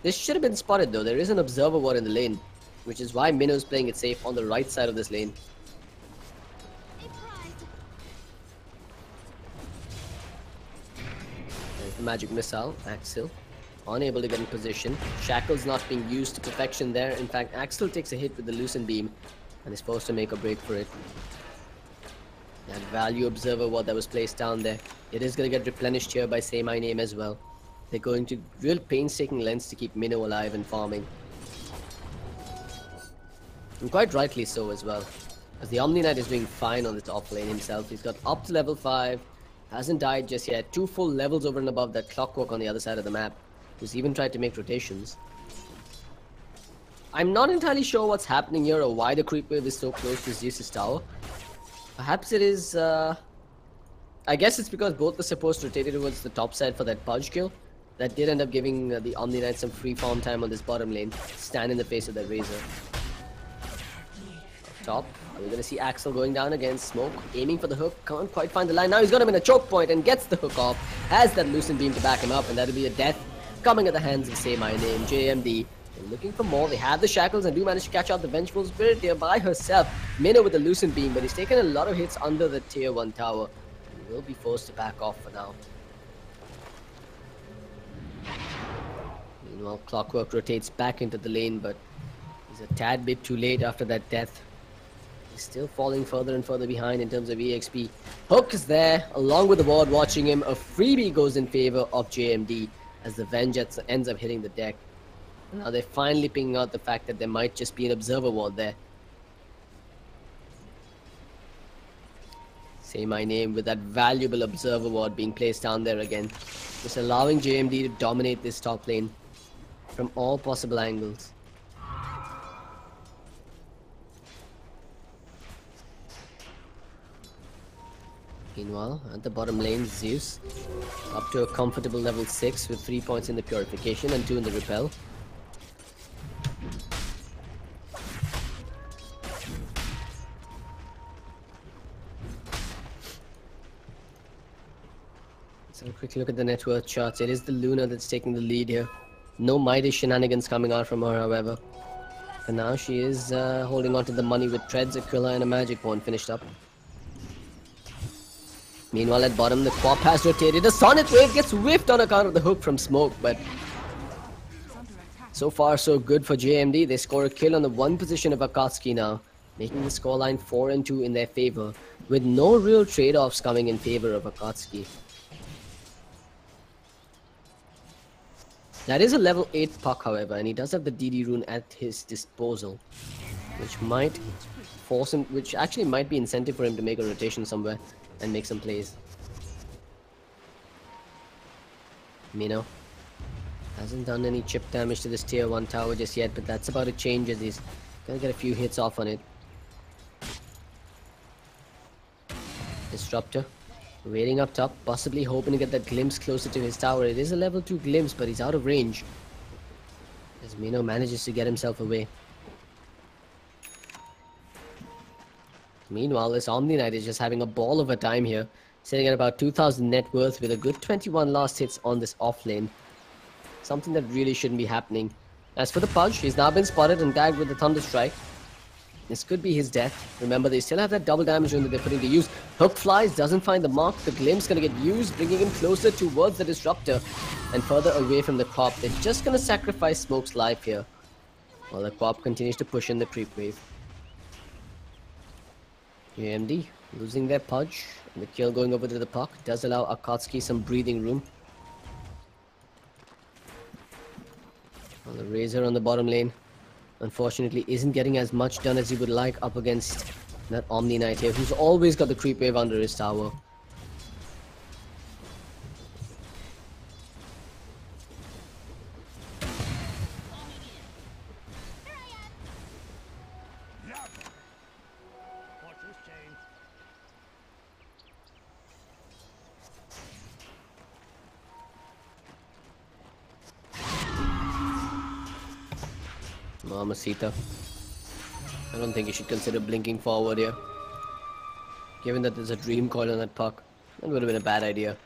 This should have been spotted though. There is an Observer Ward in the lane, which is why Minnow's playing it safe on the right side of this lane. The magic missile, Axel unable to get in position. Shackles not being used to perfection there. In fact, Axel takes a hit with the Lucent Beam and is forced to make a break for it. That value observer ward that was placed down there, it is going to get replenished here by Say My Name as well. They're going to real painstaking lengths to keep Minnow alive and farming. And quite rightly so as well, as the Omni Knight is doing fine on the top lane himself. He's got up to level 5. Hasn't died just yet. 2 full levels over and above that Clockwork on the other side of the map, who's even tried to make rotations. I'm not entirely sure what's happening here or why the creep wave is so close to Zeus's tower. Perhaps it is, I guess it's because both the supports rotated towards the top side for that Pudge kill. That did end up giving the Omni Knight some free farm time on this bottom lane. Stand in the face of that Razor. Top. Are we going to see Axel going down against Smoke? Aiming for the hook. Can't quite find the line. Now he's got him in a choke point and gets the hook off. Has that Lucent Beam to back him up. And that'll be a death coming at the hands of Say My Name. JMD. They're looking for more. They have the shackles and do manage to catch out the Vengeful Spirit there by herself. Minnow with the Lucent Beam. But he's taken a lot of hits under the tier 1 tower. He will be forced to back off for now. Meanwhile, Clockwork rotates back into the lane, but he's a tad bit too late after that death. He's still falling further and further behind in terms of EXP. Hook is there, along with the ward watching him. A freebie goes in favor of JMD as the Venge ends up hitting the deck. Now they're finally picking out the fact that there might just be an observer ward there. Say My Name with that valuable observer ward being placed down there again. Just allowing JMD to dominate this top lane from all possible angles. Meanwhile, at the bottom lane, Zeus up to a comfortable level 6 with 3 points in the Purification and 2 in the Repel. So a quick look at the net worth charts. It is the Luna that's taking the lead here. No Mighty shenanigans coming out from her, however. For now, she is holding on to the money with Treads, Aquila, and a Magic Wand finished up. Meanwhile, at bottom, the Quap has rotated. A Sonic Wave gets whiffed on account of the hook from Smoke, but so far, so good for JMD. They score a kill on the 1 position of Akatsuki now, making the scoreline 4-2 in their favor, with no real trade-offs coming in favor of Akatsuki. That is a level 8 puck, however, and he does have the DD rune at his disposal, which might force him, which actually might be incentive for him to make a rotation somewhere and make some plays. Mino hasn't done any chip damage to this tier 1 tower just yet, but that's about to change as he's gonna get a few hits off on it. Disruptor waiting up top, possibly hoping to get that glimpse closer to his tower. It is a level 2 glimpse, but he's out of range as Mino manages to get himself away. Meanwhile, this Omni Knight is just having a ball of a time here, sitting at about 2,000 net worth with a good 21 last hits on this off lane. Something that really shouldn't be happening. As for the Pudge, he's now been spotted and tagged with the Thunder Strike. This could be his death. Remember, they still have that double damage rune that they're putting to use. Hook flies, doesn't find the mark. The glimpse gonna get used, bringing him closer towards the Disruptor and further away from the Quap. They're just gonna sacrifice Smoke's life here, while the Quap continues to push in the creep wave. JMD losing their Pudge, and the kill going over to the puck does allow Akatsuki some breathing room. Well, the Razor on the bottom lane, unfortunately, isn't getting as much done as he would like up against that Omni Knight here, who's always got the creep wave under his tower. Mamacita. I don't think you should consider blinking forward here. Given that there's a dream coil on that puck, that would have been a bad idea.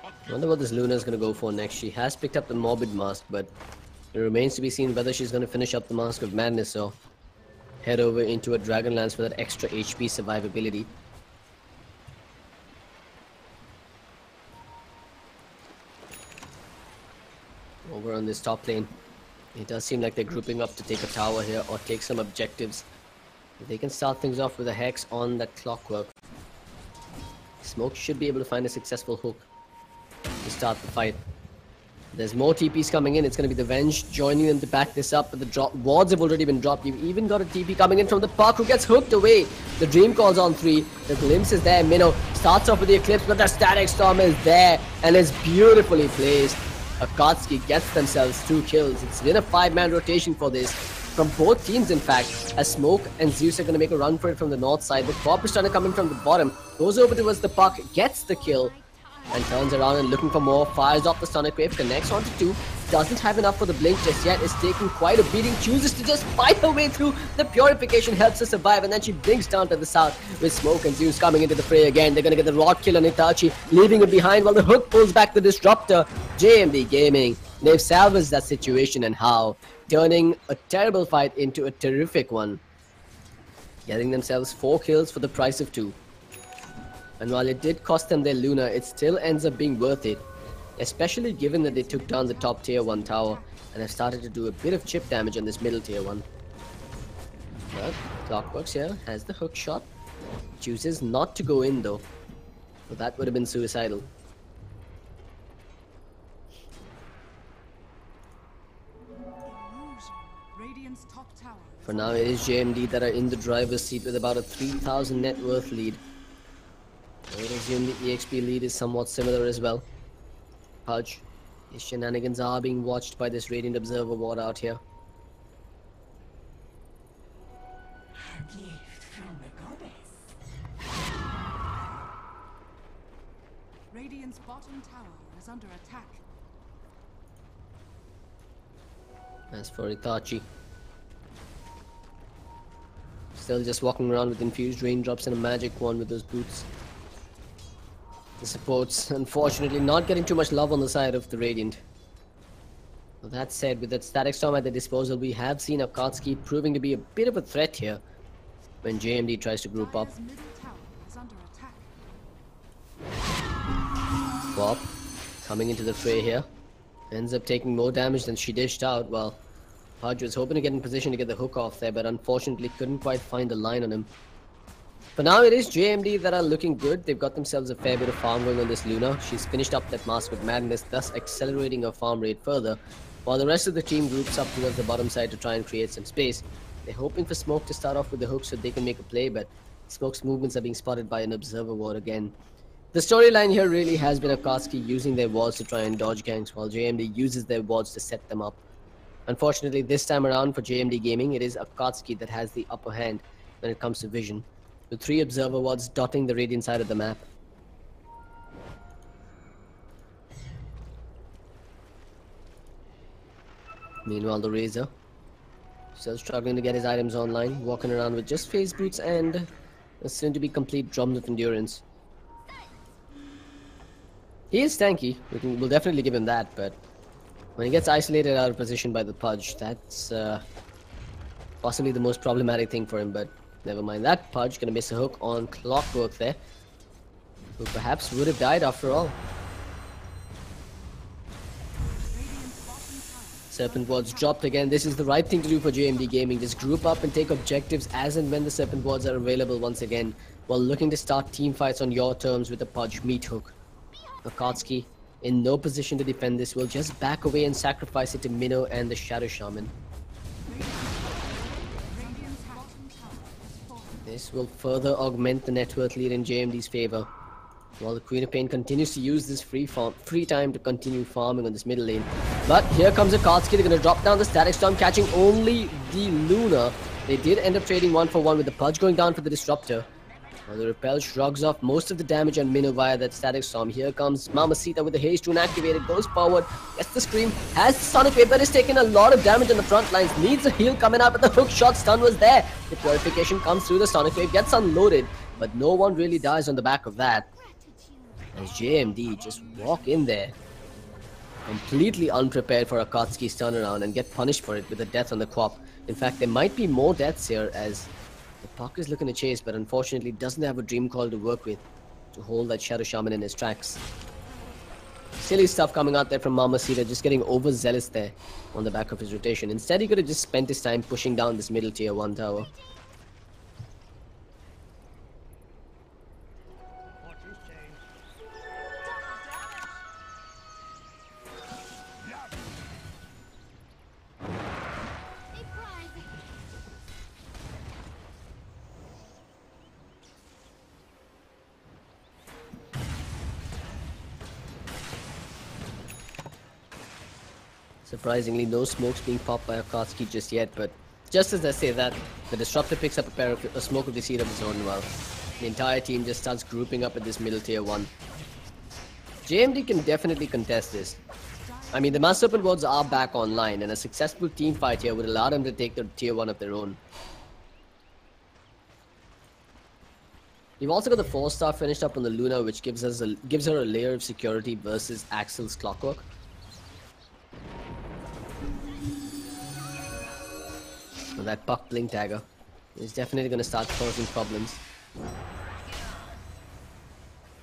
I wonder what this Luna is going to go for next. She has picked up the Morbid Mask, but it remains to be seen whether she's going to finish up the Mask of Madness or head over into a Dragonlance for that extra HP survivability. Over on this top lane, it does seem like they're grouping up to take a tower here or take some objectives. They can start things off with a Hex on that Clockwork. Smoke should be able to find a successful hook to start the fight. There's more TPs coming in. It's going to be the Venge joining them to back this up, but the wards have already been dropped. You've even got a TP coming in from the park who gets hooked away. The Dream Call's on 3. The Glimpse is there. Minnow starts off with the Eclipse, but the Static Storm is there and is beautifully placed. Akatsuki gets themselves 2 kills. It's been a 5-man rotation for this. from both teams, in fact, as Smoke and Zeus are going to make a run for it from the north side. The Pop is trying to come in from the bottom, goes over towards the puck, gets the kill, and turns around and looking for more, fires off the Sonic Wave, connects onto 2, doesn't have enough for the blink just yet, is taking quite a beating, chooses to just fight her way through. The Purification helps her survive, and then she blinks down to the south with Smoke and Zeus coming into the fray again. They're going to get the Rod kill on Itachi, leaving him behind while the Hook pulls back the Disruptor. JMD Gaming, they've salvaged that situation, and how? Turning a terrible fight into a terrific one. Getting themselves 4 kills for the price of 2. And while it did cost them their Luna, it still ends up being worth it. Especially given that they took down the top tier 1 tower and have started to do a bit of chip damage on this middle tier 1. But Clockworks here has the hook shot. Chooses not to go in though. So that would have been suicidal. For now it is JMD that are in the driver's seat with about a 3,000 net worth lead. I would assume the EXP lead is somewhat similar as well. Pudge, his shenanigans are being watched by this Radiant Observer ward out here. Radiant's bottom tower is under attack. As for Itachi, still just walking around with infused raindrops and a magic wand with those boots. The supports, unfortunately, not getting too much love on the side of the Radiant. Well, that said, with that Static Storm at their disposal, we have seen Akatsuki proving to be a bit of a threat here when JMD tries to group up. Bob coming into the fray here, ends up taking more damage than she dished out. Well, Pudge was hoping to get in position to get the hook off there, but unfortunately couldn't quite find the line on him. For now, it is JMD that are looking good. They've got themselves a fair bit of farm going on this Luna. She's finished up that Mask of Madness, thus accelerating her farm rate further, while the rest of the team groups up towards the bottom side to try and create some space. They're hoping for Smoke to start off with the hook so they can make a play, but Smoke's movements are being spotted by an Observer ward again. The storyline here really has been Akatsuki using their wards to try and dodge ganks, while JMD uses their wards to set them up. Unfortunately, this time around for JMD Gaming, it is Akatsuki that has the upper hand when it comes to vision, with 3 Observer wards dotting the Radiant side of the map. Meanwhile, the Razor still struggling to get his items online, walking around with just phase boots and a soon-to-be complete Drums of Endurance. He is tanky, we'll definitely give him that, but when he gets isolated out of position by the Pudge, that's possibly the most problematic thing for him, but never mind that. Pudge gonna miss a hook on Clockwork there, who perhaps would have died after all. Serpent wards dropped again. This is the right thing to do for JMD Gaming. Just group up and take objectives as and when the Serpent wards are available once again, while looking to start team fights on your terms with the Pudge meat hook. Akatsuki, in no position to defend this, will just back away and sacrifice it to Minnow and the Shadow Shaman. This will further augment the net worth lead in JMD's favor, while the Queen of Pain continues to use this free time to continue farming on this middle lane. But here comes Akatsuki. They're going to drop down the Static Storm, catching only the Luna. They did end up trading 1-for-1 with the Pudge going down for the Disruptor. Now the Repel shrugs off most of the damage on Minnow via that Static Storm. Here comes Mamacita with the Haste Rune activated, goes forward, gets the Scream, has the Sonic Wave that is taking a lot of damage on the front lines, needs a heal coming out, but the hook shot stun was there. The Purification comes through, the Sonic Wave gets unloaded, but no one really dies on the back of that. As JMD just walk in there, completely unprepared for Akatsuki's turnaround, and get punished for it with a death on the Quap. In fact, there might be more deaths here as the Puck is looking to chase, but unfortunately doesn't have a Dream Call to work with to hold that Shadow Shaman in his tracks. Silly stuff coming out there from Mamacita, just getting overzealous there on the back of his rotation. Instead, he could have just spent his time pushing down this middle tier 1 tower. Surprisingly, no smokes being popped by Akatsuki just yet, but Just as I say that, the Disruptor picks up a smoke of the seed of his own. Well, the entire team just starts grouping up at this middle tier 1. JMD can definitely contest this. I mean, the Mass Serpent wards are back online, and a successful team fight here would allow them to take the tier 1 of their own. You've also got the 4-star finished up on the Luna, which gives her a layer of security versus Axel's Clockwork. And that Puck Blink Dagger is definitely going to start causing problems.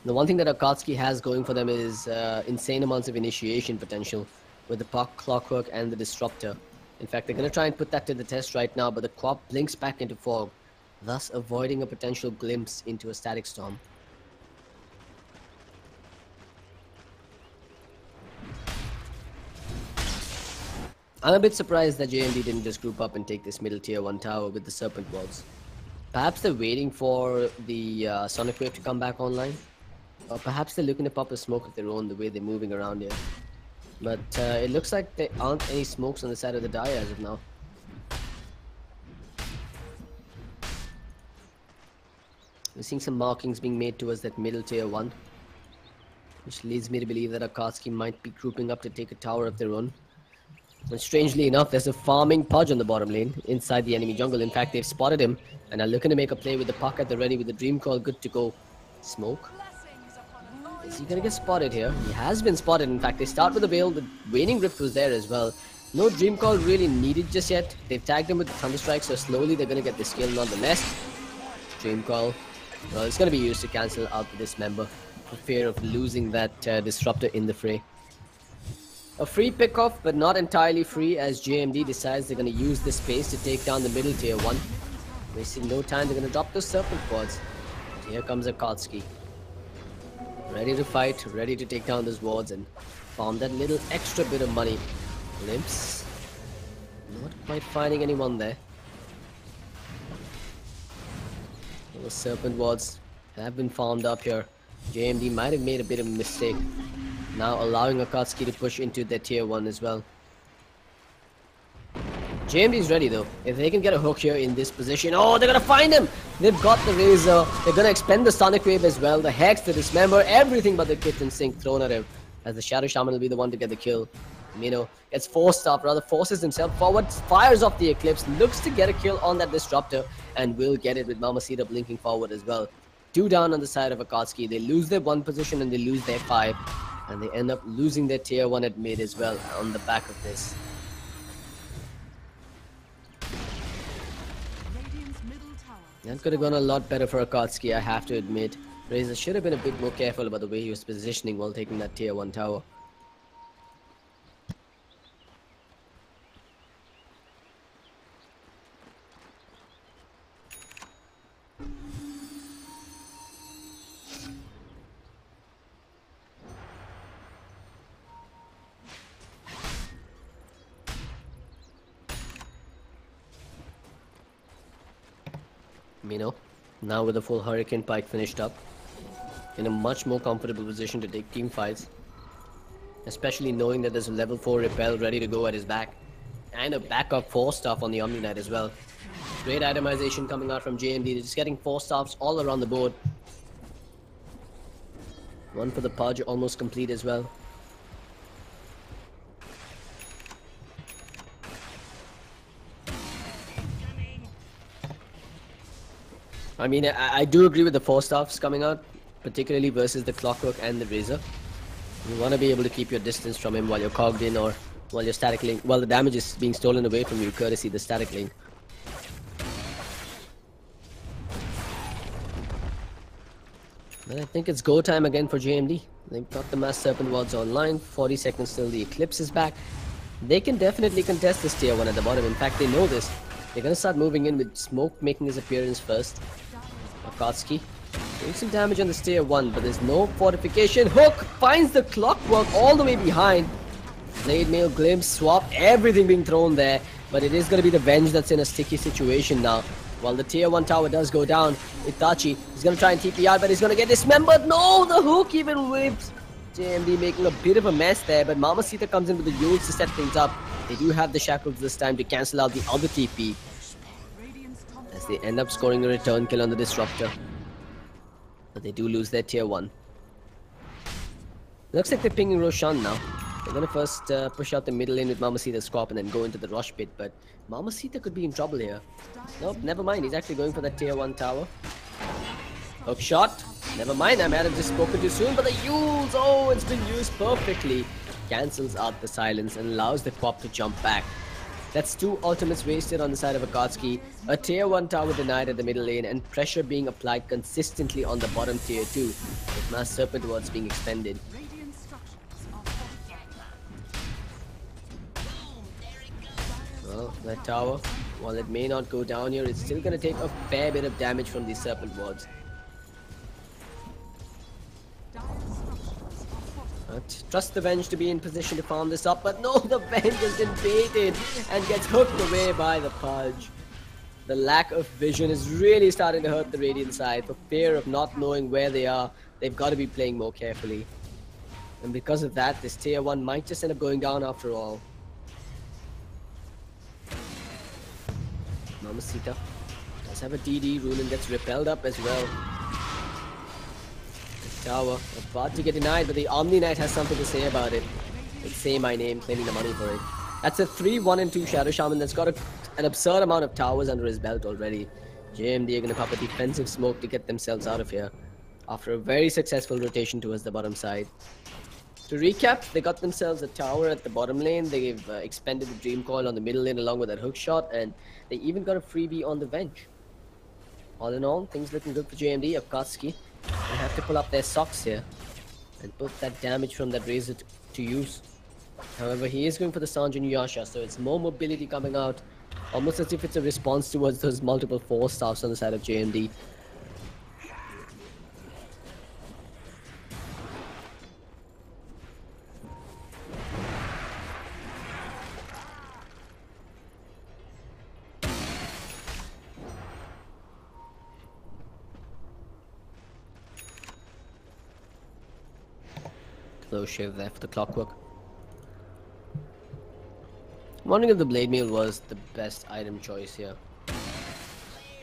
The one thing that Akatsuki has going for them is insane amounts of initiation potential with the Puck, Clockwork, and the Disruptor. In fact, they're going to try and put that to the test right now, but the Quap blinks back into fog, thus avoiding a potential glimpse into a Static Storm. I'm a bit surprised that JMD didn't just group up and take this middle tier 1 tower with the Serpent Wards. Perhaps they're waiting for the Sonic Wave to come back online. Or perhaps they're looking to pop a smoke of their own the way they're moving around here. But it looks like there aren't any smokes on the side of the Dire as of now. We're seeing some markings being made towards that middle tier 1. Which leads me to believe that Akatsuki might be grouping up to take a tower of their own. And strangely enough, there's a farming Pudge on the bottom lane inside the enemy jungle. In fact, they've spotted him and are looking to make a play with the Puck at the ready with the Dream Call good to go. Smoke. Is he gonna get spotted here? He has been spotted. In fact, they start with the Veil. The Waning Rift was there as well. No Dream Call really needed just yet. They've tagged him with the Thunderstrike, so slowly they're gonna get this kill nonetheless. Dream Call. Well, it's gonna be used to cancel out the Dismember for fear of losing that Disruptor in the fray. A free pickoff, but not entirely free, as JMD decides they're going to use this space to take down the middle tier 1. Wasting no time, they're going to drop those Serpent Wards. Here comes Akatsuki. Ready to fight, ready to take down those wards and farm that little extra bit of money. Glimpse. Not quite finding anyone there. Those Serpent Wards have been farmed up here. JMD might have made a bit of a mistake. Now allowing Akatsuki to push into their tier 1 as well. JMD is ready though. If they can get a hook here in this position. Oh, they're gonna find him! They've got the Razor. They're gonna expend the Sonic Wave as well. The Hex, the Dismember, everything but the Kitchen Sink thrown at him. As the Shadow Shaman will be the one to get the kill. Mino gets forced up, rather forces himself forward, fires off the Eclipse, looks to get a kill on that Disruptor, and will get it with Mamacita blinking forward as well. 2 down on the side of Akatsuki. They lose their 1 position and they lose their 5. And they end up losing their tier 1 at mid as well on the back of this. That could have gone a lot better for Akatsuki, I have to admit. Razor should have been a bit more careful about the way he was positioning while taking that tier 1 tower. Mino, now with the full Hurricane Pike finished up, in a much more comfortable position to take team fights, especially knowing that there's a level 4 Repel ready to go at his back, and a backup 4-staff on the Omni Knight as well. Great itemization coming out from JMD, they're just getting 4-staffs all around the board. One for the Pudge, almost complete as well. I mean, I do agree with the 4-staffs coming out, particularly versus the Clockwork and the Razor. You want to be able to keep your distance from him while you're cogged in or while you're static link, while the damage is being stolen away from you, courtesy the static link. But I think it's go time again for JMD. They've got the Mass Serpent Wards online, 40 seconds till the Eclipse is back. They can definitely contest this tier 1 at the bottom. In fact, they know this. They're going to start moving in with Smoke making his appearance first. Akatsuki doing some damage on this tier 1, but there's no fortification. Hook finds the Clockwork all the way behind. Blade Mail, Glimpse, Swap, everything being thrown there. But it is going to be the Venge that's in a sticky situation now. While the tier 1 tower does go down, Itachi is going to try and TP out, but he's going to get dismembered. No, the Hook even whips. JMD making a bit of a mess there, but Mamacita comes in with the Yules to set things up. They do have the Shackles this time to cancel out the other TP. as they end up scoring a return kill on the Disruptor. But they do lose their tier 1. Looks like they're pinging Roshan now. They're gonna first push out the middle lane with Mamacita's Scorp and then go into the rush pit, but Mamacita could be in trouble here. Nope, never mind. He's actually going for that tier 1 tower. Hook shot. Never mind, I might have just spoken too soon, but the Yules, oh, it's been used perfectly. Cancels out the silence and allows the Quap to jump back. That's 2 ultimates wasted on the side of Akatsuki, a tier 1 tower denied at the middle lane, and pressure being applied consistently on the bottom tier 2, with Mass Serpent Wards being expended. Well, that tower, while it may not go down here, it's still going to take a fair bit of damage from these Serpent Wards. But trust the Venge to be in position to farm this up, but no, the Venge has been baited and gets hooked away by the Pudge. The lack of vision is really starting to hurt the Radiant side. For fear of not knowing where they are, they've got to be playing more carefully. And because of that, this tier 1 might just end up going down after all. Mamacita does have a DD, Runen gets repelled up as well. The tower about to get denied, but the Omni Knight has something to say about it. It's Say My Name, claiming the money for it. That's a 3-1-2 Shadow Shaman that's got an absurd amount of towers under his belt already. JMD are going to pop a defensive smoke to get themselves out of here after a very successful rotation towards the bottom side. To recap, they got themselves a tower at the bottom lane, they've expended the Dream Coil on the middle lane along with that hook shot, and they even got a freebie on the Venge. All in all, things looking good for JMD. Akatsuki they have to pull up their socks here and put that damage from that Razor to use. However, he is going for the Sanj and Yasha, so it's more mobility coming out, almost as if it's a response towards those multiple 4-stars on the side of JMD. Close shave there for the Clockwork. I'm wondering if the Blade Mail was the best item choice here.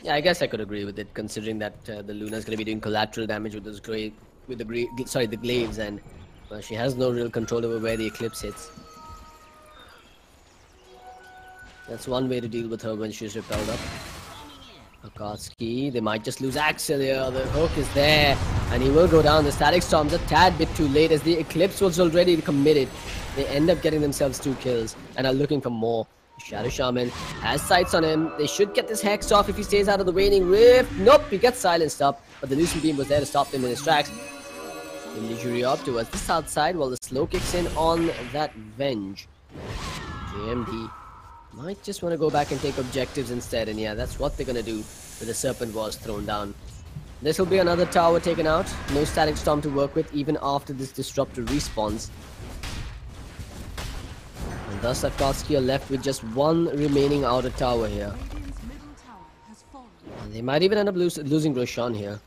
Yeah, I guess I could agree with it, considering that the Luna's going to be doing collateral damage with those the glaives, and she has no real control over where the Eclipse hits. That's one way to deal with her when she's repelled up. Akatsuki, they might just lose Axel here. The hook is there, and he will go down. The Static Storm's a tad bit too late as the Eclipse was already committed. They end up getting themselves 2 kills and are looking for more. Shadow Shaman has sights on him. They should get this Hex off if he stays out of the Waning Rift. Nope, he gets silenced up, but the Lucent Beam was there to stop him in his tracks. Illusory up towards the south side while the slow kicks in on that Venge. JMD might just want to go back and take objectives instead, and yeah, that's what they're going to do with the Serpent Wars thrown down. This will be another tower taken out. No Static Storm to work with even after this Disruptor respawns. And thus Akatsuki are left with just 1 remaining outer tower here. And they might even end up losing Roshan here.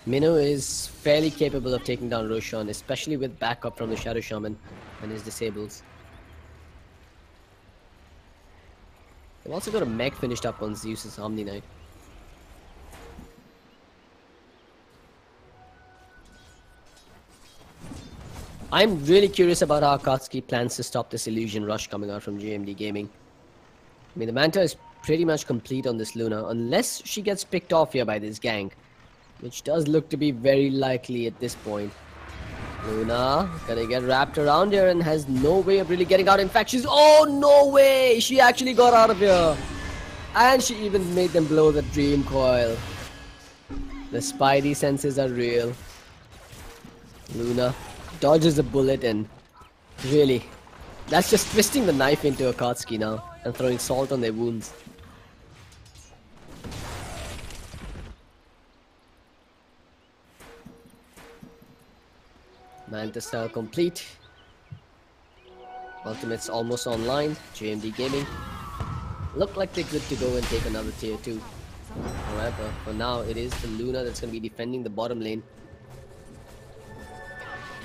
Minnow is fairly capable of taking down Roshan, especially with backup from the Shadow Shaman and his disables. They've also got a mech finished up on Zeus's Omni Knight. I'm really curious about how Akatsuki plans to stop this illusion rush coming out from JMD Gaming. I mean, the Manta is pretty much complete on this Luna, unless she gets picked off here by this gang, which does look to be very likely at this point. Luna gonna get wrapped around here and has no way of really getting out. In fact, oh, no way! She actually got out of here. And she even made them blow the Dream Coil. The Spidey senses are real. Luna dodges a bullet, and really, that's just twisting the knife into Akatsuki now and throwing salt on their wounds. Manta style complete. Ultimate's almost online. JMD Gaming look like they're good to go and take another tier 2. However, for now it is the Luna that's going to be defending the bottom lane.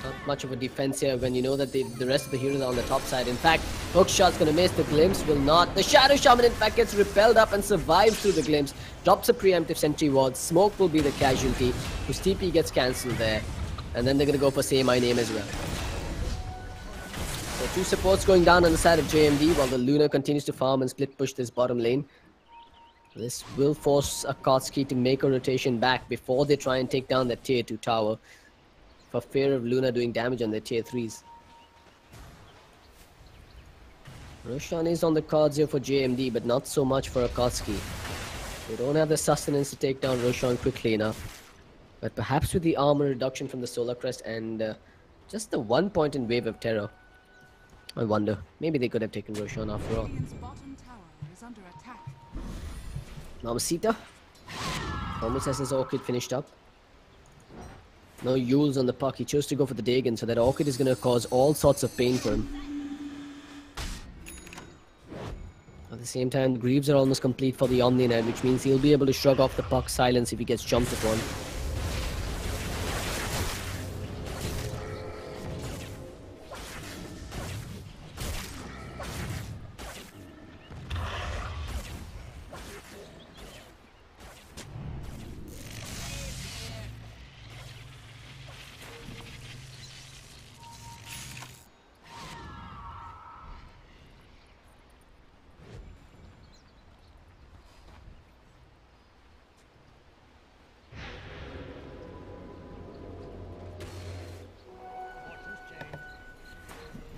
Not much of a defense here when you know that the rest of the heroes are on the top side. In fact, hook shot's going to miss. The glimpse will not. The Shadow Shaman in fact gets repelled up and survives through the glimpse. drops a preemptive sentry ward. Smoke will be the casualty, whose TP gets cancelled there. And then they're going to go for Say My Name as well. So 2 supports going down on the side of JMD while the Luna continues to farm and split push this bottom lane. This will force Akatsuki to make a rotation back before they try and take down that tier 2 tower, for fear of Luna doing damage on their tier 3s. Roshan is on the cards here for JMD, but not so much for Akatsuki. They don't have the sustenance to take down Roshan quickly enough. But perhaps with the armor reduction from the Solar Crest and just the 1 point in Wave of Terror, I wonder, maybe they could have taken Roshan after all. Mamacita almost has his Orchid finished up. No Yules on the puck. He chose to go for the Dagon, so that Orchid is going to cause all sorts of pain for him. At the same time, the Greaves are almost complete for the Omni Knight, which means he'll be able to shrug off the puck silence if he gets jumped upon.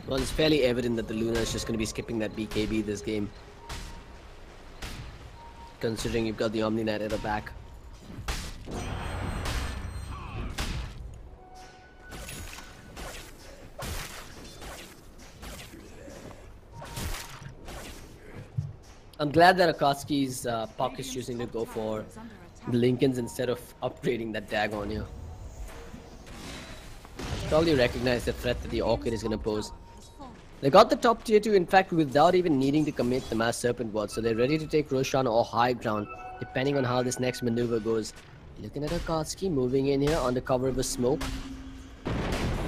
Well, it's fairly evident that the Luna is just going to be skipping that BKB this game, considering you've got the Omni Knight at the back. I'm glad that Akatsuki's puck is choosing to go for the Lincolns instead of upgrading that Dagon here. Probably recognize the threat that the Orchid is going to pose. They got the top tier 2, in fact, without even needing to commit the Mass Serpent ward, so they're ready to take Roshan or high ground, depending on how this next maneuver goes. Looking at Akatsuki moving in here under cover of a smoke.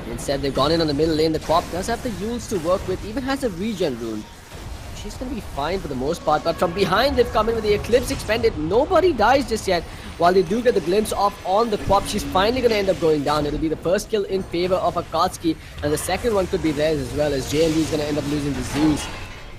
Instead, they've gone in on the middle lane. The Quap does have the Yules to work with, even has a regen rune. She's going to be fine for the most part, but from behind they've come in with the Eclipse expended. Nobody dies just yet. While they do get the glimpse off on the Quap, she's finally going to end up going down. It'll be the first kill in favor of Akatsuki, and the second one could be theirs as well, as JMD is going to end up losing to Zeus.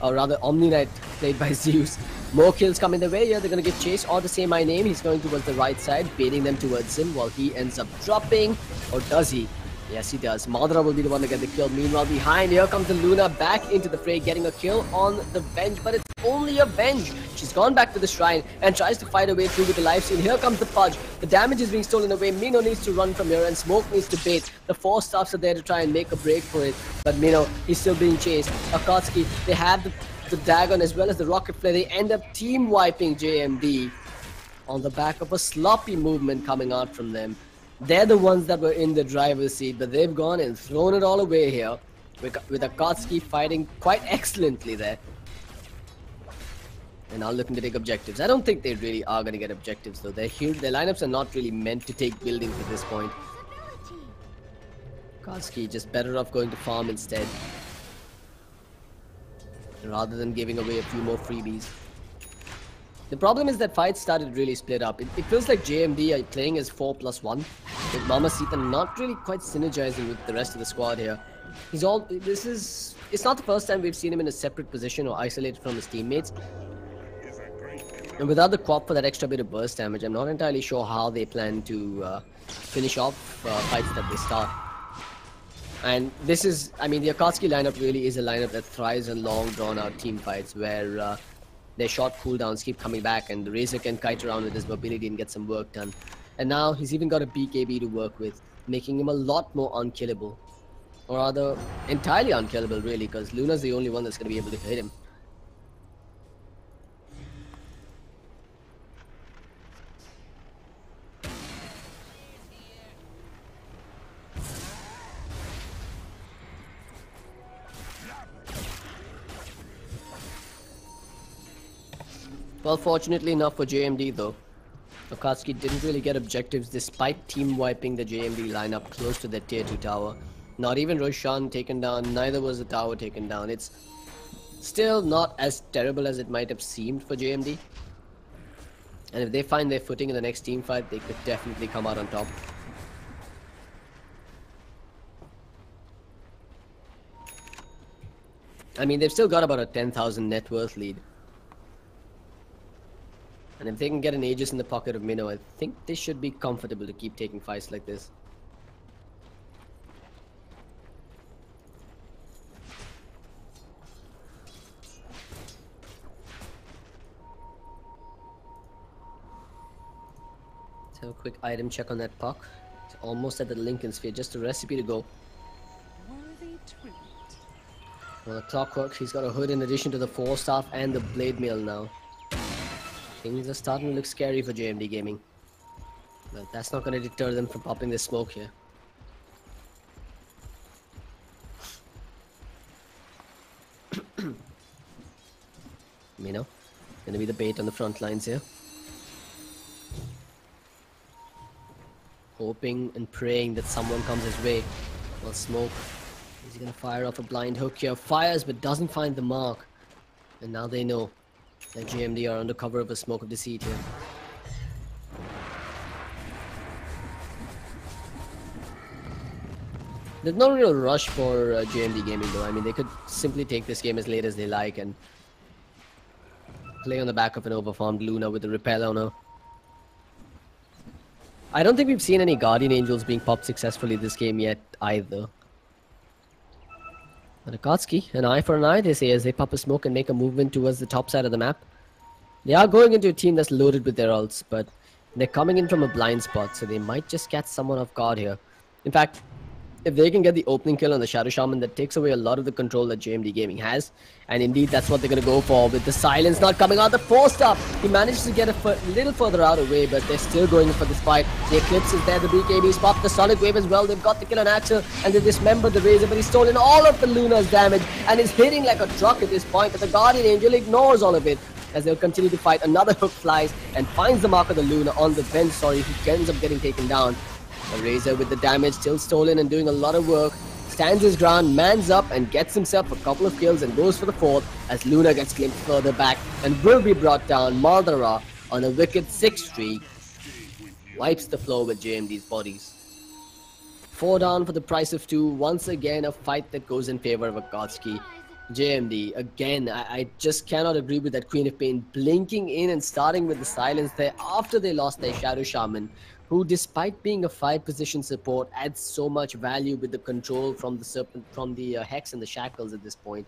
Or rather, Omni Knight played by Zeus. More kills coming their way here. They're going to get chased or to Say My Name. He's going towards the right side, baiting them towards him while he ends up dropping. Or does he? Yes, he does. Madra will be the one to get the kill. Meanwhile, behind, here comes the Luna back into the fray, getting a kill on the Venge, but it's only a Venge. She's gone back to the shrine and tries to fight her way through with the lifesteal. Here comes the Pudge. The damage is being stolen away. Mino needs to run from here and Smoke needs to bait. The 4 staffs are there to try and make a break for it, but Mino, he's still being chased. Akatsuki, they have the Dagon as well as the Rocket Flare. They end up team wiping JMD on the back of a sloppy movement coming out from them. They're the ones that were in the driver's seat, but they've gone and thrown it all away here, with Akatsuki fighting quite excellently there. And now looking to take objectives. I don't think they really are going to get objectives though. Their lineups are not really meant to take buildings at this point. Akatsuki just better off going to farm instead, rather than giving away a few more freebies. The problem is that fights started really split up. It feels like JMD are playing as 4+1, with Mamacita not really quite synergizing with the rest of the squad here. It's not the first time we've seen him in a separate position or isolated from his teammates. And without the Quap for that extra bit of burst damage, I'm not entirely sure how they plan to finish off fights that they start. And this is, I mean, the Akatsuki lineup really is a lineup that thrives on long drawn-out team fights where their short cooldowns keep coming back and the Razor can kite around with his mobility and get some work done. And now he's even got a BKB to work with, making him a lot more unkillable. Or rather, entirely unkillable really, because Luna's the only one that's going to be able to hit him. Well, fortunately enough for JMD though, Akatsuki didn't really get objectives despite team wiping the JMD lineup close to the tier 2 tower. Not even Roshan taken down, neither was the tower taken down. It's still not as terrible as it might have seemed for JMD. And if they find their footing in the next team fight, they could definitely come out on top. I mean, they've still got about a 10,000 net worth lead. And if they can get an Aegis in the pocket of Minnow, I think they should be comfortable to keep taking fights like this. Let's have a quick item check on that puck. It's almost at the Lincoln Sphere, just a recipe to go. Worthy tribute. Well, the clockwork, he's got a hood in addition to the 4-staff and the blade mail now. Things are starting to look scary for JMD Gaming. But that's not going to deter them from popping this smoke here. Mino, gonna be the bait on the front lines here. Hoping and praying that someone comes his way. Well, smoke. Is he gonna fire off a blind hook here? Fires but doesn't find the mark. And now they know that JMD are under cover of a smoke of deceit here. There's no real rush for JMD Gaming though. I mean, they could simply take this game as late as they like and play on the back of an overfarmed Luna with a repel on her. I don't think we've seen any Guardian Angels being popped successfully this game yet either. But Akatsuki, an eye for an eye, they say, as they pop a smoke and make a movement towards the top side of the map. They are going into a team that's loaded with their ults, but they're coming in from a blind spot, so they might just catch someone off guard here. In fact, if they can get the opening kill on the Shadow Shaman, that takes away a lot of the control that JMD Gaming has. And indeed, that's what they're going to go for. With the silence not coming out, the 4-star, he managed to get a little further out away, but they're still going for this fight. The Eclipse is there, the BKB's popped the Sonic Wave as well. They've got the kill on Axel, and they dismembered the Razor, but he's stolen all of the Luna's damage, and is hitting like a truck at this point, but the Guardian Angel ignores all of it, as they'll continue to fight. Another hook flies, and finds the mark of the Luna on the bench, who ends up getting taken down. The Razor with the damage still stolen and doing a lot of work. Stands his ground, mans up and gets himself a couple of kills and goes for the 4th as Luna gets glimpsed further back and will be brought down. Maldara on a wicked 6 streak wipes the floor with JMD's bodies. 4 down for the price of 2. Once again a fight that goes in favor of Akatsuki. JMD, again, I just cannot agree with that Queen of Pain blinking in and starting with the silence there after they lost their Shadow Shaman, who, despite being a 5-position support, adds so much value with the control from the Serpent, from the Hex and the Shackles at this point.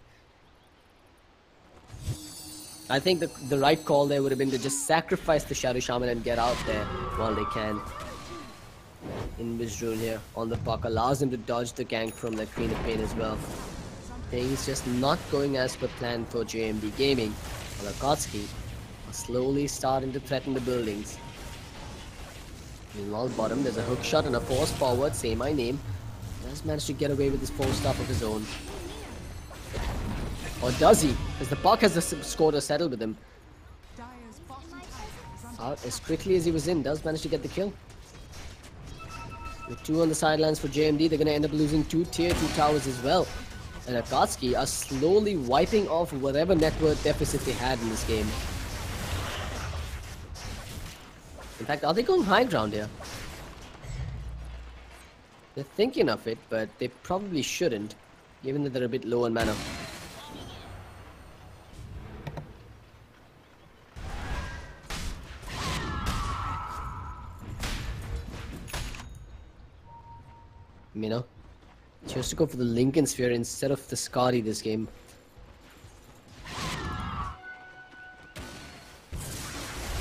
I think the right call there would have been to just sacrifice the Shadow Shaman and get out there while they can. Invis Rune here on the puck allows him to dodge the gank from that Queen of Pain as well. Things just not going as per planned for JMD Gaming, while Akatsuki are slowly starting to threaten the buildings. Meanwhile, bottom, there's a hook shot and a force forward, say my name. Does manage to get away with this 4-staff of his own. Or does he? As the puck has scored a settle with him. Out as quickly as he was in, does manage to get the kill. With 2 on the sidelines for JMD, they're going to end up losing 2 tier 2 towers as well. And Akatsuki are slowly wiping off whatever net worth deficit they had in this game. In fact, are they going high ground here? They're thinking of it, but they probably shouldn't, given that they're a bit low on mana. Mino chose to go for the Lincoln Sphere instead of the Scotty this game.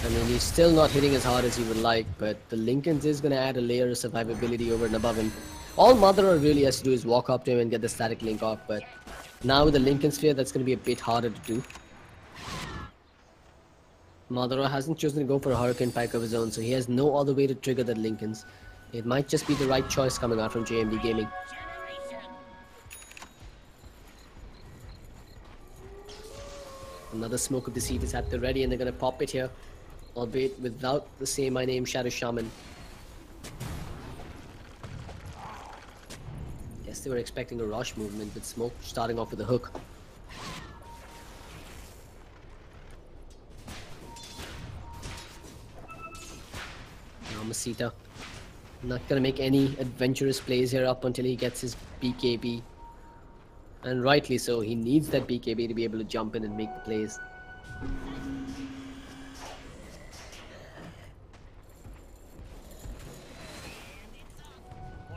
I mean, he's still not hitting as hard as he would like, but the Lincolns is going to add a layer of survivability over and above him. All Mother really has to do is walk up to him and get the static link off, but now with the Lincoln Sphere, that's going to be a bit harder to do. Madara hasn't chosen to go for a Hurricane Pike of his own, so he has no other way to trigger the Lincolns. It might just be the right choice coming out from JMD Gaming. Another Smoke of Deceit is at the ready, and they're going to pop it here, albeit without the Say My Name Shadow Shaman. Guess they were expecting a rush movement with Smoke starting off with a hook. Mamacita not gonna make any adventurous plays here up until he gets his BKB. And rightly so, he needs that BKB to be able to jump in and make the plays.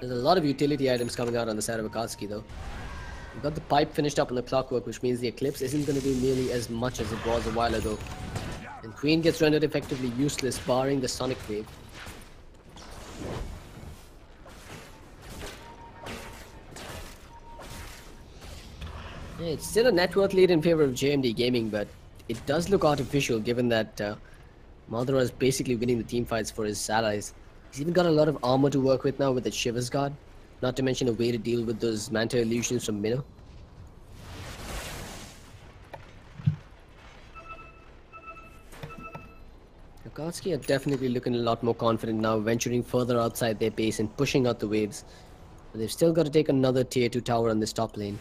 There's a lot of utility items coming out on the side of Akatsuki though. We've got the pipe finished up on the clockwork, which means the Eclipse isn't going to do nearly as much as it was a while ago. And Queen gets rendered effectively useless, barring the Sonic Wave. Yeah, it's still a net worth lead in favor of JMD Gaming, but it does look artificial given that Madara is basically winning the team fights for his allies. He's even got a lot of armor to work with now with the Shiva's Guard, not to mention a way to deal with those Manta illusions from Minnow. Akatsuki are definitely looking a lot more confident now, venturing further outside their base and pushing out the waves. But they've still got to take another tier 2 tower on this top lane.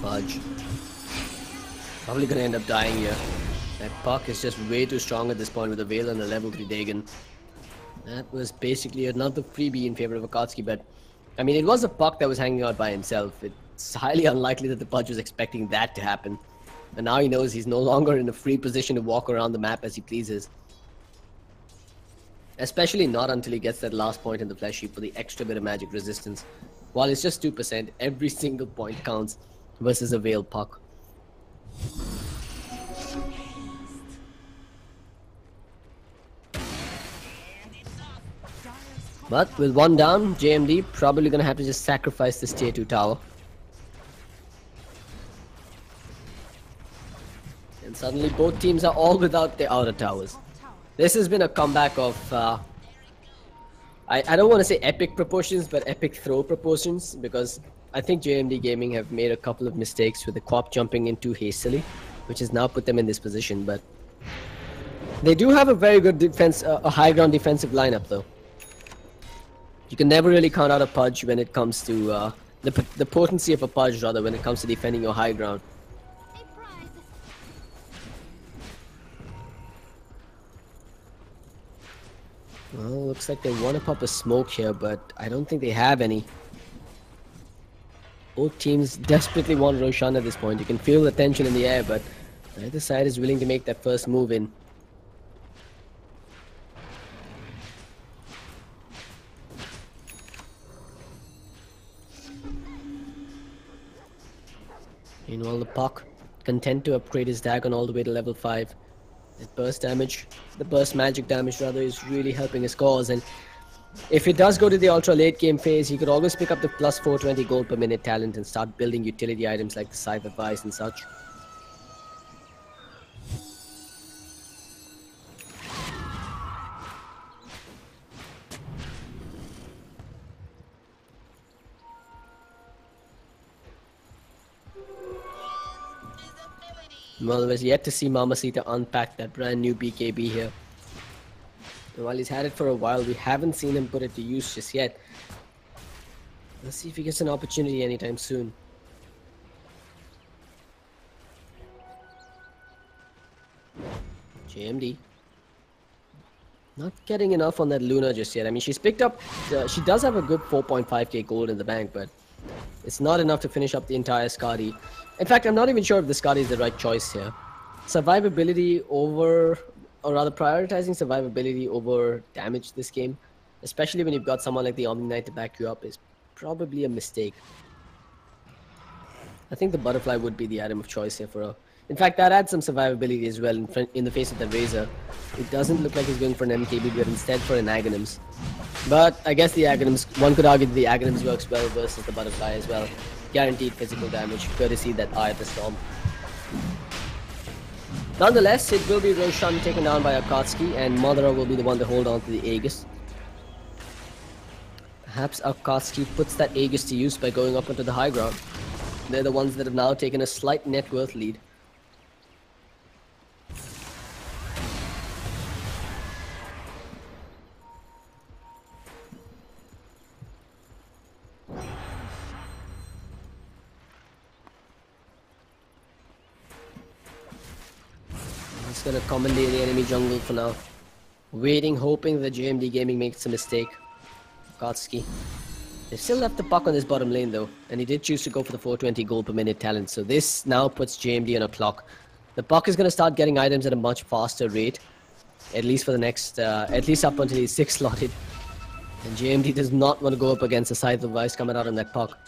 Fudge. Probably gonna end up dying here. That Puck is just way too strong at this point with a Veil and a level 3 Dagon. That was basically another freebie in favor of Akatsuki, but I mean, it was a Puck that was hanging out by himself. It's highly unlikely that the Pudge was expecting that to happen. And now he knows he's no longer in a free position to walk around the map as he pleases. Especially not until he gets that last point in the flesh heap for the extra bit of magic resistance. While it's just 2%, every single point counts versus a Veil Puck. But with one down, JMD probably gonna have to just sacrifice this tier 2 tower. And suddenly both teams are all without their outer towers. This has been a comeback of, I don't want to say epic proportions, but epic throw proportions, because I think JMD Gaming have made a couple of mistakes with the Quap jumping in too hastily, which has now put them in this position. But they do have a very good defense, a high ground defensive lineup though. You can never really count out a Pudge when it comes to the potency of a Pudge, rather, when it comes to defending your high ground. Well, looks like they want to pop a smoke here, but I don't think they have any. Both teams desperately want Roshan at this point. You can feel the tension in the air, but neither side is willing to make that first move in. Meanwhile, the Puck, content to upgrade his Dagon all the way to level 5. That burst damage, the burst magic damage rather, is really helping his cause. And if it does go to the ultra late game phase, he could always pick up the plus 420 gold per minute talent and start building utility items like the Scythe of Vice and such. Well, we're yet to see Mamacita unpack that brand new BKB here. And while he's had it for a while, we haven't seen him put it to use just yet. Let's see if he gets an opportunity anytime soon. JMD. Not getting enough on that Luna just yet. I mean, she's picked up, she does have a good 4.5k gold in the bank, but it's not enough to finish up the entire Skadi. In fact, I'm not even sure if the Skadi is the right choice here. Survivability over, or rather prioritizing survivability over damage this game, especially when you've got someone like the Omni Knight to back you up, is probably a mistake. I think the Butterfly would be the item of choice here for her. In fact, that adds some survivability as well in the face of the Razor. It doesn't look like he's going for an MKB, but instead for an Aghanims. But I guess the Aghanims, one could argue that the Aghanims works well versus the Butterfly as well. Guaranteed physical damage, courtesy that Eye of the Storm. Nonetheless, it will be Roshan taken down by Akatsuki, and Madara will be the one to hold on to the Aegis. Perhaps Akatsuki puts that Aegis to use by going up onto the high ground. They're the ones that have now taken a slight net worth lead. He's gonna commandeer the enemy jungle for now. Waiting, hoping that JMD Gaming makes a mistake. Akatsuki. They still left the puck on this bottom lane though, and he did choose to go for the 420 gold per minute talent, so this now puts JMD on a clock. The puck is gonna start getting items at a much faster rate, at least for the next, at least up until he's 6 slotted. And JMD does not want to go up against the Scythe of Vice coming out on that puck.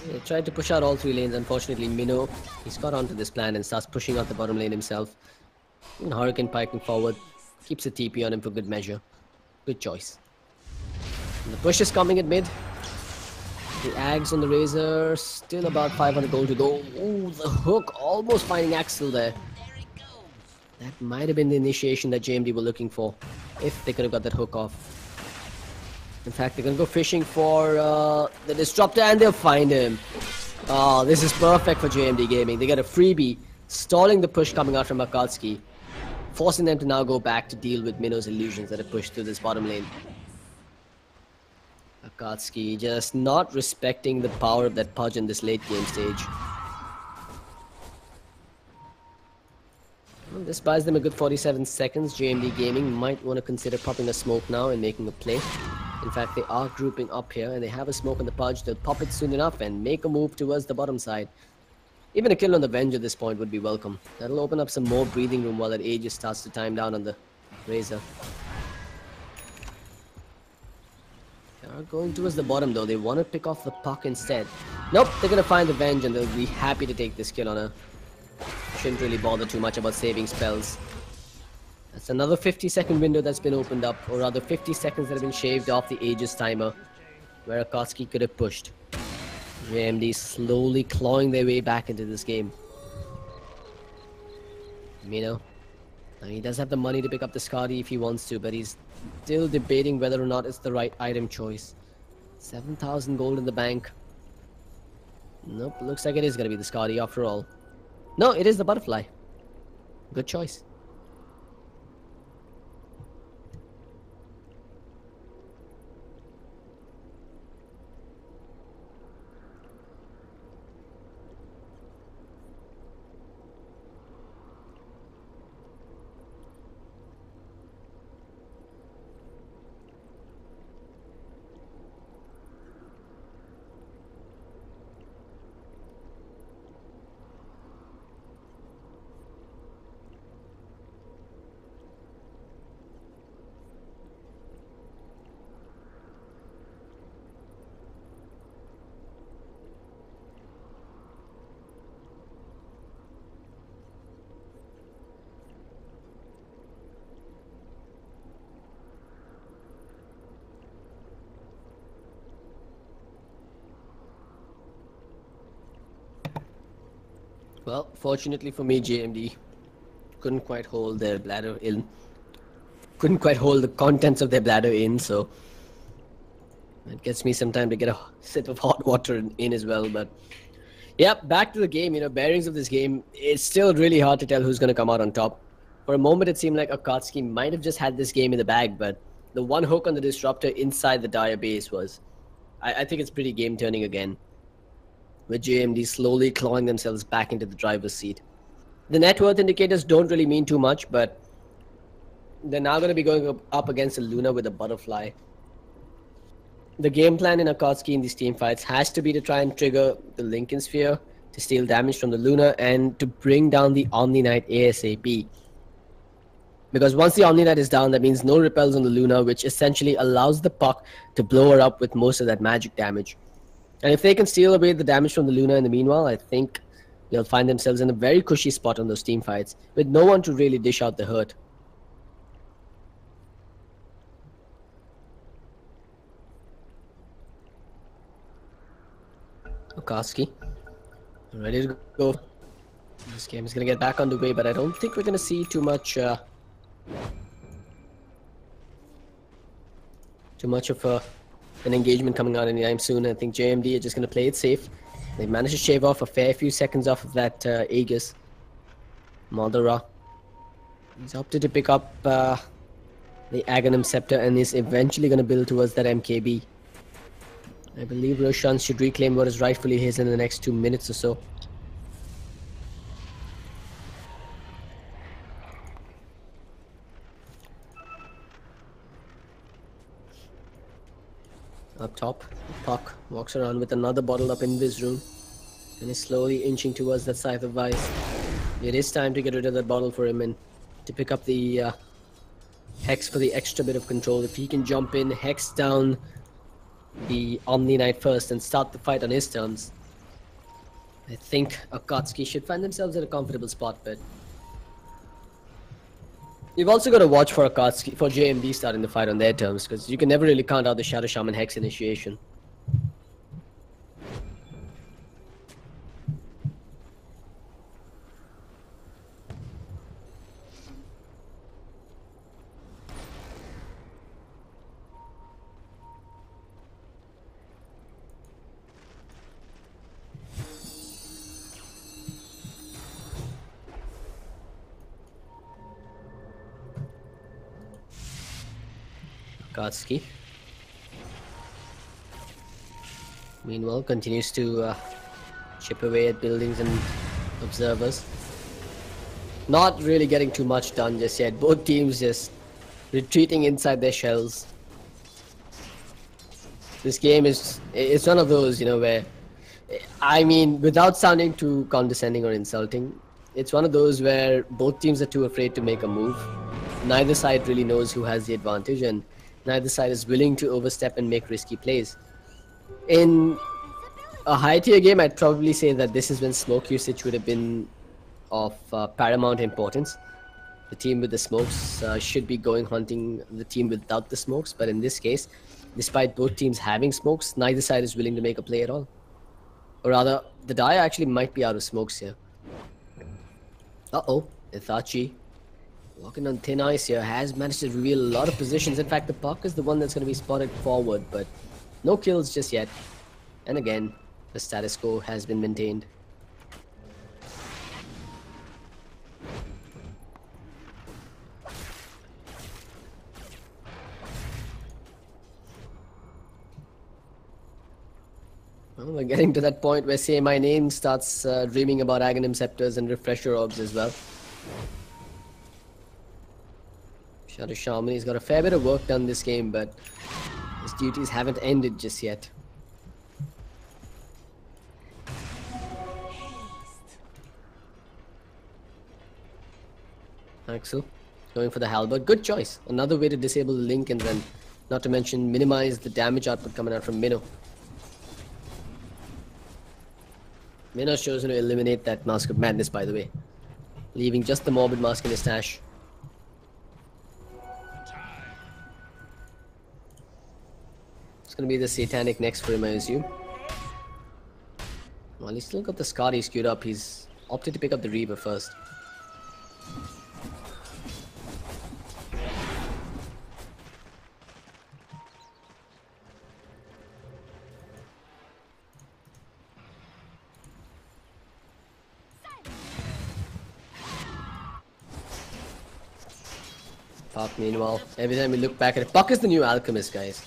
They tried to push out all 3 lanes. Unfortunately, Minnow, he's got onto this plan and starts pushing out the bottom lane himself. Even Hurricane piking forward, keeps a TP on him for good measure. Good choice. And the push is coming at mid. The Ags on the Razor, still about 500 gold to go. Ooh, the hook almost finding Axel there. That might have been the initiation that JMD were looking for, if they could have got that hook off. In fact, they're going to go fishing for the Disruptor, and they'll find him. Oh, this is perfect for JMD Gaming. They get a freebie, stalling the push coming out from Akatsuki, forcing them to now go back to deal with Minnow's illusions that have pushed through this bottom lane. Akatsuki just not respecting the power of that Pudge in this late game stage. Well, this buys them a good 47 seconds. JMD Gaming might want to consider popping a smoke now and making a play. In fact, they are grouping up here and they have a smoke on the Pudge. They'll pop it soon enough and make a move towards the bottom side. Even a kill on the Venge at this point would be welcome. That'll open up some more breathing room while that Aegis starts to time down on the Razor. They are going towards the bottom though. They want to pick off the puck instead. Nope, they're going to find the Venge and they'll be happy to take this kill on her. Shouldn't really bother too much about saving spells. That's another 50-second window that's been opened up, or rather 50 seconds that have been shaved off the Aegis timer, where Akatsuki could have pushed. JMD slowly clawing their way back into this game. Minnow. He does have the money to pick up the Skadi if he wants to, but he's still debating whether or not it's the right item choice. 7,000 gold in the bank. Nope, looks like it is going to be the Skadi after all. No, it is the Butterfly. Good choice. Well, fortunately for me, JMD couldn't quite hold their bladder in. Couldn't quite hold the contents of their bladder in, so it gets me some time to get a sip of hot water in as well. But yeah, back to the game. You know, bearings of this game, it's still really hard to tell who's going to come out on top. For a moment, it seemed like Akatsuki might have just had this game in the bag, but the one hook on the Disruptor inside the Dire base was, I think it's pretty game-turning again, with JMD slowly clawing themselves back into the driver's seat. The net worth indicators don't really mean too much, but they're now going to be going up against a Luna with a Butterfly. The game plan in Akatsuki in these team fights has to be to try and trigger the Lincoln Sphere to steal damage from the Luna and to bring down the Omni Knight ASAP. Because once the Omni Knight is down, that means no repels on the Luna, which essentially allows the puck to blow her up with most of that magic damage. And if they can steal away the damage from the Luna in the meanwhile, I think they'll find themselves in a very cushy spot on those team fights with no one to really dish out the hurt. Akatsuki, ready to go. This game is going to get back on the way, but I don't think we're going to see too much of an engagement coming out anytime soon. I think JMD are just going to play it safe. They managed to shave off a fair few seconds off of that Aegis. Madara, he's opted to pick up the Aghanim Scepter and is eventually going to build towards that MKB. I believe Roshan should reclaim what is rightfully his in the next 2 minutes or so. Up top, Puck walks around with another bottle up in this room and is slowly inching towards that Scythe of Vice. It is time to get rid of that bottle for him and to pick up the Hex for the extra bit of control. If he can jump in, Hex down the Omni Knight first and start the fight on his terms, I think Akatsuki should find themselves in a comfortable spot, but you've also got to watch for Akatsuki, for JMD starting the fight on their terms, because you can never really count out the Shadow Shaman Hex initiation. Akatsuki, meanwhile, continues to chip away at buildings and observers. Not really getting too much done just yet. Both teams just retreating inside their shells. This game it's one of those, you know, where, I mean, without sounding too condescending or insulting, it's one of those where both teams are too afraid to make a move. Neither side really knows who has the advantage, and neither side is willing to overstep and make risky plays. In a high-tier game, I'd probably say that this is when smoke usage would have been of paramount importance. The team with the smokes should be going hunting the team without the smokes, but in this case, despite both teams having smokes, neither side is willing to make a play at all. Or rather, the Dire actually might be out of smokes here. Uh-oh, Itachi, walking on thin ice here, has managed to reveal a lot of positions. In fact, the Puck is the one that's going to be spotted forward, but no kills just yet. And again, the status quo has been maintained. Well, we're getting to that point where Say My Name starts dreaming about Aghanim Scepters and Refresher Orbs as well. Shadow Shaman, he's got a fair bit of work done this game, but his duties haven't ended just yet. Axel going for the halberd. Good choice. Another way to disable the link and then, not to mention, minimize the damage output coming out from Minnow. Minnow's chosen to eliminate that Mask of Madness, by the way, leaving just the Morbid Mask in his stash. It's gonna be the Satanic next for him, I assume. Well, he's still got the Skadi queued up. He's opted to pick up the Reaver first. Puck, meanwhile, every time we look back at it, Puck is the new alchemist, guys.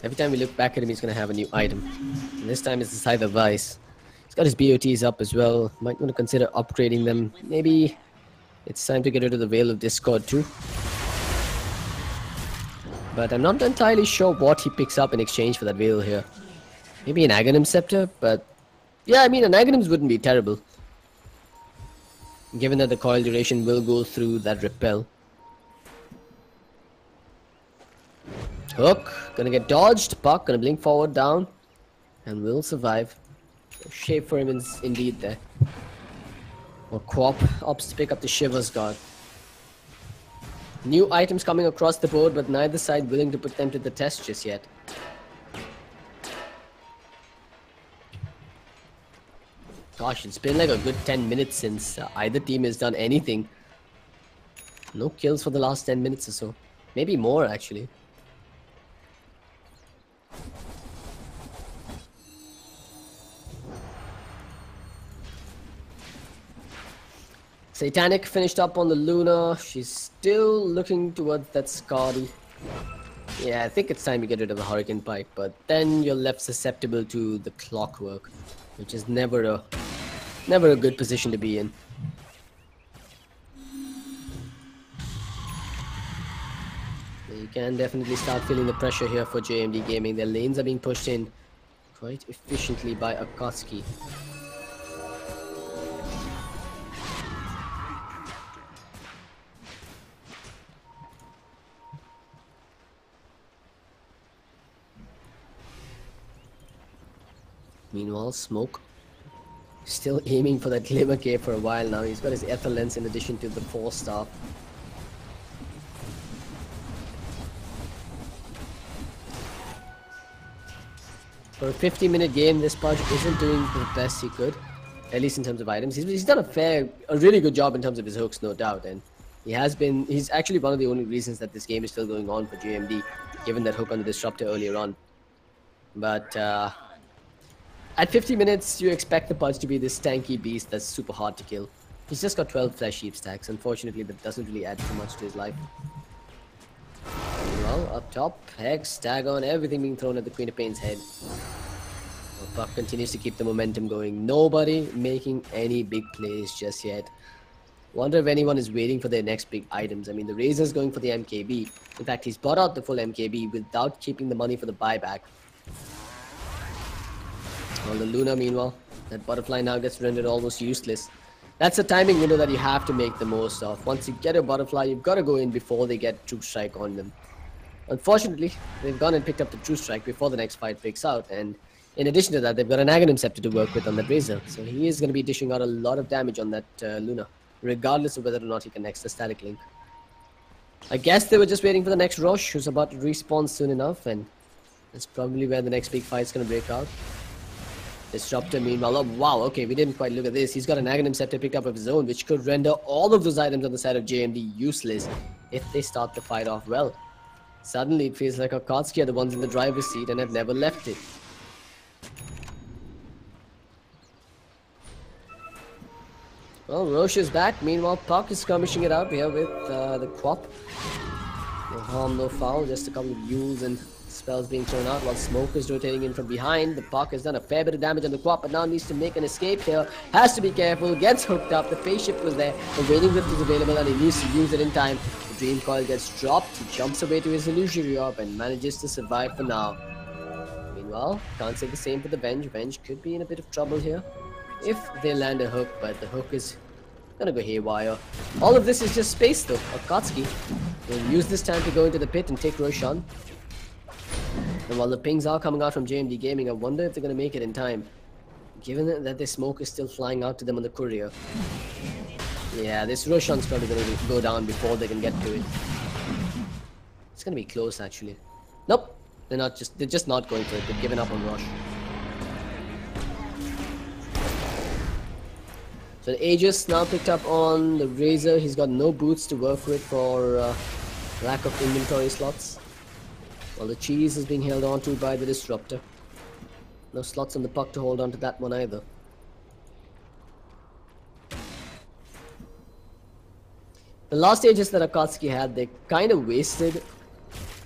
Every time we look back at him, he's going to have a new item. And this time it's the Scythe of Vice. He's got his BOTs up as well. Might want to consider upgrading them. Maybe it's time to get rid of the Veil of Discord too. But I'm not entirely sure what he picks up in exchange for that Veil here. Maybe an Aghanim Scepter, but yeah, I mean, an Aghanims wouldn't be terrible, given that the coil duration will go through that repel. Hook, gonna get dodged. Puck, gonna blink forward, down, and will survive. Shape for him indeed there. Well, Quap opts to pick up the Shiver's Guard. New items coming across the board, but neither side willing to put them to the test just yet. Gosh, it's been like a good 10 minutes since either team has done anything. No kills for the last 10 minutes or so. Maybe more, actually. Satanic finished up on the Luna. She's still looking towards that Scotty. Yeah, I think it's time to get rid of the Hurricane Pike, but then you're left susceptible to the Clockwork, which is never a good position to be in. You can definitely start feeling the pressure here for JMD Gaming. Their lanes are being pushed in quite efficiently by Akatsuki. Meanwhile, Smoke still aiming for that Glimmer K for a while now. He's got his Ether Lens in addition to the 4-star. For a 50-minute game, this Pudge isn't doing the best he could, at least in terms of items. He's done a really good job in terms of his hooks, no doubt, and he's actually one of the only reasons that this game is still going on for JMD, given that hook on the Disruptor earlier on. But at 50 minutes, you expect the Pudge to be this tanky beast that's super hard to kill. He's just got 12 Flesh Sheep stacks. Unfortunately, that doesn't really add too much to his life. Well, up top, Hex, Dagon, everything being thrown at the Queen of Pain's head. Well, Puck continues to keep the momentum going. Nobody making any big plays just yet. Wonder if anyone is waiting for their next big items. I mean, the Razor's going for the MKB. In fact, he's bought out the full MKB without keeping the money for the buyback. Well, the Luna, meanwhile, that butterfly now gets rendered almost useless. That's a timing window that you have to make the most of. Once you get a butterfly, you've got to go in before they get True Strike on them. Unfortunately, they've gone and picked up the True Strike before the next fight breaks out, and in addition to that, they've got an Aghanim Scepter to work with on that Razor, so he is going to be dishing out a lot of damage on that Luna, regardless of whether or not he connects the Static Link. I guess they were just waiting for the next Rosh, who's about to respawn soon enough, and that's probably where the next big fight is going to break out. Disruptor, meanwhile, oh wow, okay, we didn't quite look at this. He's got an Aghanim Scepter picked up of his own, which could render all of those items on the side of JMD useless if they start the fight off well. Suddenly, it feels like Akatsuki are the ones in the driver's seat and have never left it. Well, Roche is back. Meanwhile, Puck is skirmishing it out here with the Quap. No harm, no foul, just a couple of Yules and spells being thrown out while Smoke is rotating in from behind. The Puck has done a fair bit of damage on the Quap, but now needs to make an escape here. Has to be careful, gets hooked up. The phase shift was there, the waiting lift is available, and he needs to use it in time. The Dream Coil gets dropped, he jumps away to his illusory orb and manages to survive for now. Meanwhile, can't say the same for the Venge. Venge could be in a bit of trouble here if they land a hook, but the hook is gonna go haywire. All of this is just space though. Akatsuki will use this time to go into the pit and take Roshan. And while the pings are coming out from JMD Gaming, I wonder if they're going to make it in time, given that their smoke is still flying out to them on the courier. Yeah, this Roshan's probably going to go down before they can get to it. It's going to be close, actually. Nope, they're just not going for it. They've given up on Rosh. So the Aegis now picked up on the Razor. He's got no boots to work with for lack of inventory slots. While the Cheese is being held on to by the Disruptor. No slots on the Puck to hold on to that one either. The last Aegis that Akatsuki had, they kind of wasted.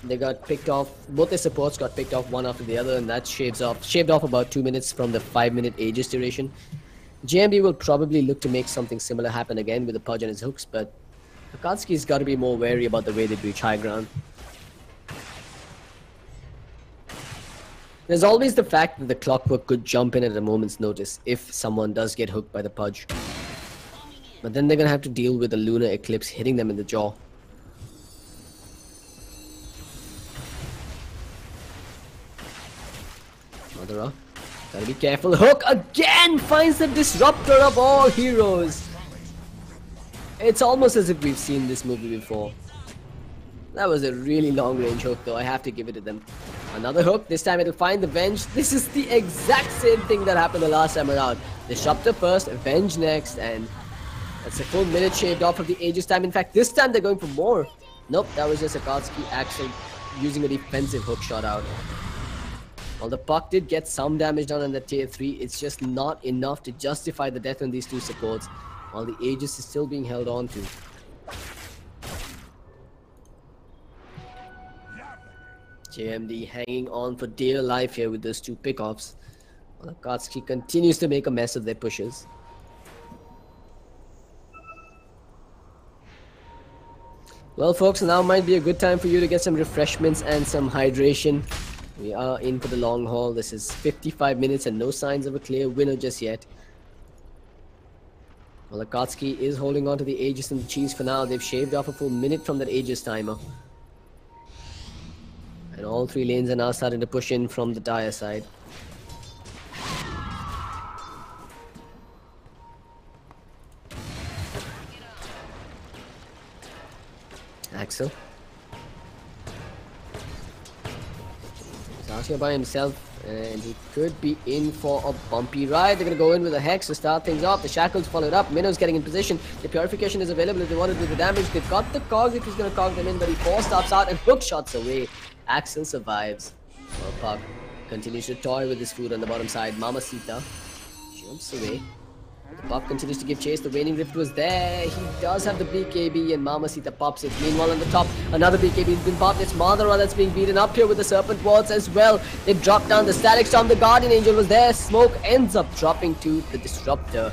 They got picked off, both their supports got picked off one after the other, and that shaved off about 2 minutes from the 5-minute Aegis duration. JMD will probably look to make something similar happen again with the Pudge and his hooks, but Akatsuki's got to be more wary about the way they breach high ground. There's always the fact that the Clockwork could jump in at a moment's notice if someone does get hooked by the Pudge. But then they're going to have to deal with the Lunar Eclipse hitting them in the jaw. Madara, gotta be careful. Hook again finds the Disruptor of all heroes. It's almost as if we've seen this movie before. That was a really long range hook though, I have to give it to them. Another hook, this time it'll find the Venge. This is the exact same thing that happened the last time around. Disruptor first, Venge next, and that's a full minute shaved off of the Aegis time. In fact, this time they're going for more. Nope, that was just Akatsuki actually using a defensive hook shot out. While the puck did get some damage done on the tier 3, it's just not enough to justify the death on these two supports, while the Aegis is still being held on to. JMD hanging on for dear life here with those two pickoffs. While Akatsuki continues to make a mess of their pushes. Well folks, now might be a good time for you to get some refreshments and some hydration. We are in for the long haul. This is 55 minutes and no signs of a clear winner just yet. Well, Akatsuki is holding on to the Aegis and the cheese for now. They've shaved off a full minute from that Aegis timer. And all three lanes are now starting to push in from the dire side. Axel. He's out here by himself and he could be in for a bumpy ride. They're going to go in with a Hex to start things off. The Shackles followed up. Minno's getting in position. The Purification is available if they want to do the damage. They've got the cogs if he's going to cog them in, but he stops out and hook shots away. Axel survives. Well, Puck continues to toy with his food on the bottom side. Mamacita jumps away. The Puck continues to give chase. The Waning Rift was there. He does have the BKB and Mamacita pops it. Meanwhile on the top, another BKB has been popped. It's Madara that's being beaten up here with the Serpent Wards as well. They dropped down the Static Storm. The Guardian Angel was there. Smoke ends up dropping to the Disruptor.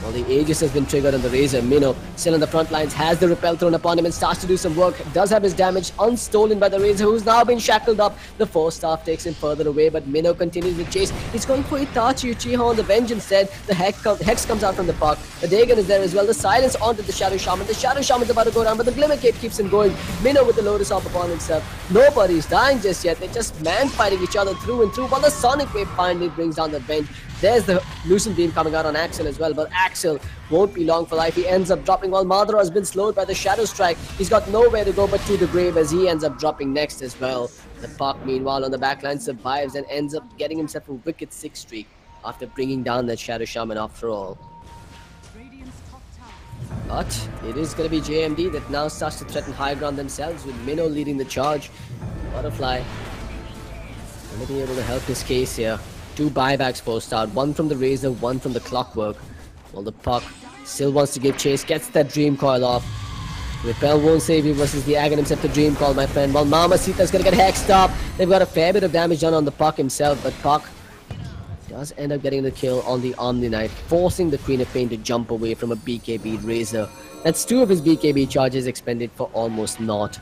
While the Aegis has been triggered on the Razor, Minnow still on the front lines, has the repel thrown upon him and starts to do some work. Does have his damage unstolen by the Razor, who's now been shackled up. The Force Staff takes him further away, but Minnow continues the chase. He's going for Itachi Uchiha on the Venge instead. The Hex comes out from the Puck. The Dagon is there as well. The Silence onto the Shadow Shaman. The Shadow Shaman's about to go down, but the Glimmer Cape keeps him going. Minnow with the Lotus Orb upon himself. Nobody's dying just yet. They're just man-fighting each other through and through, while the Sonic Wave finally brings down the Venge. There's the Lucent Beam coming out on Axel as well, but Axel won't be long for life. He ends up dropping while Madara has been slowed by the Shadow Strike. He's got nowhere to go but to the grave as he ends up dropping next as well. The Puck, meanwhile, on the backline survives and ends up getting himself a wicked 6 streak after bringing down that Shadow Shaman after all. But it is going to be JMD that now starts to threaten high ground themselves, with Minnow leading the charge. Butterfly going to be able to help his case here. 2 buybacks post out, one from the Razor, one from the Clockwork. While the Puck still wants to give chase, gets that Dream Coil off. Repel won't save you versus the Aghanim except the Dream Coil, my friend. While Mamacita's gonna get hexed up. They've got a fair bit of damage done on the Puck himself, but Puck does end up getting the kill on the Omni Knight, forcing the Queen of Pain to jump away from a BKB Razor. That's 2 of his BKB charges expended for almost naught.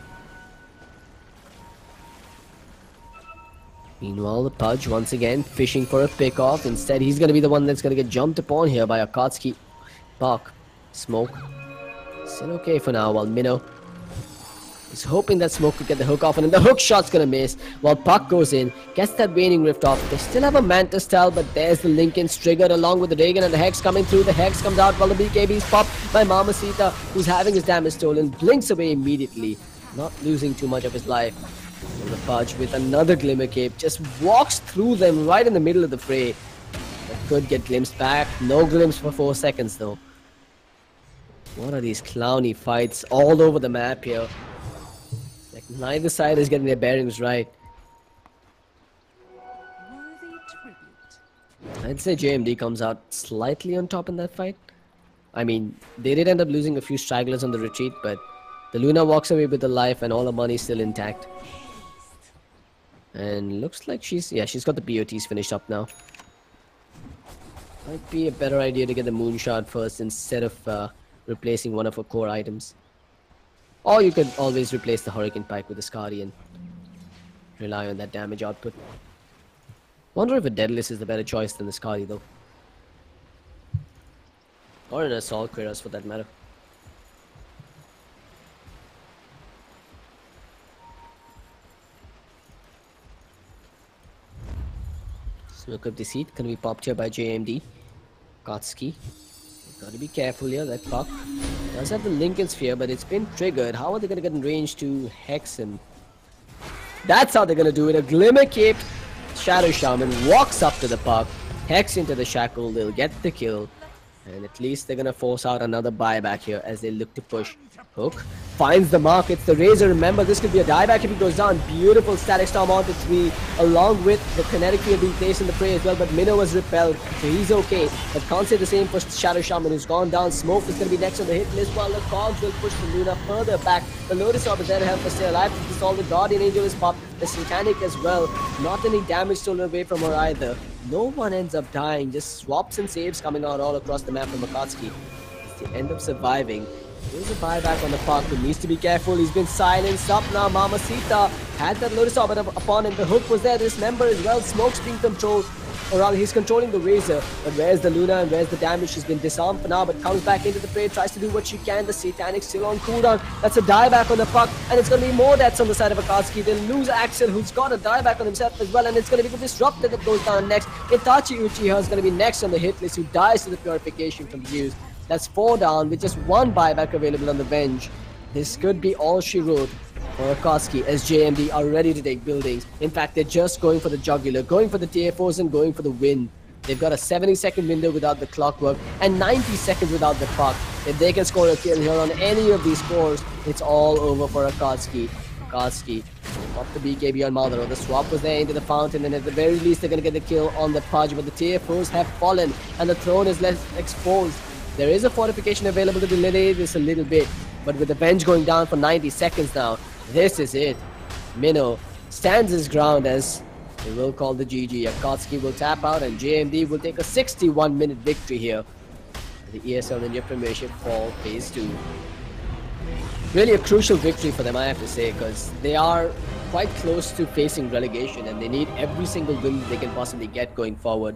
Meanwhile, the Pudge once again fishing for a pick-off. Instead, he's going to be the one that's going to get jumped upon here by Akatsuki. Puck, Smoke, still okay for now, while Minnow is hoping that Smoke could get the hook off, and then the hook shot's going to miss, while Puck goes in, gets that Waning Rift off. They still have a Mantis Style, but there's the Lincoln's triggered along with the Dagon and the Hex coming through. The Hex comes out while the BKB is popped by Mamacita, who's having his damage stolen, blinks away immediately, not losing too much of his life. And the Pudge with another Glimmer Cape just walks through them right in the middle of the fray. That could get glimpsed back. No glimpse for 4 seconds though. What are these clowny fights all over the map here? Like neither side is getting their bearings right. I'd say JMD comes out slightly on top in that fight. I mean, they did end up losing a few stragglers on the retreat, but the Luna walks away with the life and all her money still intact. And looks like she's got the BOTs finished up now. Might be a better idea to get the Moonshot first instead of replacing one of her core items. Or you could always replace the Hurricane Pike with the Skadi and rely on that damage output. Wonder if a Deadless is the better choice than the Skadi though. Or an Assault Cuirass for that matter. Smoke of Deceit can be popped here by JMD. Akatsuki. Gotta be careful here, that Puck. Does have the Lincoln Sphere, but it's been triggered. How are they going to get in range to hex him? That's how they're going to do it. A Glimmer Cape Shadow Shaman walks up to the puck, hex into the shackle. They'll get the kill. And at least they're going to force out another buyback here as they look to push. Hook finds the mark. It's the Razor. Remember, this could be a dieback if he goes down. Beautiful static storm onto 3, along with the kinetic field being placed in the prey as well. But Minnow was repelled, so he's okay. But can't say the same for Shadow Shaman, who's gone down. Smoke is going to be next on the hit list, while the Cogs will push the Luna further back. The Lotus Orb is there to help us stay alive. This is all the Guardian Angel is popped. The Satanic as well. Not any damage stolen away from her either. No one ends up dying. Just swaps and saves coming out all across the map from Akatsuki. They end up surviving. There's a buyback on the puck, who needs to be careful. He's been silenced up now. Mamacita had that Lotus Orb upon him. The hook was there. This member as well. Smoke's being controlled. Or rather, he's controlling the Razor. But where's the Luna and where's the damage? She's been disarmed for now, but comes back into the prey. Tries to do what she can. The Satanic still on cooldown. That's a dieback on the puck. And it's going to be more deaths on the side of Akatsuki. They'll lose Axel, who's got a dieback on himself as well. And it's going to be the Disruptor that goes down next. Itachi Uchiha is going to be next on the hit list, who dies to the Purification from Zeus. That's 4 down with just 1 buyback available on the bench. This could be all she wrote for Akatsuki, as JMD are ready to take buildings. In fact, they're just going for the jugular, going for the TFOs and going for the win. They've got a 70-second window without the clockwork and 90 seconds without the puck. If they can score a kill here on any of these scores, it's all over for Akatsuki. Akatsuki off the BKB on Maldaro. The swap was there into the fountain, and at the very least they're going to get the kill on the Pudge, but the TFOs have fallen and the throne is less exposed. There is a fortification available to delay this a little bit, but with the bench going down for 90 seconds now, this is it. Minnow stands his ground as they will call the GG. Akatsuki will tap out and JMD will take a 61-minute victory here. The ESL India Premiership Fall Phase 2. Really a crucial victory for them, I have to say, because they are quite close to facing relegation and they need every single win that they can possibly get going forward.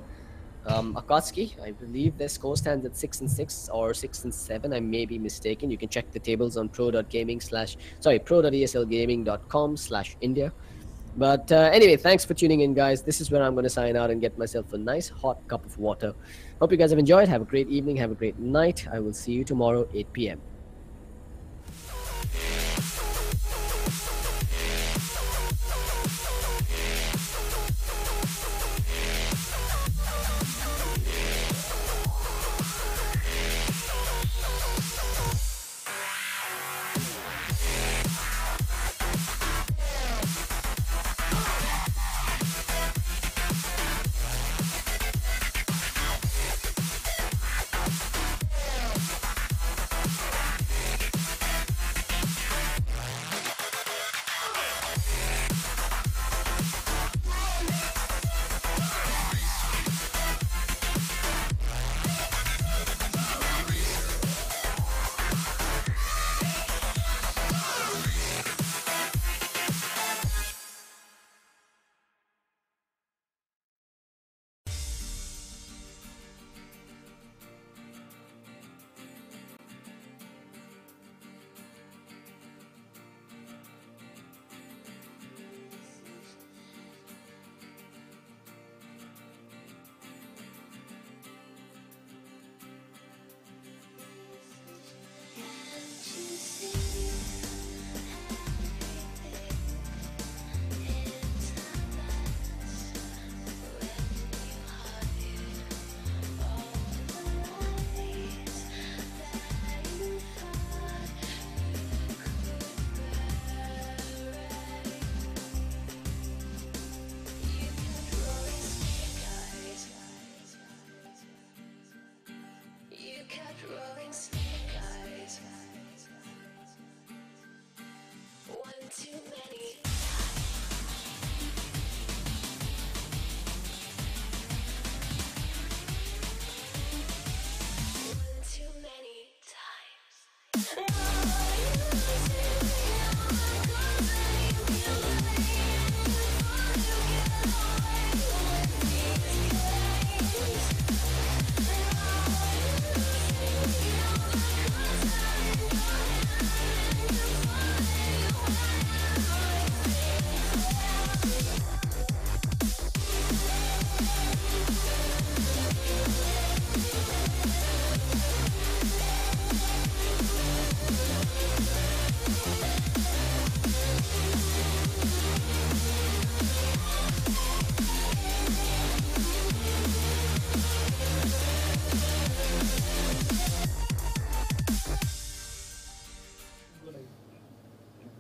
Akatsuki, I believe their score stands at 6-6 or 6-7. I may be mistaken. You can check the tables on pro.eslgaming.com/India. But anyway, thanks for tuning in, guys. This is where I'm going to sign out and get myself a nice hot cup of water. Hope you guys have enjoyed. Have a great evening. Have a great night. I will see you tomorrow, 8 p.m.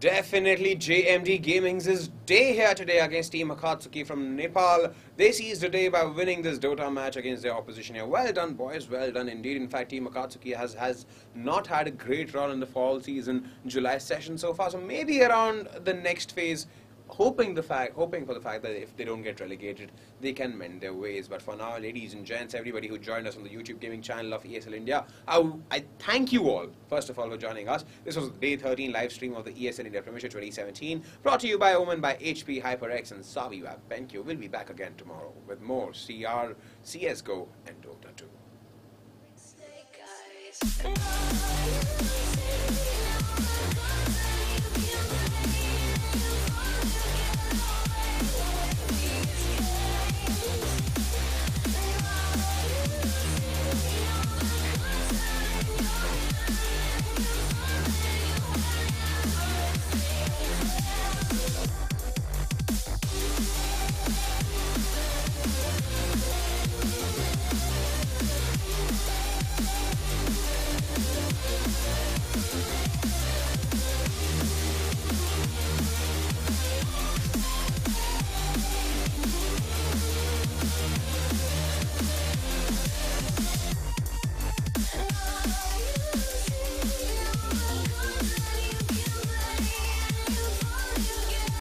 Definitely JMD Gaming's day here today against Team Akatsuki from Nepal. They seized the day by winning this Dota match against their opposition here. Well done, boys. Well done indeed. In fact, Team Akatsuki has not had a great run in the fall season July session so far. So maybe around the next phase, hoping for the fact that if they don't get relegated, they can mend their ways. But for now, ladies and gents, everybody who joined us on the YouTube gaming channel of ESL India, I thank you all, first of all, for joining us. This was day 13 live stream of the ESL India Premiership 2017, brought to you by Omen, by HP, HyperX, and Saviweb BenQ. We'll be back again tomorrow with more CR, CSGO, and Dota 2.